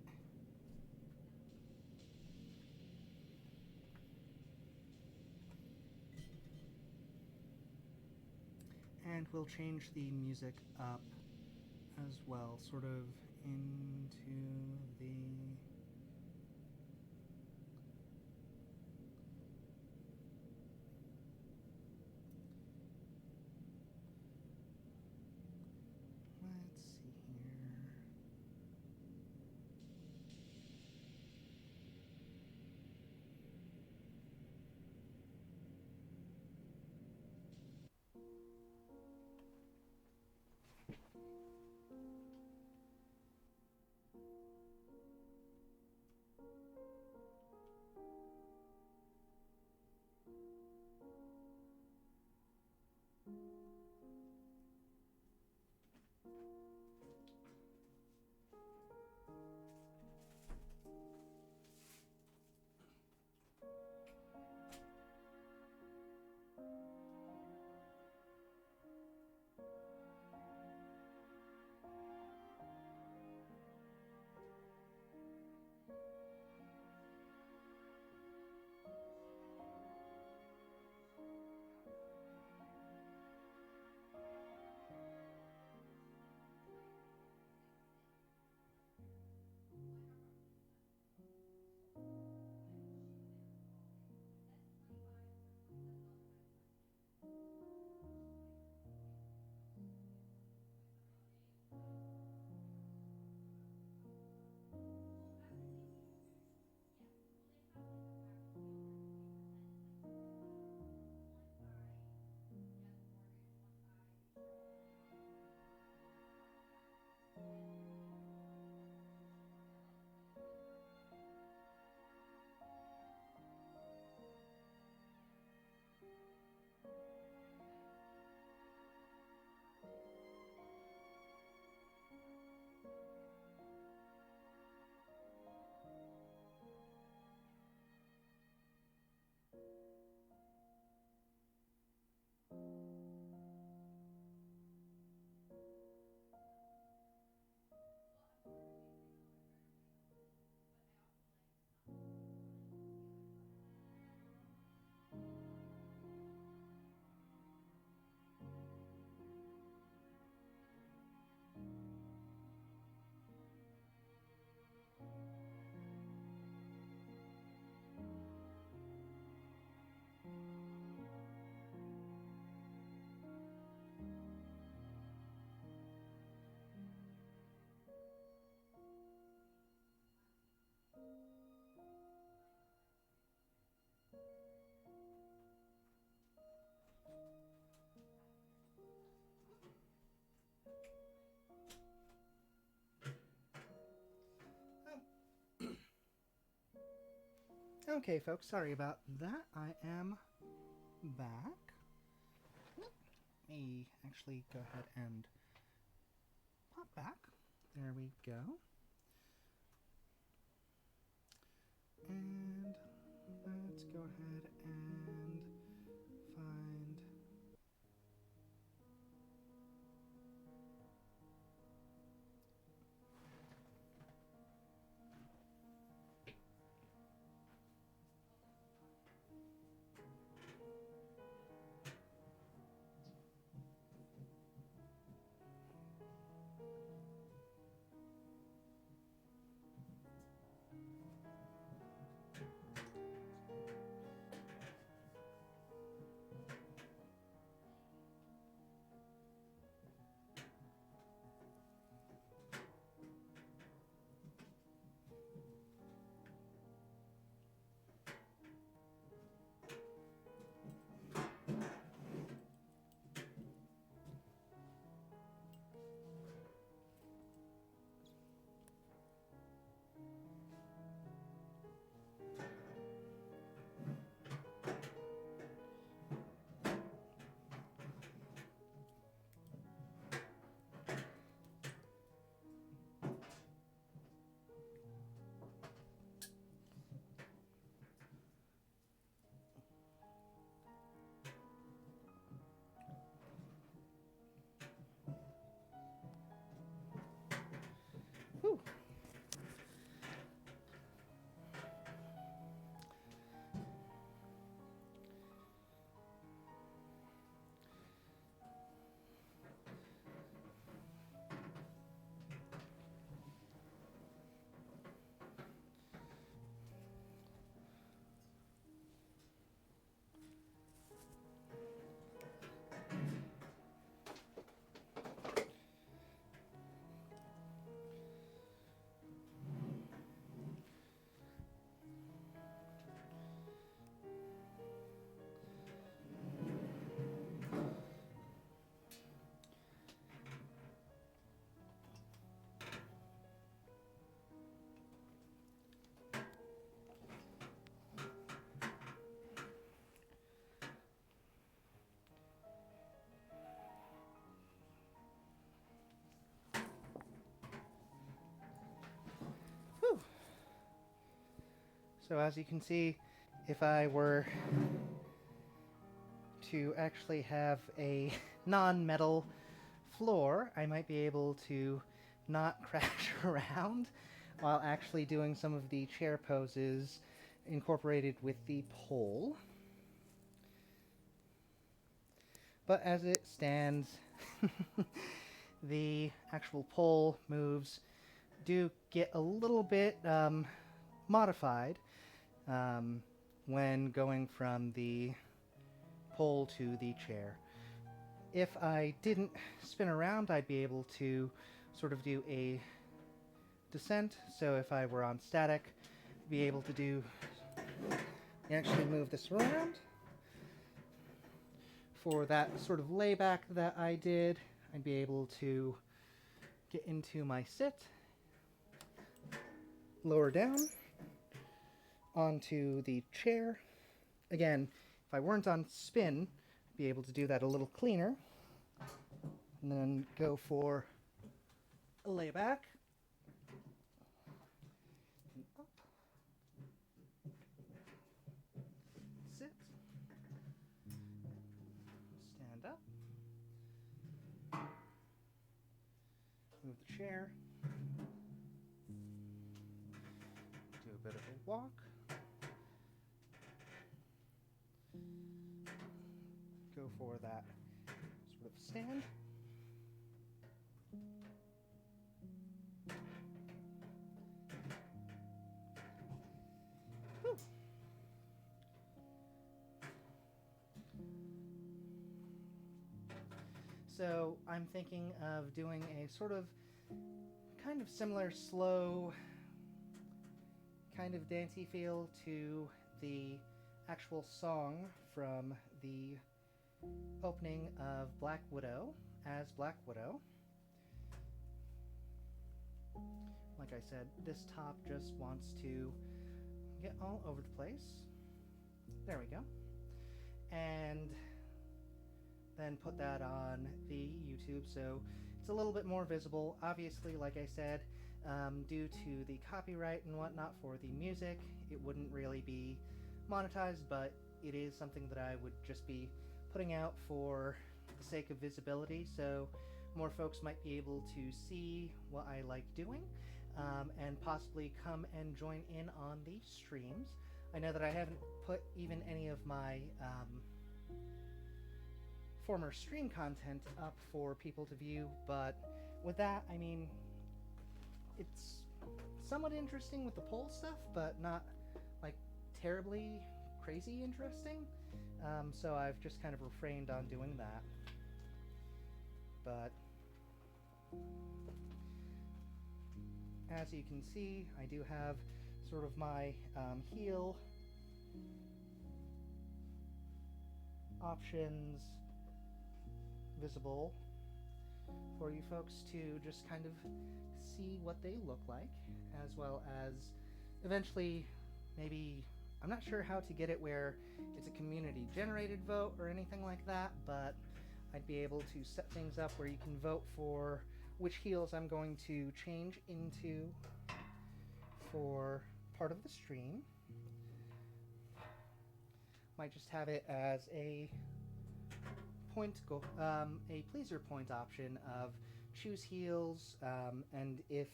And we'll change the music up as well, sort of into the... Let's see here. Okay, folks, sorry about that. I am back. Let me actually go ahead and pop back. There we go. And let's go ahead and find... Whew. Whew. So as you can see, if I were to actually have a non-metal floor, I might be able to not crash around while actually doing some of the chair poses incorporated with the pole. But as it stands, the actual pole moves do get a little bit modified when going from the pole to the chair. If I didn't spin around, I'd be able to sort of do a descent. So if I were on static, be able to do actually move this around. For that sort of layback that I did, I'd be able to get into my sit, lower down onto the chair. Again, if I weren't on spin, I'd be able to do that a little cleaner. And then go for a layback. And up. Sit. Stand up. Move the chair. Do a bit of a walk. Go for that sort of stand. Whew. So I'm thinking of doing a sort of kind of similar slow kind of dancey feel to the actual song from the opening of Black Widow as Black Widow. Like I said, this top just wants to it all over the place. There we go. And then put that on the YouTube so it's a little bit more visible. Obviously, like I said, due to the copyright and whatnot for the music, it wouldn't really be monetized, but it is something that I would just be putting out for the sake of visibility, so more folks might be able to see what I like doing, and possibly come and join in on the streams. I know that I haven't put even any of my former stream content up for people to view, but with that, I mean, it's somewhat interesting with the poll stuff, but not like terribly crazy interesting. So I've just kind of refrained on doing that. But as you can see, I do have sort of my heal options visible for you folks to just kind of see what they look like, as well as eventually maybe, I'm not sure how to get it where it's a community generated vote or anything like that, but I'd be able to set things up where you can vote for which heals I'm going to change into for part of the stream. Might just have it as a a pleaser point option of choose heals, and if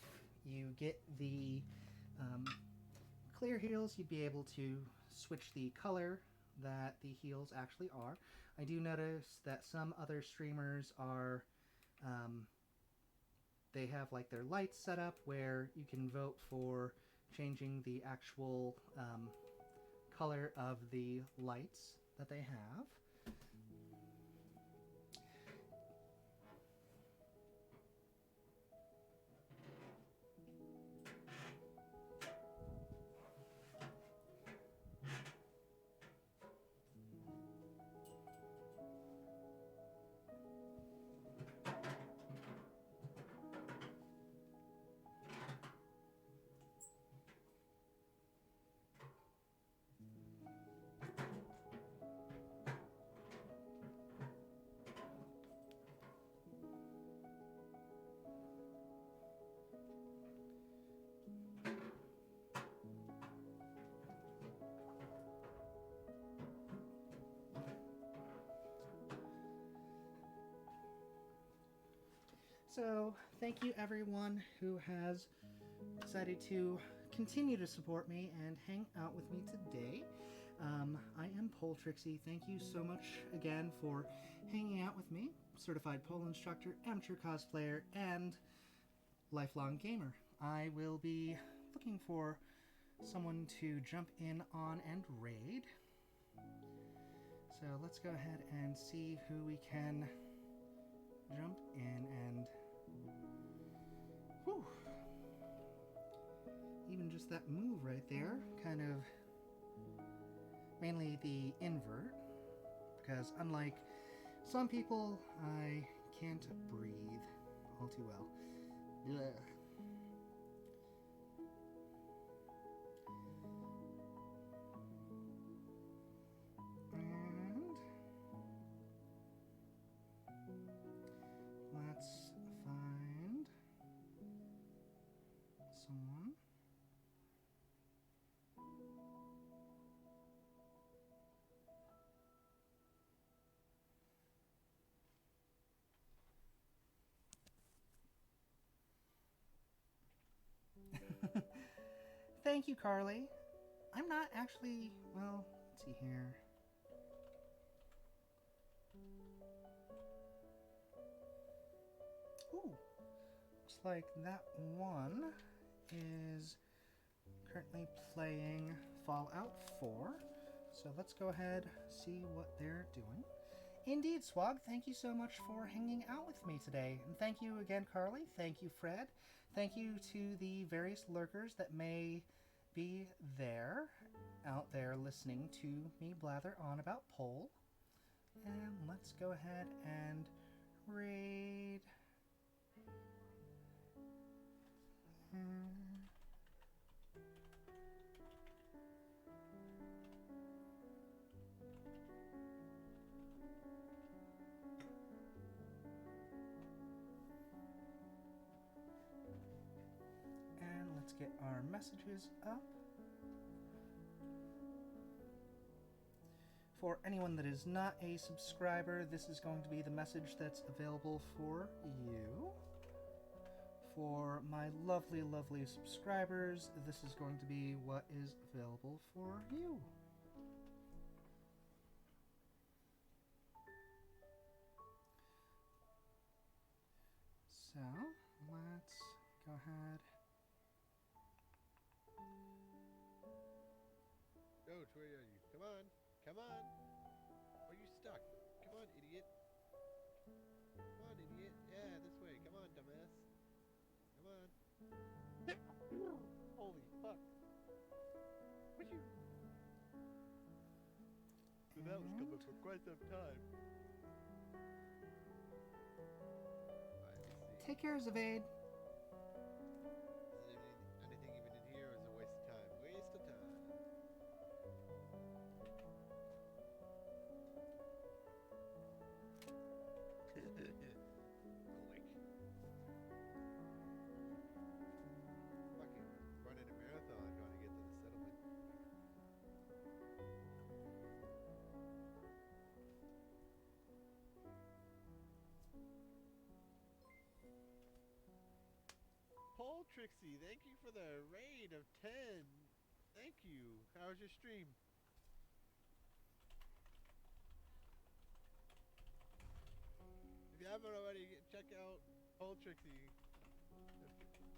you get the clear heals, you'd be able to switch the color that the heals actually are. I do notice that some other streamers are, they have like their lights set up where you can vote for changing the actual color of the lights that they have. So, thank you everyone who has decided to continue to support me and hang out with me today. I am Pole Trixie. Thank you so much again for hanging out with me. Certified pole instructor, amateur cosplayer, and lifelong gamer. I will be looking for someone to jump in on and raid. So let's go ahead and see who we can jump in and... Whew. Even just that move right there, kind of, mainly the invert, because unlike some people, I can't breathe all too well. Ugh. And let's find someone. Thank you, Carly. I'm not actually, well, let's see here. Ooh, looks like that one is currently playing Fallout 4. So let's go ahead, see what they're doing. Indeed, Swag, thank you so much for hanging out with me today. And thank you again, Carly. Thank you, Fred. Thank you to the various lurkers that may be there, out there listening to me blather on about Pole. And let's go ahead and raid. our messages up. For anyone that is not a subscriber, this is going to be the message that's available for you. For my lovely, lovely subscribers, this is going to be what is available for you. So, let's go ahead. Coach, where are you? Come on. Come on. Are you stuck? Come on, idiot. Come on, idiot. Yeah, this way. Come on, dumbass. Come on. Holy fuck. What'd you... So that was coming for quite some time. Take care, Zavade. Is there anything even in here, or is it a waste of time? Waste of time. Like, fucking running a marathon trying to get to the settlement. Paul Trixie, thank you for the raid of 10. Thank you. How was your stream? If you haven't already, check out Paul Trixie.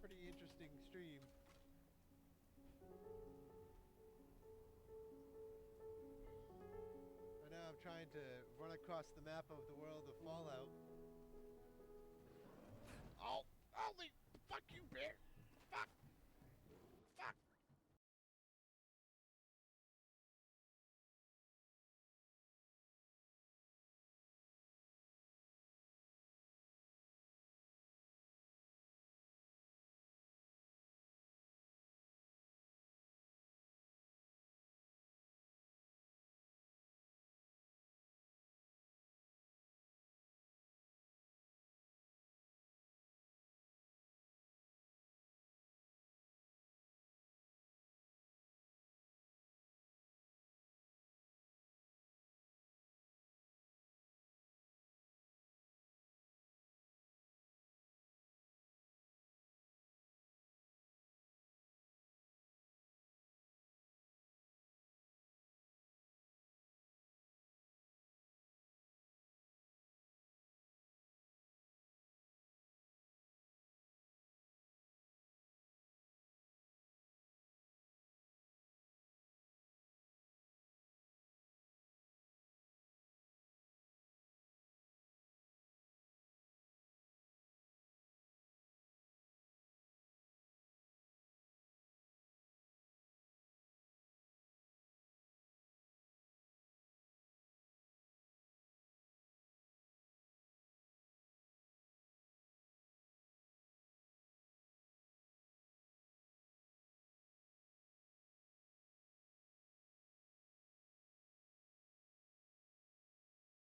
Pretty interesting stream. Right now I'm trying to run across the map of the world of Fallout.